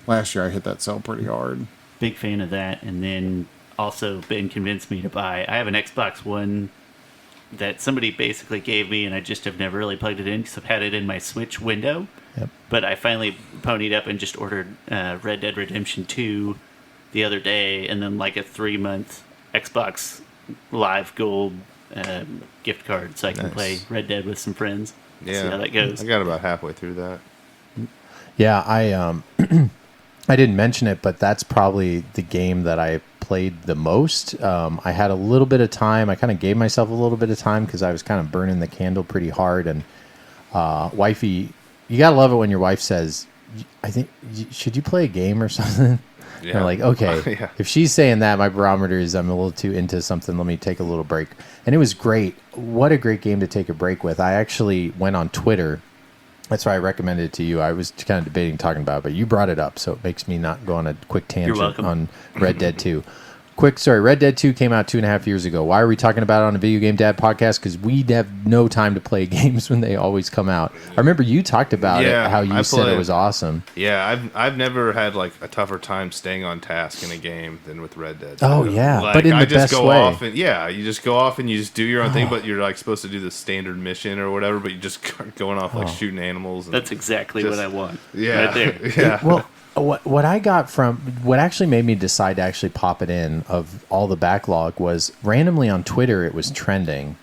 last year I hit that sale pretty hard. Big fan of that. And then also Ben convinced me to buy. I have an Xbox One that somebody basically gave me, and I just have never really plugged it in because I've had it in my Switch window. Yep. But I finally ponied up and just ordered Red Dead Redemption 2 the other day, and then like a 3-month Xbox Live Gold gift card so I can Nice. play Red Dead with some friends. Yeah, See how that goes. I got about halfway through that. Yeah, I I didn't mention it, but that's probably the game that I played the most. I had a little bit of time. I kind of gave myself a little bit of time because I was kind of burning the candle pretty hard. And wifey, you gotta love it when your wife says, "I think should you play a game or something?" Yeah. I'm like, okay, Yeah. if she's saying that, my barometer is I'm a little too into something. Let me take a little break. And it was great. What a great game to take a break with. I actually went on Twitter. That's why I recommended it to you. I was kind of debating talking about it, but you brought it up, so it makes me not go on a quick tangent welcome. on Red Dead 2. Quick story. Red Dead 2 came out 2.5 years ago. Why are we talking about it on a Video Game Dad podcast? Because we have no time to play games when they always come out. I remember you talked about Yeah, it, how you I said it played. was awesome. Yeah, I've never had like a tougher time staying on task in a game than with Red Dead. Oh, yeah, Like, but in I the just best go way. off and you just go off and you just do your own thing, but you're like supposed to do the standard mission or whatever, but you just going off like shooting animals. And That's exactly just- what I want. yeah, Right there. yeah. Well, what I got from what actually made me decide to actually pop it in of all the backlog was randomly on Twitter it was trending,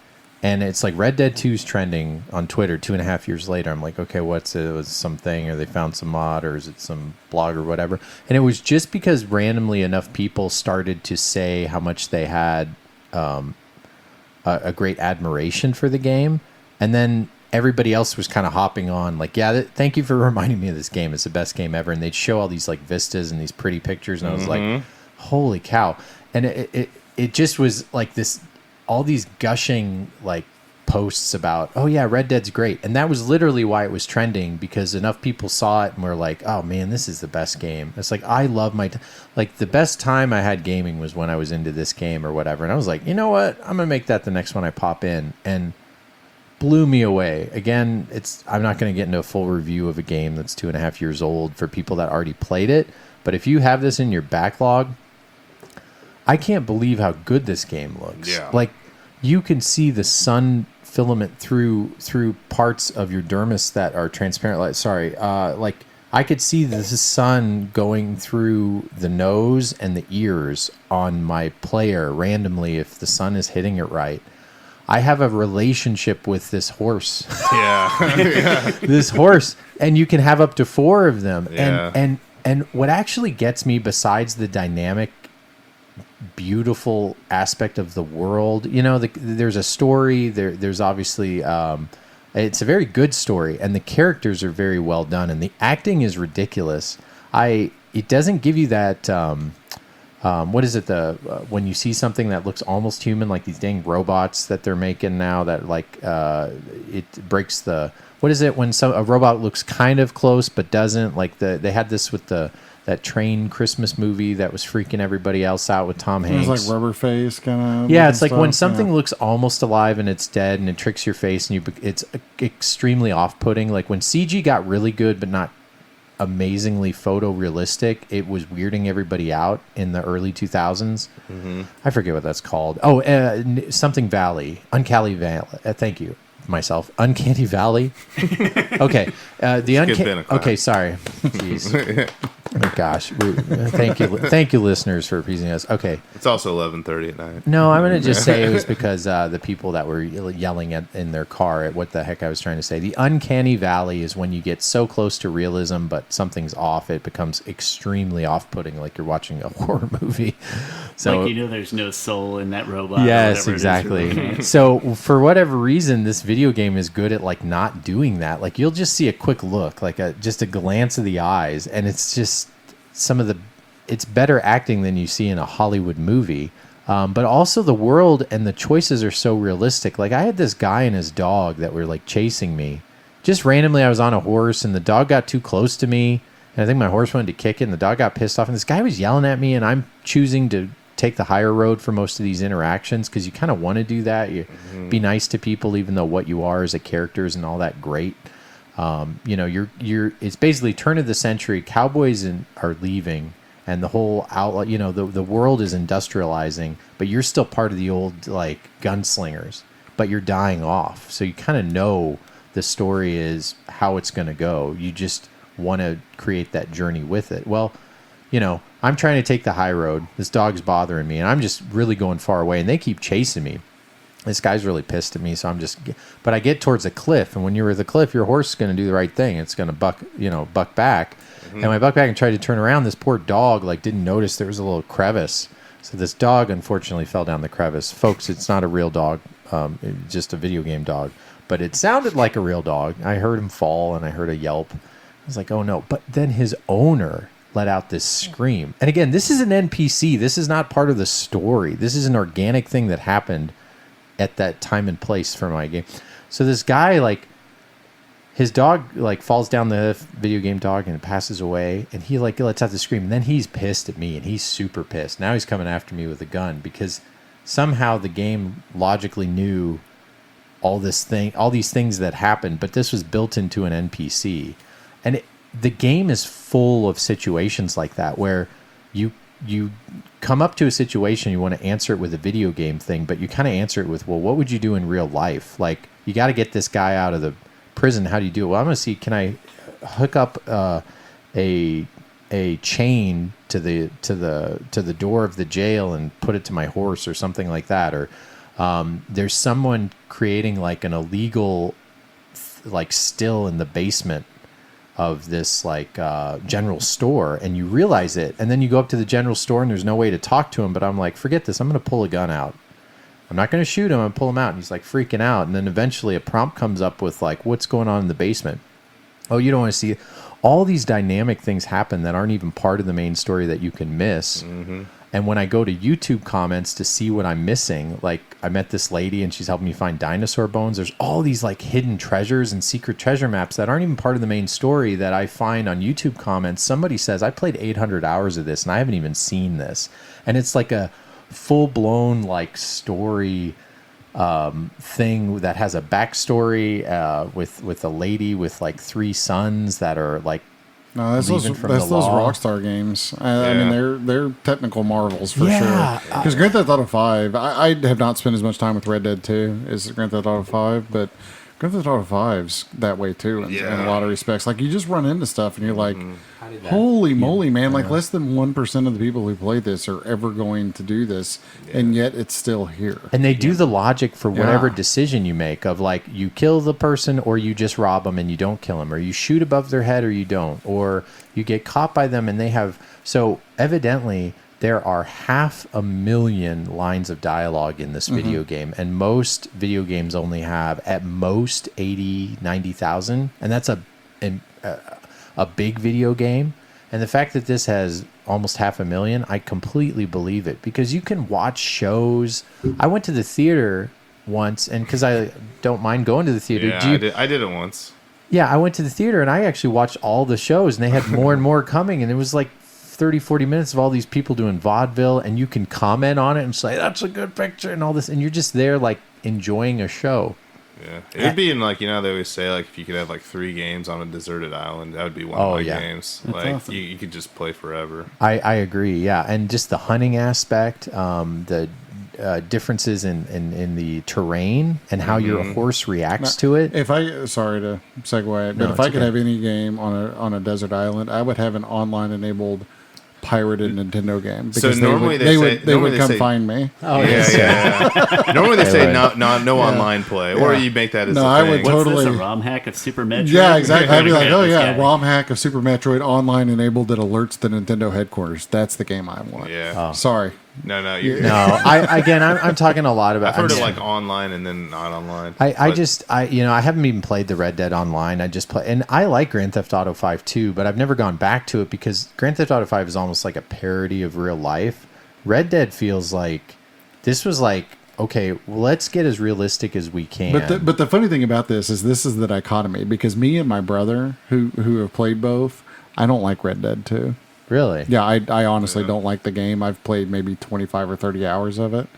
And it's like Red Dead 2's trending on Twitter 2.5 years later. I'm like, okay, what's it? Was it something, or they found some mod, or is it some blog or whatever? And it was just because randomly enough people started to say how much they had a great admiration for the game. And then everybody else was kind of hopping on like, yeah, thank you for reminding me of this game. It's the best game ever. And they'd show all these like vistas and these pretty pictures. And I was like, holy cow. And it just was like this, all these gushing like posts about, oh yeah, Red Dead's great. And that was literally why it was trending, because enough people saw it and were like, oh man, this is the best game. It's like, I love like the best time I had gaming was when I was into this game or whatever. And I was like, you know what? I'm going to make that the next one I pop in. And blew me away. Again, I'm not going to get into a full review of a game that's 2.5 years old for people that already played it. But if you have this in your backlog, I can't believe how good this game looks. Yeah. Like, you can see the sun filament through parts of your dermis that are transparent. Like I could see the sun going through the nose and the ears on my player randomly if the sun is hitting it right. I have a relationship with this horse. Yeah. This horse, and you can have up to 4 of them. Yeah. And what actually gets me, besides the dynamic, beautiful aspect of the world, there's a story. There's obviously it's a very good story, and the characters are very well done, and the acting is ridiculous. It doesn't give you that. What is it? When you see something that looks almost human, like these dang robots that they're making now, that like it breaks the. What is it when a robot looks kind of close but doesn't? Like they had this with that train Christmas movie that was freaking everybody else out with Tom Hanks. It was like rubber face kind of. Yeah, it's like when something looks almost alive and it's dead and it tricks your face, and it's extremely off-putting. Like when CG got really good but not amazingly photorealistic, it was weirding everybody out in the early 2000s. I forget what that's called. Oh, something Valley. Uncanny Valley. Thank you. Myself. Uncanny Valley. Okay. Okay, sorry. Jeez. Oh, gosh. Thank you, listeners, for appeasing us. Okay. It's also 11:30 at night. No, I'm going to just say it was because the people that were yelling in their car at what the heck I was trying to say. The uncanny valley is when you get so close to realism, but something's off. It becomes extremely off-putting, like you're watching a horror movie. So, like there's no soul in that robot. Yes, exactly. So for whatever reason, this video game is good at like not doing that. Like you'll just see a quick look, like just a glance of the eyes, and it's just it's better acting than you see in a Hollywood movie. But also the world and the choices are so realistic. Like I had this guy and his dog that were like chasing me. Just randomly, I was on a horse and the dog got too close to me. And I think my horse wanted to kick it and the dog got pissed off. And this guy was yelling at me, and I'm choosing to take the higher road for most of these interactions because you kind of want to do that. You be nice to people, even though what you are as a character isn't all that great. It's basically turn of the century. Cowboys are leaving, and the whole outlet. The world is industrializing, but you're still part of the old like gunslingers. But you're dying off, so you kind of know the story is how it's going to go. You just want to create that journey with it. Well, I'm trying to take the high road. This dog's bothering me, and I'm just really going far away, and they keep chasing me. This guy's really pissed at me, so but I get towards a cliff, and when you're at the cliff, your horse is going to do the right thing. It's going to buck back. And when I buck back and tried to turn around, this poor dog didn't notice there was a little crevice. So this dog unfortunately fell down the crevice. Folks, it's not a real dog, it's just a video game dog. But it sounded like a real dog. I heard him fall, and I heard a yelp. I was like, oh no. But then his owner let out this scream. And again, this is an NPC. This is not part of the story. This is an organic thing that happened at that time and place for my game. So this guy, his dog, falls down the video game dog and it passes away, and he, lets out the scream, and then he's pissed at me, and he's super pissed. Now he's coming after me with a gun because somehow the game logically knew all these things that happened, but this was built into an NPC. And the game is full of situations like that where you come up to a situation, you want to answer it with a video game thing, but you kind of answer it with, well, what would you do in real life? Like, you got to get this guy out of the prison. How do you do it? Well, I'm going to see, can I hook up a chain to the door of the jail and put it to my horse or something like that? Or There's someone creating like an illegal like still in the basement of this like general store, and you realize it, and then you go up to the general store and there's no way to talk to him, but I'm like, forget this, I'm going to pull a gun out. I'm not going to shoot him, I'm going to pull him out. And he's like freaking out, and then eventually a prompt comes up with like, what's going on in the basement? Oh, you don't want to see it. All these dynamic things happen that aren't even part of the main story that you can miss. And when I go to YouTube comments to see what I'm missing, like I met this lady and she's helping me find dinosaur bones. There's all these like hidden treasures and secret treasure maps that aren't even part of the main story that I find on YouTube comments. Somebody says, I played 800 hours of this and I haven't even seen this. And it's like a full-blown like story thing that has a backstory with a lady with like 3 sons that are like no, that's those Rockstar games. I mean, they're technical marvels for sure. Because Grand Theft Auto 5, I have not spent as much time with Red Dead 2 as Grand Theft Auto 5, but Grand Theft Auto 5's that way too in a lot of respects. Like, you just run into stuff and you're like, holy moly, man. Like, less than 1% of the people who play this are ever going to do this, and yet it's still here. And they do the logic for whatever decision you make of, like, you kill the person or you just rob them and you don't kill them, or you shoot above their head or you don't, or you get caught by them and they have... So, evidently... There are 500,000 lines of dialogue in this video game, and most video games only have at most 80, 90,000, and that's a big video game. And the fact that this has almost 500,000, I completely believe it, because you can watch shows. I went to the theater once, and because I don't mind going to the theater. Yeah, I did it once. Yeah, I went to the theater, and I actually watched all the shows, and they had more and more coming, and it was like 30, 40 minutes of all these people doing vaudeville, and you can comment on it and say, that's a good picture and all this, and you're just there like enjoying a show. Yeah, it would be in like, you know, they always say like if you could have like 3 games on a deserted island, that would be one of my games. That's like awesome. You could just play forever. I agree, yeah, and just the hunting aspect, the differences in the terrain and how your horse reacts to it. Sorry to segue, but if I could have any game on a desert island, I would have an online enabled pirated Nintendo game, because so normally they would come find me. Oh yeah. Normally they say no online play, or you make that as a thing. I would totally. What's this, a ROM hack of Super Metroid? Yeah, exactly. I'd be like, ROM hack of Super Metroid online enabled that alerts the Nintendo headquarters. That's the game I want. Yeah. Sorry. No. I'm talking a lot about. I've heard it like online and then not online. I haven't even played the Red Dead Online. I just play, and I like Grand Theft Auto 5 too, but I've never gone back to it because Grand Theft Auto 5 is almost like a parody of real life. Red Dead feels like this was like, okay, well, let's get as realistic as we can. But the funny thing about this is the dichotomy, because me and my brother who have played both, I don't like Red Dead 2. Really? Yeah, I honestly don't like the game. I've played maybe 25 or 30 hours of it.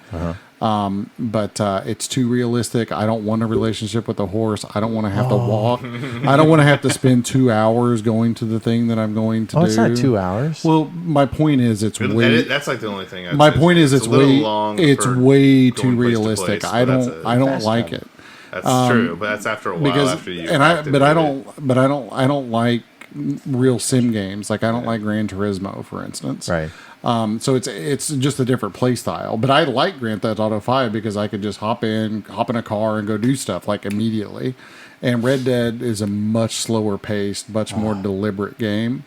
But it's too realistic. I don't want a relationship with a horse. I don't want to have to walk. I don't want to have to spend 2 hours going to the thing that I'm going to do. It's not 2 hours. Well, my point is that's like the only thing. It's way too realistic. I don't like it. That's true, but that's after a while. I don't like real sim games. Like, I don't like Gran Turismo, for instance. Right. So it's just a different play style. But I like Grand Theft Auto 5 because I could just hop in a car and go do stuff like immediately. And Red Dead is a much slower paced, much more deliberate game.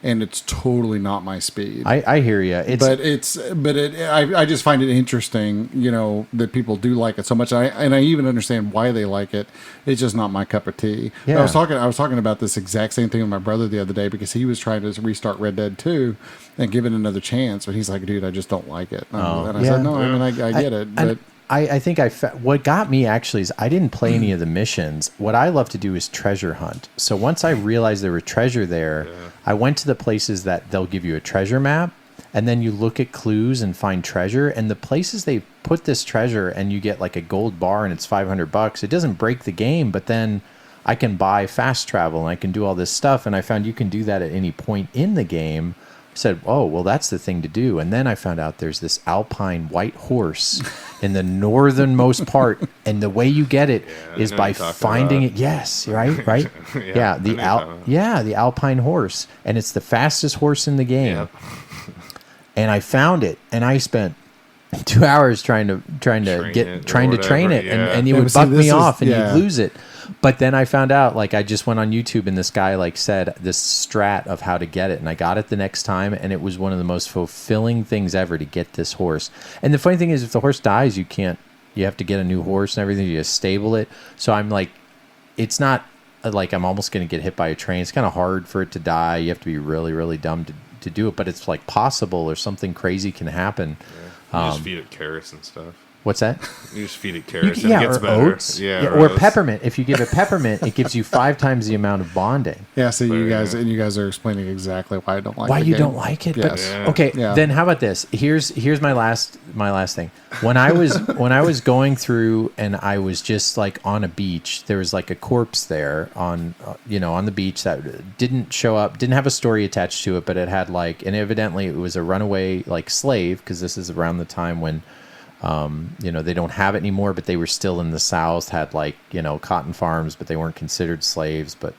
And it's totally not my speed. I hear you. I just find it interesting, that people do like it so much. And I even understand why they like it. It's just not my cup of tea. Yeah. I was talking about this exact same thing with my brother the other day, because he was trying to restart Red Dead 2 and give it another chance. But he's like, dude, I just don't like it. And I said, no, I mean, I get it. But I think what got me actually is I didn't play any of the missions. What I love to do is treasure hunt. So once I realized there were treasure there, I went to the places that they'll give you a treasure map, and then you look at clues and find treasure. And the places they put this treasure, and you get like a gold bar and it's $500. It doesn't break the game, but then I can buy fast travel and I can do all this stuff. And I found you can do that at any point in the game. Said, oh, well, that's the thing to do. And then I found out there's this alpine white horse in the northernmost part, and the way you get it is by finding it. Yes, right. The alpine horse, and it's the fastest horse in the game. Yep. And I found it, and I spent 2 hours trying to Train it or train whatever, it, yeah. and you Yeah, would but see, buck this me is- off, and yeah. you'd lose it. But then I found out, like, I just went on YouTube, and this guy like said this strat of how to get it, and I got it the next time, and it was one of the most fulfilling things ever to get this horse. And the funny thing is, if the horse dies, you have to get a new horse and everything. You just stable it. So I'm like, it's not like I'm almost going to get hit by a train. It's kind of hard for it to die. You have to be really, really dumb to do it, but it's like possible, or something crazy can happen. You just feed it carrots and stuff. What's that? You just feed it You carrots can- and it gets or better. oats. Yeah, or oats. peppermint. If you give it peppermint, it gives you 5 times the amount of bonding. Yeah, so you But, guys are explaining exactly why I don't like Why the you game. don't like it? Yes. Yeah. Okay, Yeah. then how about this? Here's my last thing. When I was going through and I was just like on a beach, there was like a corpse there on on the beach that didn't show up, didn't have a story attached to it, but it had like, and evidently it was a runaway like slave, because this is around the time when they don't have it anymore, but they were still in the South, had like, cotton farms, but they weren't considered slaves, but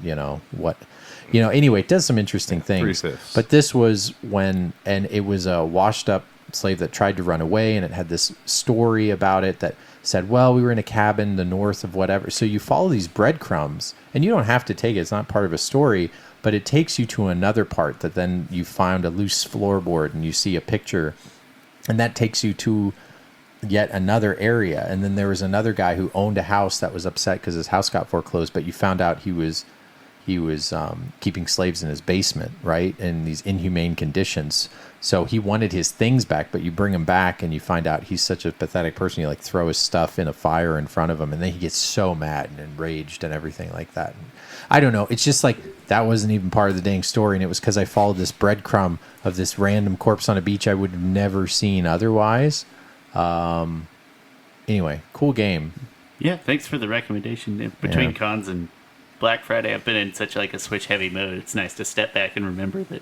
anyway, it does some interesting things. 3/5. But this was and it was a washed up slave that tried to run away, and it had this story about it that said, well, we were in a cabin the north of whatever. So you follow these breadcrumbs, and you don't have to take it. It's not part of a story, but it takes you to another part that then you find a loose floorboard and you see a picture, and that takes you to yet another area. And then there was another guy who owned a house that was upset because his house got foreclosed, but you found out he was keeping slaves in his basement, right, in these inhumane conditions. So he wanted his things back, but you bring him back and you find out he's such a pathetic person. You like throw his stuff in a fire in front of him, and then he gets so mad and enraged and everything like that. And I don't know. It's just like that wasn't even part of the dang story, and it was because I followed this breadcrumb of this random corpse on a beach I would have never seen otherwise. Anyway, cool game. Yeah, thanks for the recommendation. Between Yeah. cons and Black Friday, I've been in such like a Switch heavy mode. It's nice to step back and remember that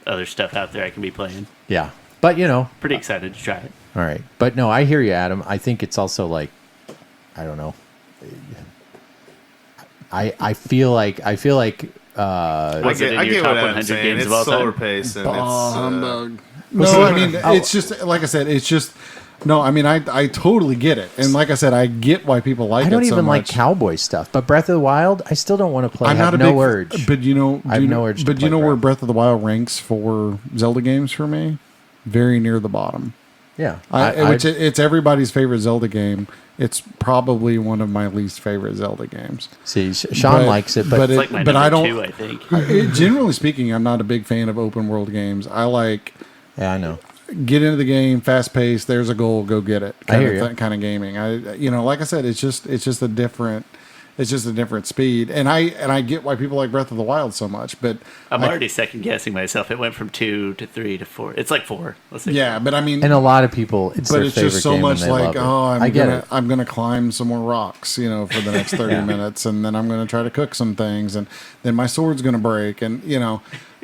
other stuff out there I can be playing. Yeah, but Pretty excited to try it. all right. But no, I hear you, Adam. I think it's also like, I don't know. I feel like Was it in I your get top what 100 Adam's saying. games It's of all slower time? pace and Humbug. Well, No, see, I mean, oh. it's just, like I said, it's just, no, I mean, I totally get it. And like I said, I get why people like it I don't so even like much. cowboy stuff. But Breath of the Wild, I still don't want to play. I'm I have not a no big, urge. But I have no urge to But play you know where Breath. Breath of the Wild ranks for Zelda games for me? Very near the bottom. Yeah, It's everybody's favorite Zelda game. It's probably one of my least favorite Zelda games. see, Sean But- likes it, but but it- It's like my but I number don't- 2, I think. Generally speaking, I'm not a big fan of open world games. I like yeah, I know. get into the game, fast paced. There's a goal, go get it. I hear you. Kind of gaming. Like I said, it's just a different speed. And I get why people like Breath of the Wild so much. But I'm already second guessing myself. It went from 2 to 3 to 4. It's like 4. Let's say yeah, but I mean, And a lot of people, it's but their it's favorite just so game much and they like, love it. oh, I get it. I'm gonna climb some more rocks, for the next 30 minutes, and then I'm gonna try to cook some things, and then my sword's gonna break, and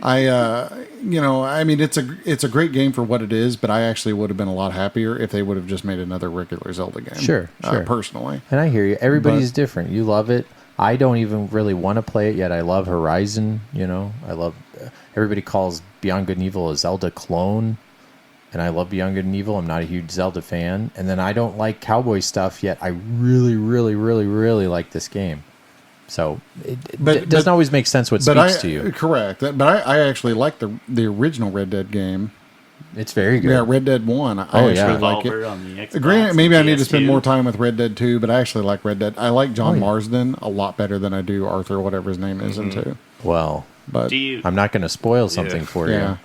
I mean, it's a great game for what it is, but I actually would have been a lot happier if they would have just made another regular Zelda game. Sure. Personally, And I hear you. Everybody's different. You love it. I don't even really want to play it yet. I love Horizon. I love. Everybody calls Beyond Good and Evil a Zelda clone, and I love Beyond Good and Evil. I'm not a huge Zelda fan, and then I don't like cowboy stuff yet. I really, really, really, really like this game. So it doesn't always make sense what speaks to you. Correct. But I actually like the original Red Dead game. It's very good. Yeah, Red Dead 1. I Oh, actually yeah. like Revolver it. on the Xbox. Granted, maybe I need to spend PS2. more time with Red Dead 2, but I actually like Red Dead. I like John Oh, yeah. Marsden a lot better than I do Arthur, whatever his name is, in 2. Well, But Do you? I'm not going to spoil something Yeah. for you. yeah,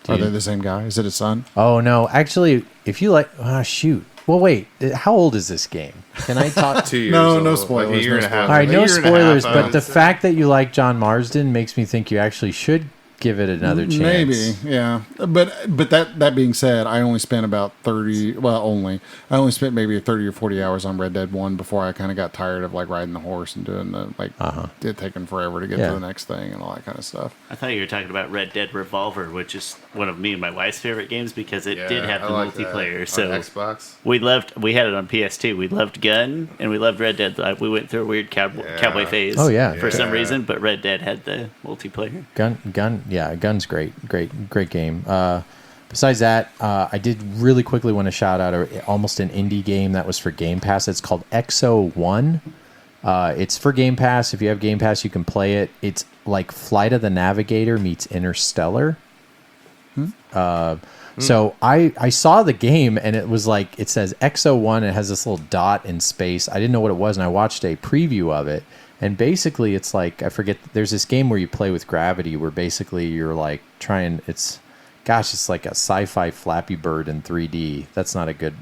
Do are you- they the same guy? Is it his son? Oh no, actually, if you like, shoot. Well, wait. How old is this game? Can I talk? 2 years No, old, no like spoilers, a year no and a half. spoilers. All right, A no year and a half, spoilers, I but would the say. fact that you like John Marsden makes me think you actually should give it another chance. Maybe, yeah. But that being said, I only spent about 30. Well, I only spent maybe 30 or 40 hours on Red Dead 1 before I kind of got tired of like riding the horse and doing the it taking forever to get Yeah. to the next thing and all that kind of stuff. I thought you were talking about Red Dead Revolver, which is one of me and my wife's favorite games because it did have I the like that. multiplayer. On So Xbox. we had it on PS2. We loved Gun and we loved Red Dead. We went through a weird cowboy phase. Oh, yeah. For some Yeah. reason, but Red Dead had the multiplayer. Gun's great game. Besides that, I did really quickly want to shout out almost an indie game that was for Game Pass. It's called XO1. It's for Game Pass. If you have Game Pass, you can play it. It's like Flight of the Navigator meets Interstellar. So I saw the game, and it was like, it says XO1. It has this little dot in space. I didn't know what it was, and I watched a preview of it. And basically, it's like, I forget, there's this game where you play with gravity, where basically you're like it's like a sci-fi Flappy Bird in 3D. That's not a good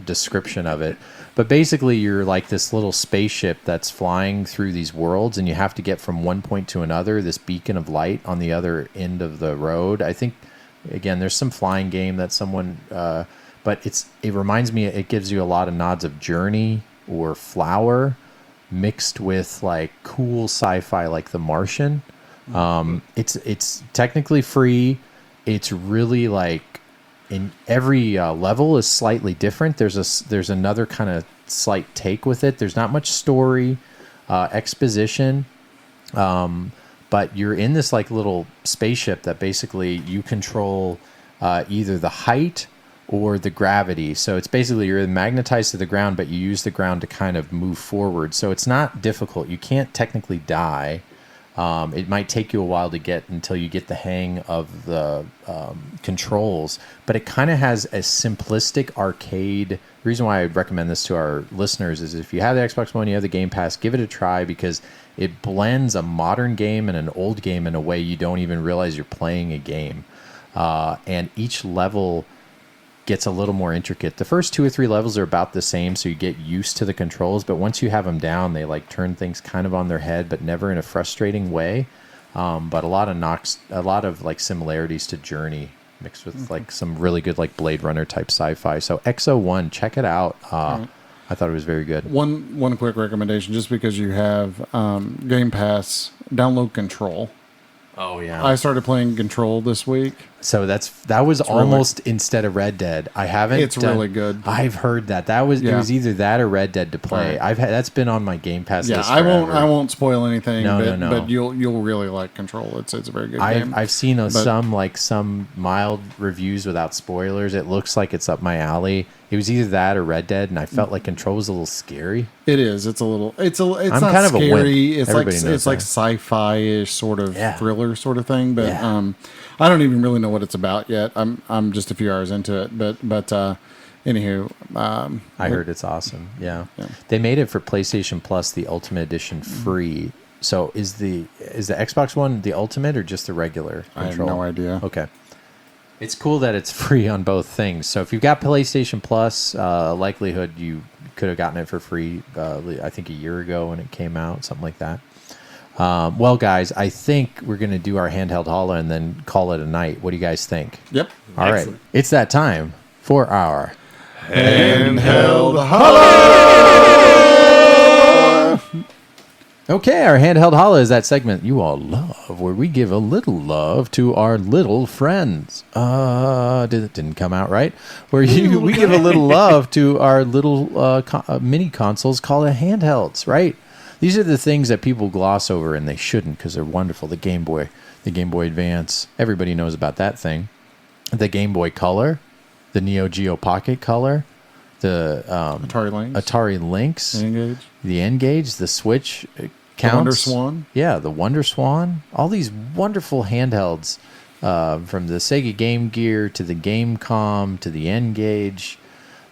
description of it. But basically, you're like this little spaceship that's flying through these worlds, and you have to get from one point to another, this beacon of light on the other end of the road. I think, again, there's some flying game that someone, but it reminds me, it gives you a lot of nods of Journey or Flower mixed with like cool sci-fi like The Martian. It's technically free. It's really like, in every level is slightly different. There's another kind of slight take with it. There's not much story, exposition, but you're in this like little spaceship that basically you control either the height or the gravity. So it's basically you're magnetized to the ground, but you use the ground to kind of move forward. So it's not difficult. You can't technically die. It might take you a while to get until you get the hang of the controls, but it kind of has a simplistic arcade. The reason why I would recommend this to our listeners is if you have the Xbox One, you have the Game Pass, give it a try, because it blends a modern game and an old game in a way you don't even realize you're playing a game. And each level gets a little more intricate. The first 2 or 3 levels are about the same, so you get used to the controls, but once you have them down, they like turn things kind of on their head, but never in a frustrating way. But a lot of like similarities to Journey mixed with like some really good like Blade Runner type sci-fi. So XO1, check it out. I thought it was very good. One quick recommendation, just because you have Game Pass, download Control. Oh yeah. I started playing Control this week. So that was almost instead of Red Dead. I haven't. It's really good. I've heard that it was either that or Red Dead to play. Right. that's been on my Game Pass list forever. I won't spoil anything. No. But you'll really like Control. It's a very good game. I've seen some mild reviews without spoilers. It looks like it's up my alley. It was either that or Red Dead, and I felt like Control was a little scary. It is. It's a little. It's not kind of scary. a wimp. It's like sci-fi-ish sort of thriller sort of thing. But I don't even really know what it's about yet. I'm just a few hours into it. But anywho, I heard it's awesome. Yeah, they made it for PlayStation Plus, the Ultimate Edition, free. So is the Xbox One the Ultimate or just the regular Control? I have no idea. Okay. It's cool that it's free on both things. So if you've got PlayStation Plus, likelihood you could have gotten it for free, I think a year ago when it came out, something like that. Well, guys, I think we're going to do our handheld holla and then call it a night. What do you guys think? Yep. All right. It's that time for our Handheld Okay, our handheld holla is that segment you all love, where we give a little love to our little friends. It didn't come out right. Where we give a little love to our little mini consoles called handhelds, right? These are the things that people gloss over, and they shouldn't because they're wonderful. The Game Boy Advance, everybody knows about that thing. The Game Boy Color, the Neo Geo Pocket Color, the Atari Lynx, the N-Gage, the Switch counts. The Wonder Swan. Yeah, the Wonder Swan. All these wonderful handhelds, from the Sega Game Gear to the Gamecom to the N-Gage.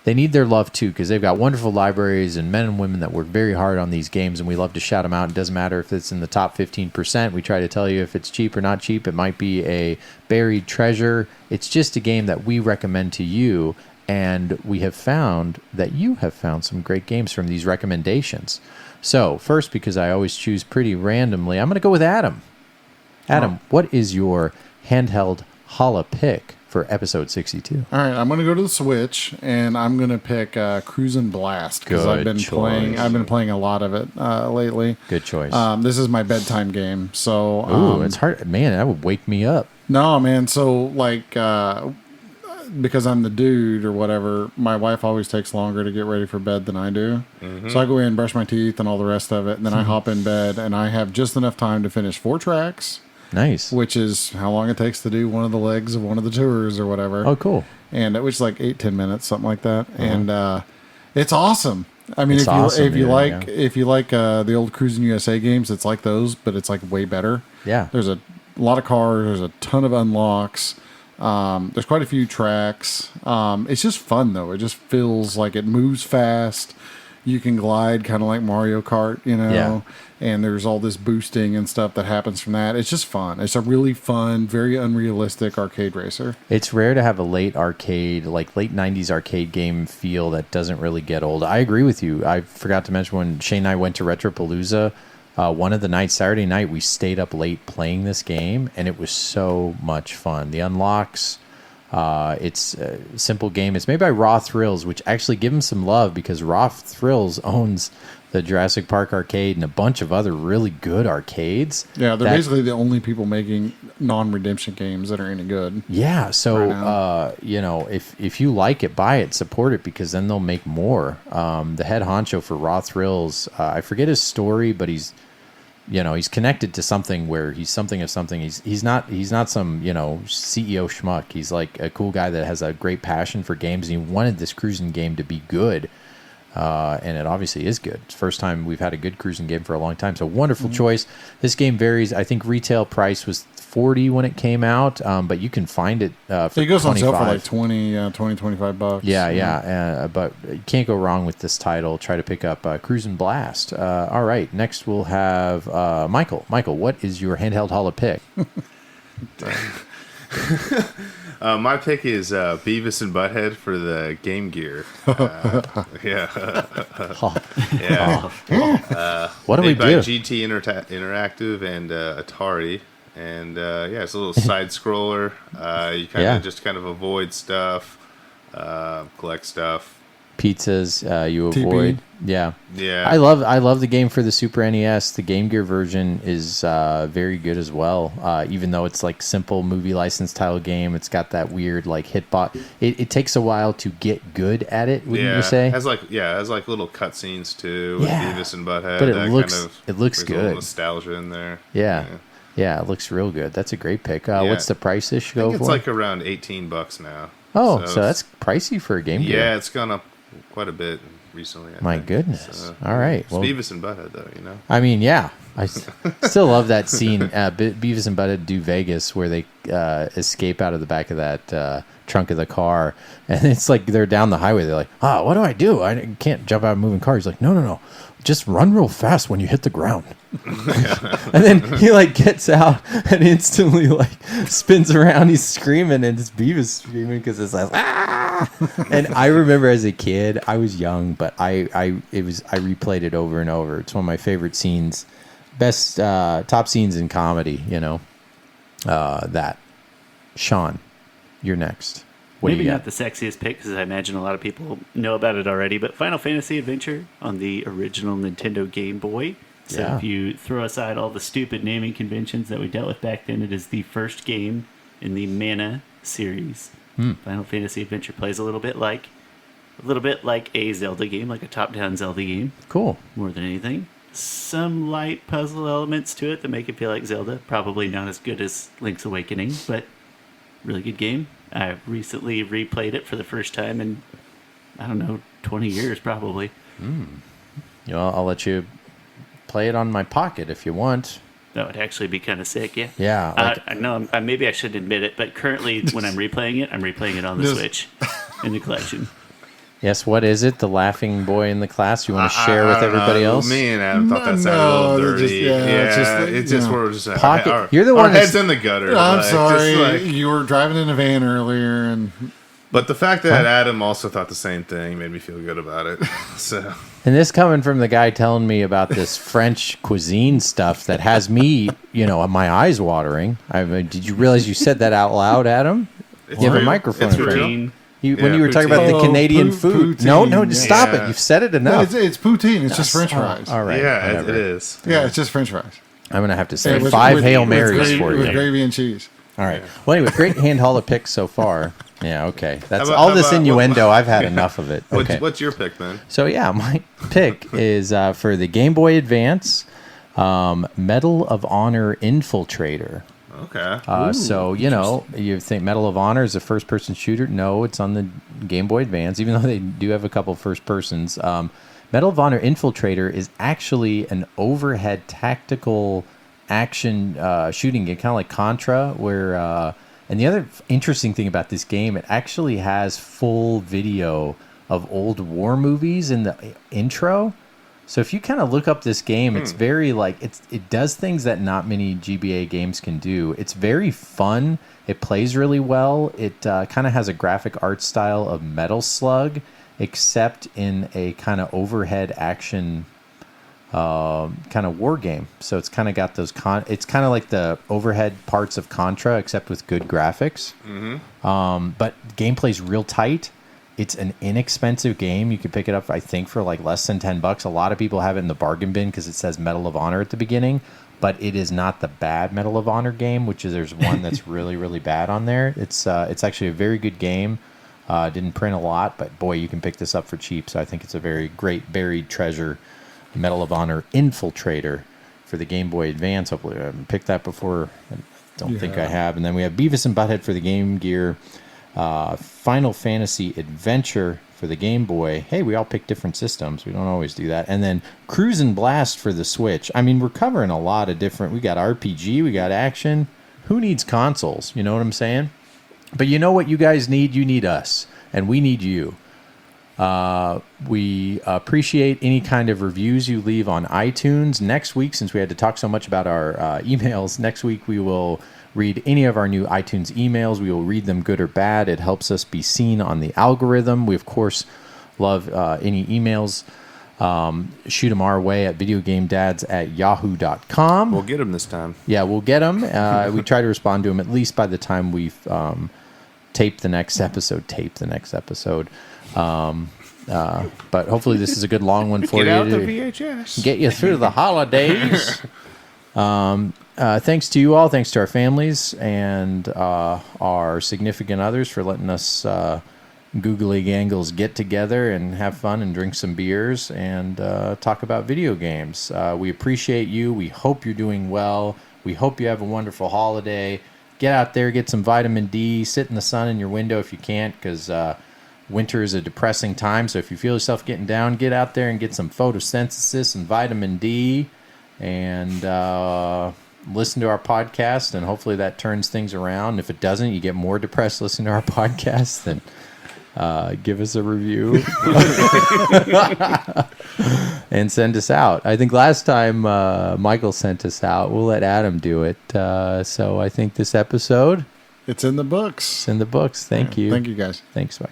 They need their love too, because they've got wonderful libraries and men and women that work very hard on these games, and we love to shout them out. It doesn't matter if it's in the top 15%. We try to tell you if it's cheap or not cheap. It might be a buried treasure. It's just a game that we recommend to you, and we have found that you have found some great games from these recommendations. So first, because I always choose pretty randomly, I'm going to go with Adam. Adam, what is your handheld holla pick for episode 62? All right, I'm going to go to the Switch, and I'm going to pick Cruisin' Blast, because I've been playing a lot of it lately. Good choice. This is my bedtime game, so ooh, it's hard, man. That would wake me up. No, man. So like, because I'm the dude or whatever, my wife always takes longer to get ready for bed than I do. Mm-hmm. So I go in, brush my teeth, and all the rest of it, and then I hop in bed, and I have just enough time to finish 4 tracks. Nice. which is how long it takes to do one of the legs of one of the tours or whatever. Oh, cool. And which is like 8-10 minutes, something like that. And it's awesome. I mean, It's awesome, if you yeah, like yeah. if you like the old Cruising USA games, it's like those, but it's like way better. Yeah. There's a lot of cars. There's a ton of unlocks. There's quite a few tracks. It's just fun though. It just feels like it moves fast. You can glide kind of like Mario Kart, you know. Yeah. And there's all this boosting and stuff that happens from that. It's just fun. It's a really fun, very unrealistic arcade racer. It's rare to have a late 90s arcade game feel that doesn't really get old. I agree with you. I forgot to mention when Shane and I went to Retropalooza, one of the nights, Saturday night, we stayed up late playing this game, and it was so much fun. The unlocks, it's a simple game. It's made by Raw Thrills, which actually give them some love because Raw Thrills owns the Jurassic Park arcade and a bunch of other really good arcades. Yeah, they're basically the only people making non-redemption games that are any good. Yeah, so Right now. if you like it, buy it, support it, because then they'll make more. The head honcho for Raw Thrills, I forget his story, but he's connected to something where he's something of something. He's not some CEO schmuck. He's like a cool guy that has a great passion for games, and he wanted this cruising game to be good. And it obviously is good. It's the first time we've had a good cruising game for a long time. So wonderful choice. This game varies. I think retail price was $40 when it came out, but you can find it for It goes on sale for $25. like 25 bucks. Yeah. But you can't go wrong with this title. Try to pick up Cruisin' Blast. All right. Next we'll have Michael. Michael, what is your handheld holo pick? My pick is Beavis and Butthead for the Game Gear. Yeah. What do we Made by do? GT Interactive and Atari. And it's a little side scroller. You kind of avoid stuff, collect stuff. Pizzas you TB. avoid. Yeah. I love the game for the Super NES. The Game Gear version is very good as well. Even though it's like simple movie license style game, it's got that weird like hitbox. It takes a while to get good at it. Wouldn't you say? It has like little cutscenes too with Beavis and Butthead. But it looks looks there's a little good. nostalgia in there. Yeah, it looks real good. That's a great pick. What's the price-ish go I think for? it's like around $18 now. Oh, so that's pricey for a Game Gear. Yeah, it's gone up quite a bit recently. I My think. goodness. All right. It's Beavis and Butthead, though, I mean, yeah. I still love that scene, Beavis and Butthead do Vegas, where they escape out of the back of that trunk of the car. And it's like they're down the highway. They're like, what do I do? I can't jump out of a moving car. He's like, no. Just run real fast when you hit the ground. And then he like gets out and instantly like spins around. He's screaming, and it's Beavis screaming because it's like, ah! And I remember as a kid, I was young, but I replayed it over and over. It's one of my favorite scenes, best top scenes in comedy. That. Sean, you're next. What do Maybe you not got? the sexiest pick, because I imagine a lot of people know about it already, but Final Fantasy Adventure on the original Nintendo Game Boy. So Yeah. if you throw aside all the stupid naming conventions that we dealt with back then, it is the first game in the Mana series. Final Fantasy Adventure plays a little bit like a Zelda game, like a top-down Zelda game, Cool. more than anything. Some light puzzle elements to it that make it feel like Zelda. Probably not as good as Link's Awakening, but really good game. I recently replayed it for the first time in, 20 years probably. I'll let you play it on my pocket if you want. That would actually be kind of sick, yeah. Yeah. I know, maybe I shouldn't admit it, but currently when I'm replaying it on the Just- Switch in the collection. Yes, what is it? The laughing boy in the class? You want to share with everybody else? Me and Adam thought that sounded No, a little they're dirty. just- It's just you know. we're just Pocket- you're the one Our that's- heads in the gutter. I'm like, sorry. just like- You were driving in a van earlier, and but the fact that Adam also thought the same thing made me feel good about it. So And this coming from the guy telling me about this French cuisine stuff that has me, my eyes watering. I mean, did you realize you said that out loud, Adam? You have a real. microphone It's in front of you. real. When you were talking about the poutine. Canadian Oh, food. poutine, No, just stop yeah. it. You've said it no, enough. it's poutine. It's just French fries. All right. yeah, whatever. it is. Yeah, it's just French fries. I'm going to have to say With- 5 with- Hail with Marys gravy- for with you. gravy and cheese. All right. Well, anyway, great hand holo pick so far. Yeah, okay. That's How all about- this how about- innuendo. I've had enough of it. Okay. What's your pick, man? So yeah, my pick is for the Game Boy Advance, Medal of Honor Infiltrator. Okay. So, you think Medal of Honor is a first-person shooter? No, it's on the Game Boy Advance, even though they do have a couple first persons. Medal of Honor Infiltrator is actually an overhead tactical action shooting game, kind of like Contra, where... and the other interesting thing about this game, it actually has full video of old war movies in the intro. So if you kind of look up this game, it's very it does things that not many GBA games can do. It's very fun. It plays really well. It kind of has a graphic art style of Metal Slug, except in a kind of overhead action kind of war game. So it's kind of got those it's kind of like the overhead parts of Contra, except with good graphics. But gameplay's real tight. It's an inexpensive game. You can pick it up, I think, for like less than $10. A lot of people have it in the bargain bin because it says Medal of Honor at the beginning, but it is not the bad Medal of Honor game, which is there's one that's really, really bad on there. It's actually a very good game. Didn't print a lot, but boy, you can pick this up for cheap. So I think it's a very great buried treasure. Medal of Honor Infiltrator for the Game Boy Advance. Hopefully I haven't picked that before. I don't think I have. And then we have Beavis and Butthead for the Game Gear. Final Fantasy Adventure for the Game Boy. Hey, we all pick different systems. We don't always do that. And then Cruise and Blast for the Switch. I mean, we're covering a lot of different... We got RPG, we got action. Who needs consoles? You know what I'm saying? But you know what you guys need? You need us. And we need you. We appreciate any kind of reviews you leave on iTunes. Next week, since we had to talk so much about our emails, next week we will read any of our new iTunes emails. We will read them good or bad. It helps us be seen on the algorithm. We, of course, love any emails. Shoot them our way at videogamedads@yahoo.com. We'll get them this time. Yeah, we'll get them. We try to respond to them at least by the time we've taped the next episode. But hopefully this is a good long one for Get you out the to VHS. get you through the holidays. Thanks to you all. Thanks to our families and our significant others for letting us googly gangles get together and have fun and drink some beers and talk about video games. We appreciate you. We hope you're doing well. We hope you have a wonderful holiday. Get out there, get some vitamin D, sit in the sun in your window if you can't, because winter is a depressing time. So if you feel yourself getting down, get out there and get some photosynthesis and vitamin D and listen to our podcast, and hopefully that turns things around. If it doesn't, you get more depressed listening to our podcast, then give us a review and send us out. I think last time Michael sent us out. We'll let Adam do it. So I think this episode... It's in the books. It's in the books. Thank you. Thank you, guys. Thanks, Mike.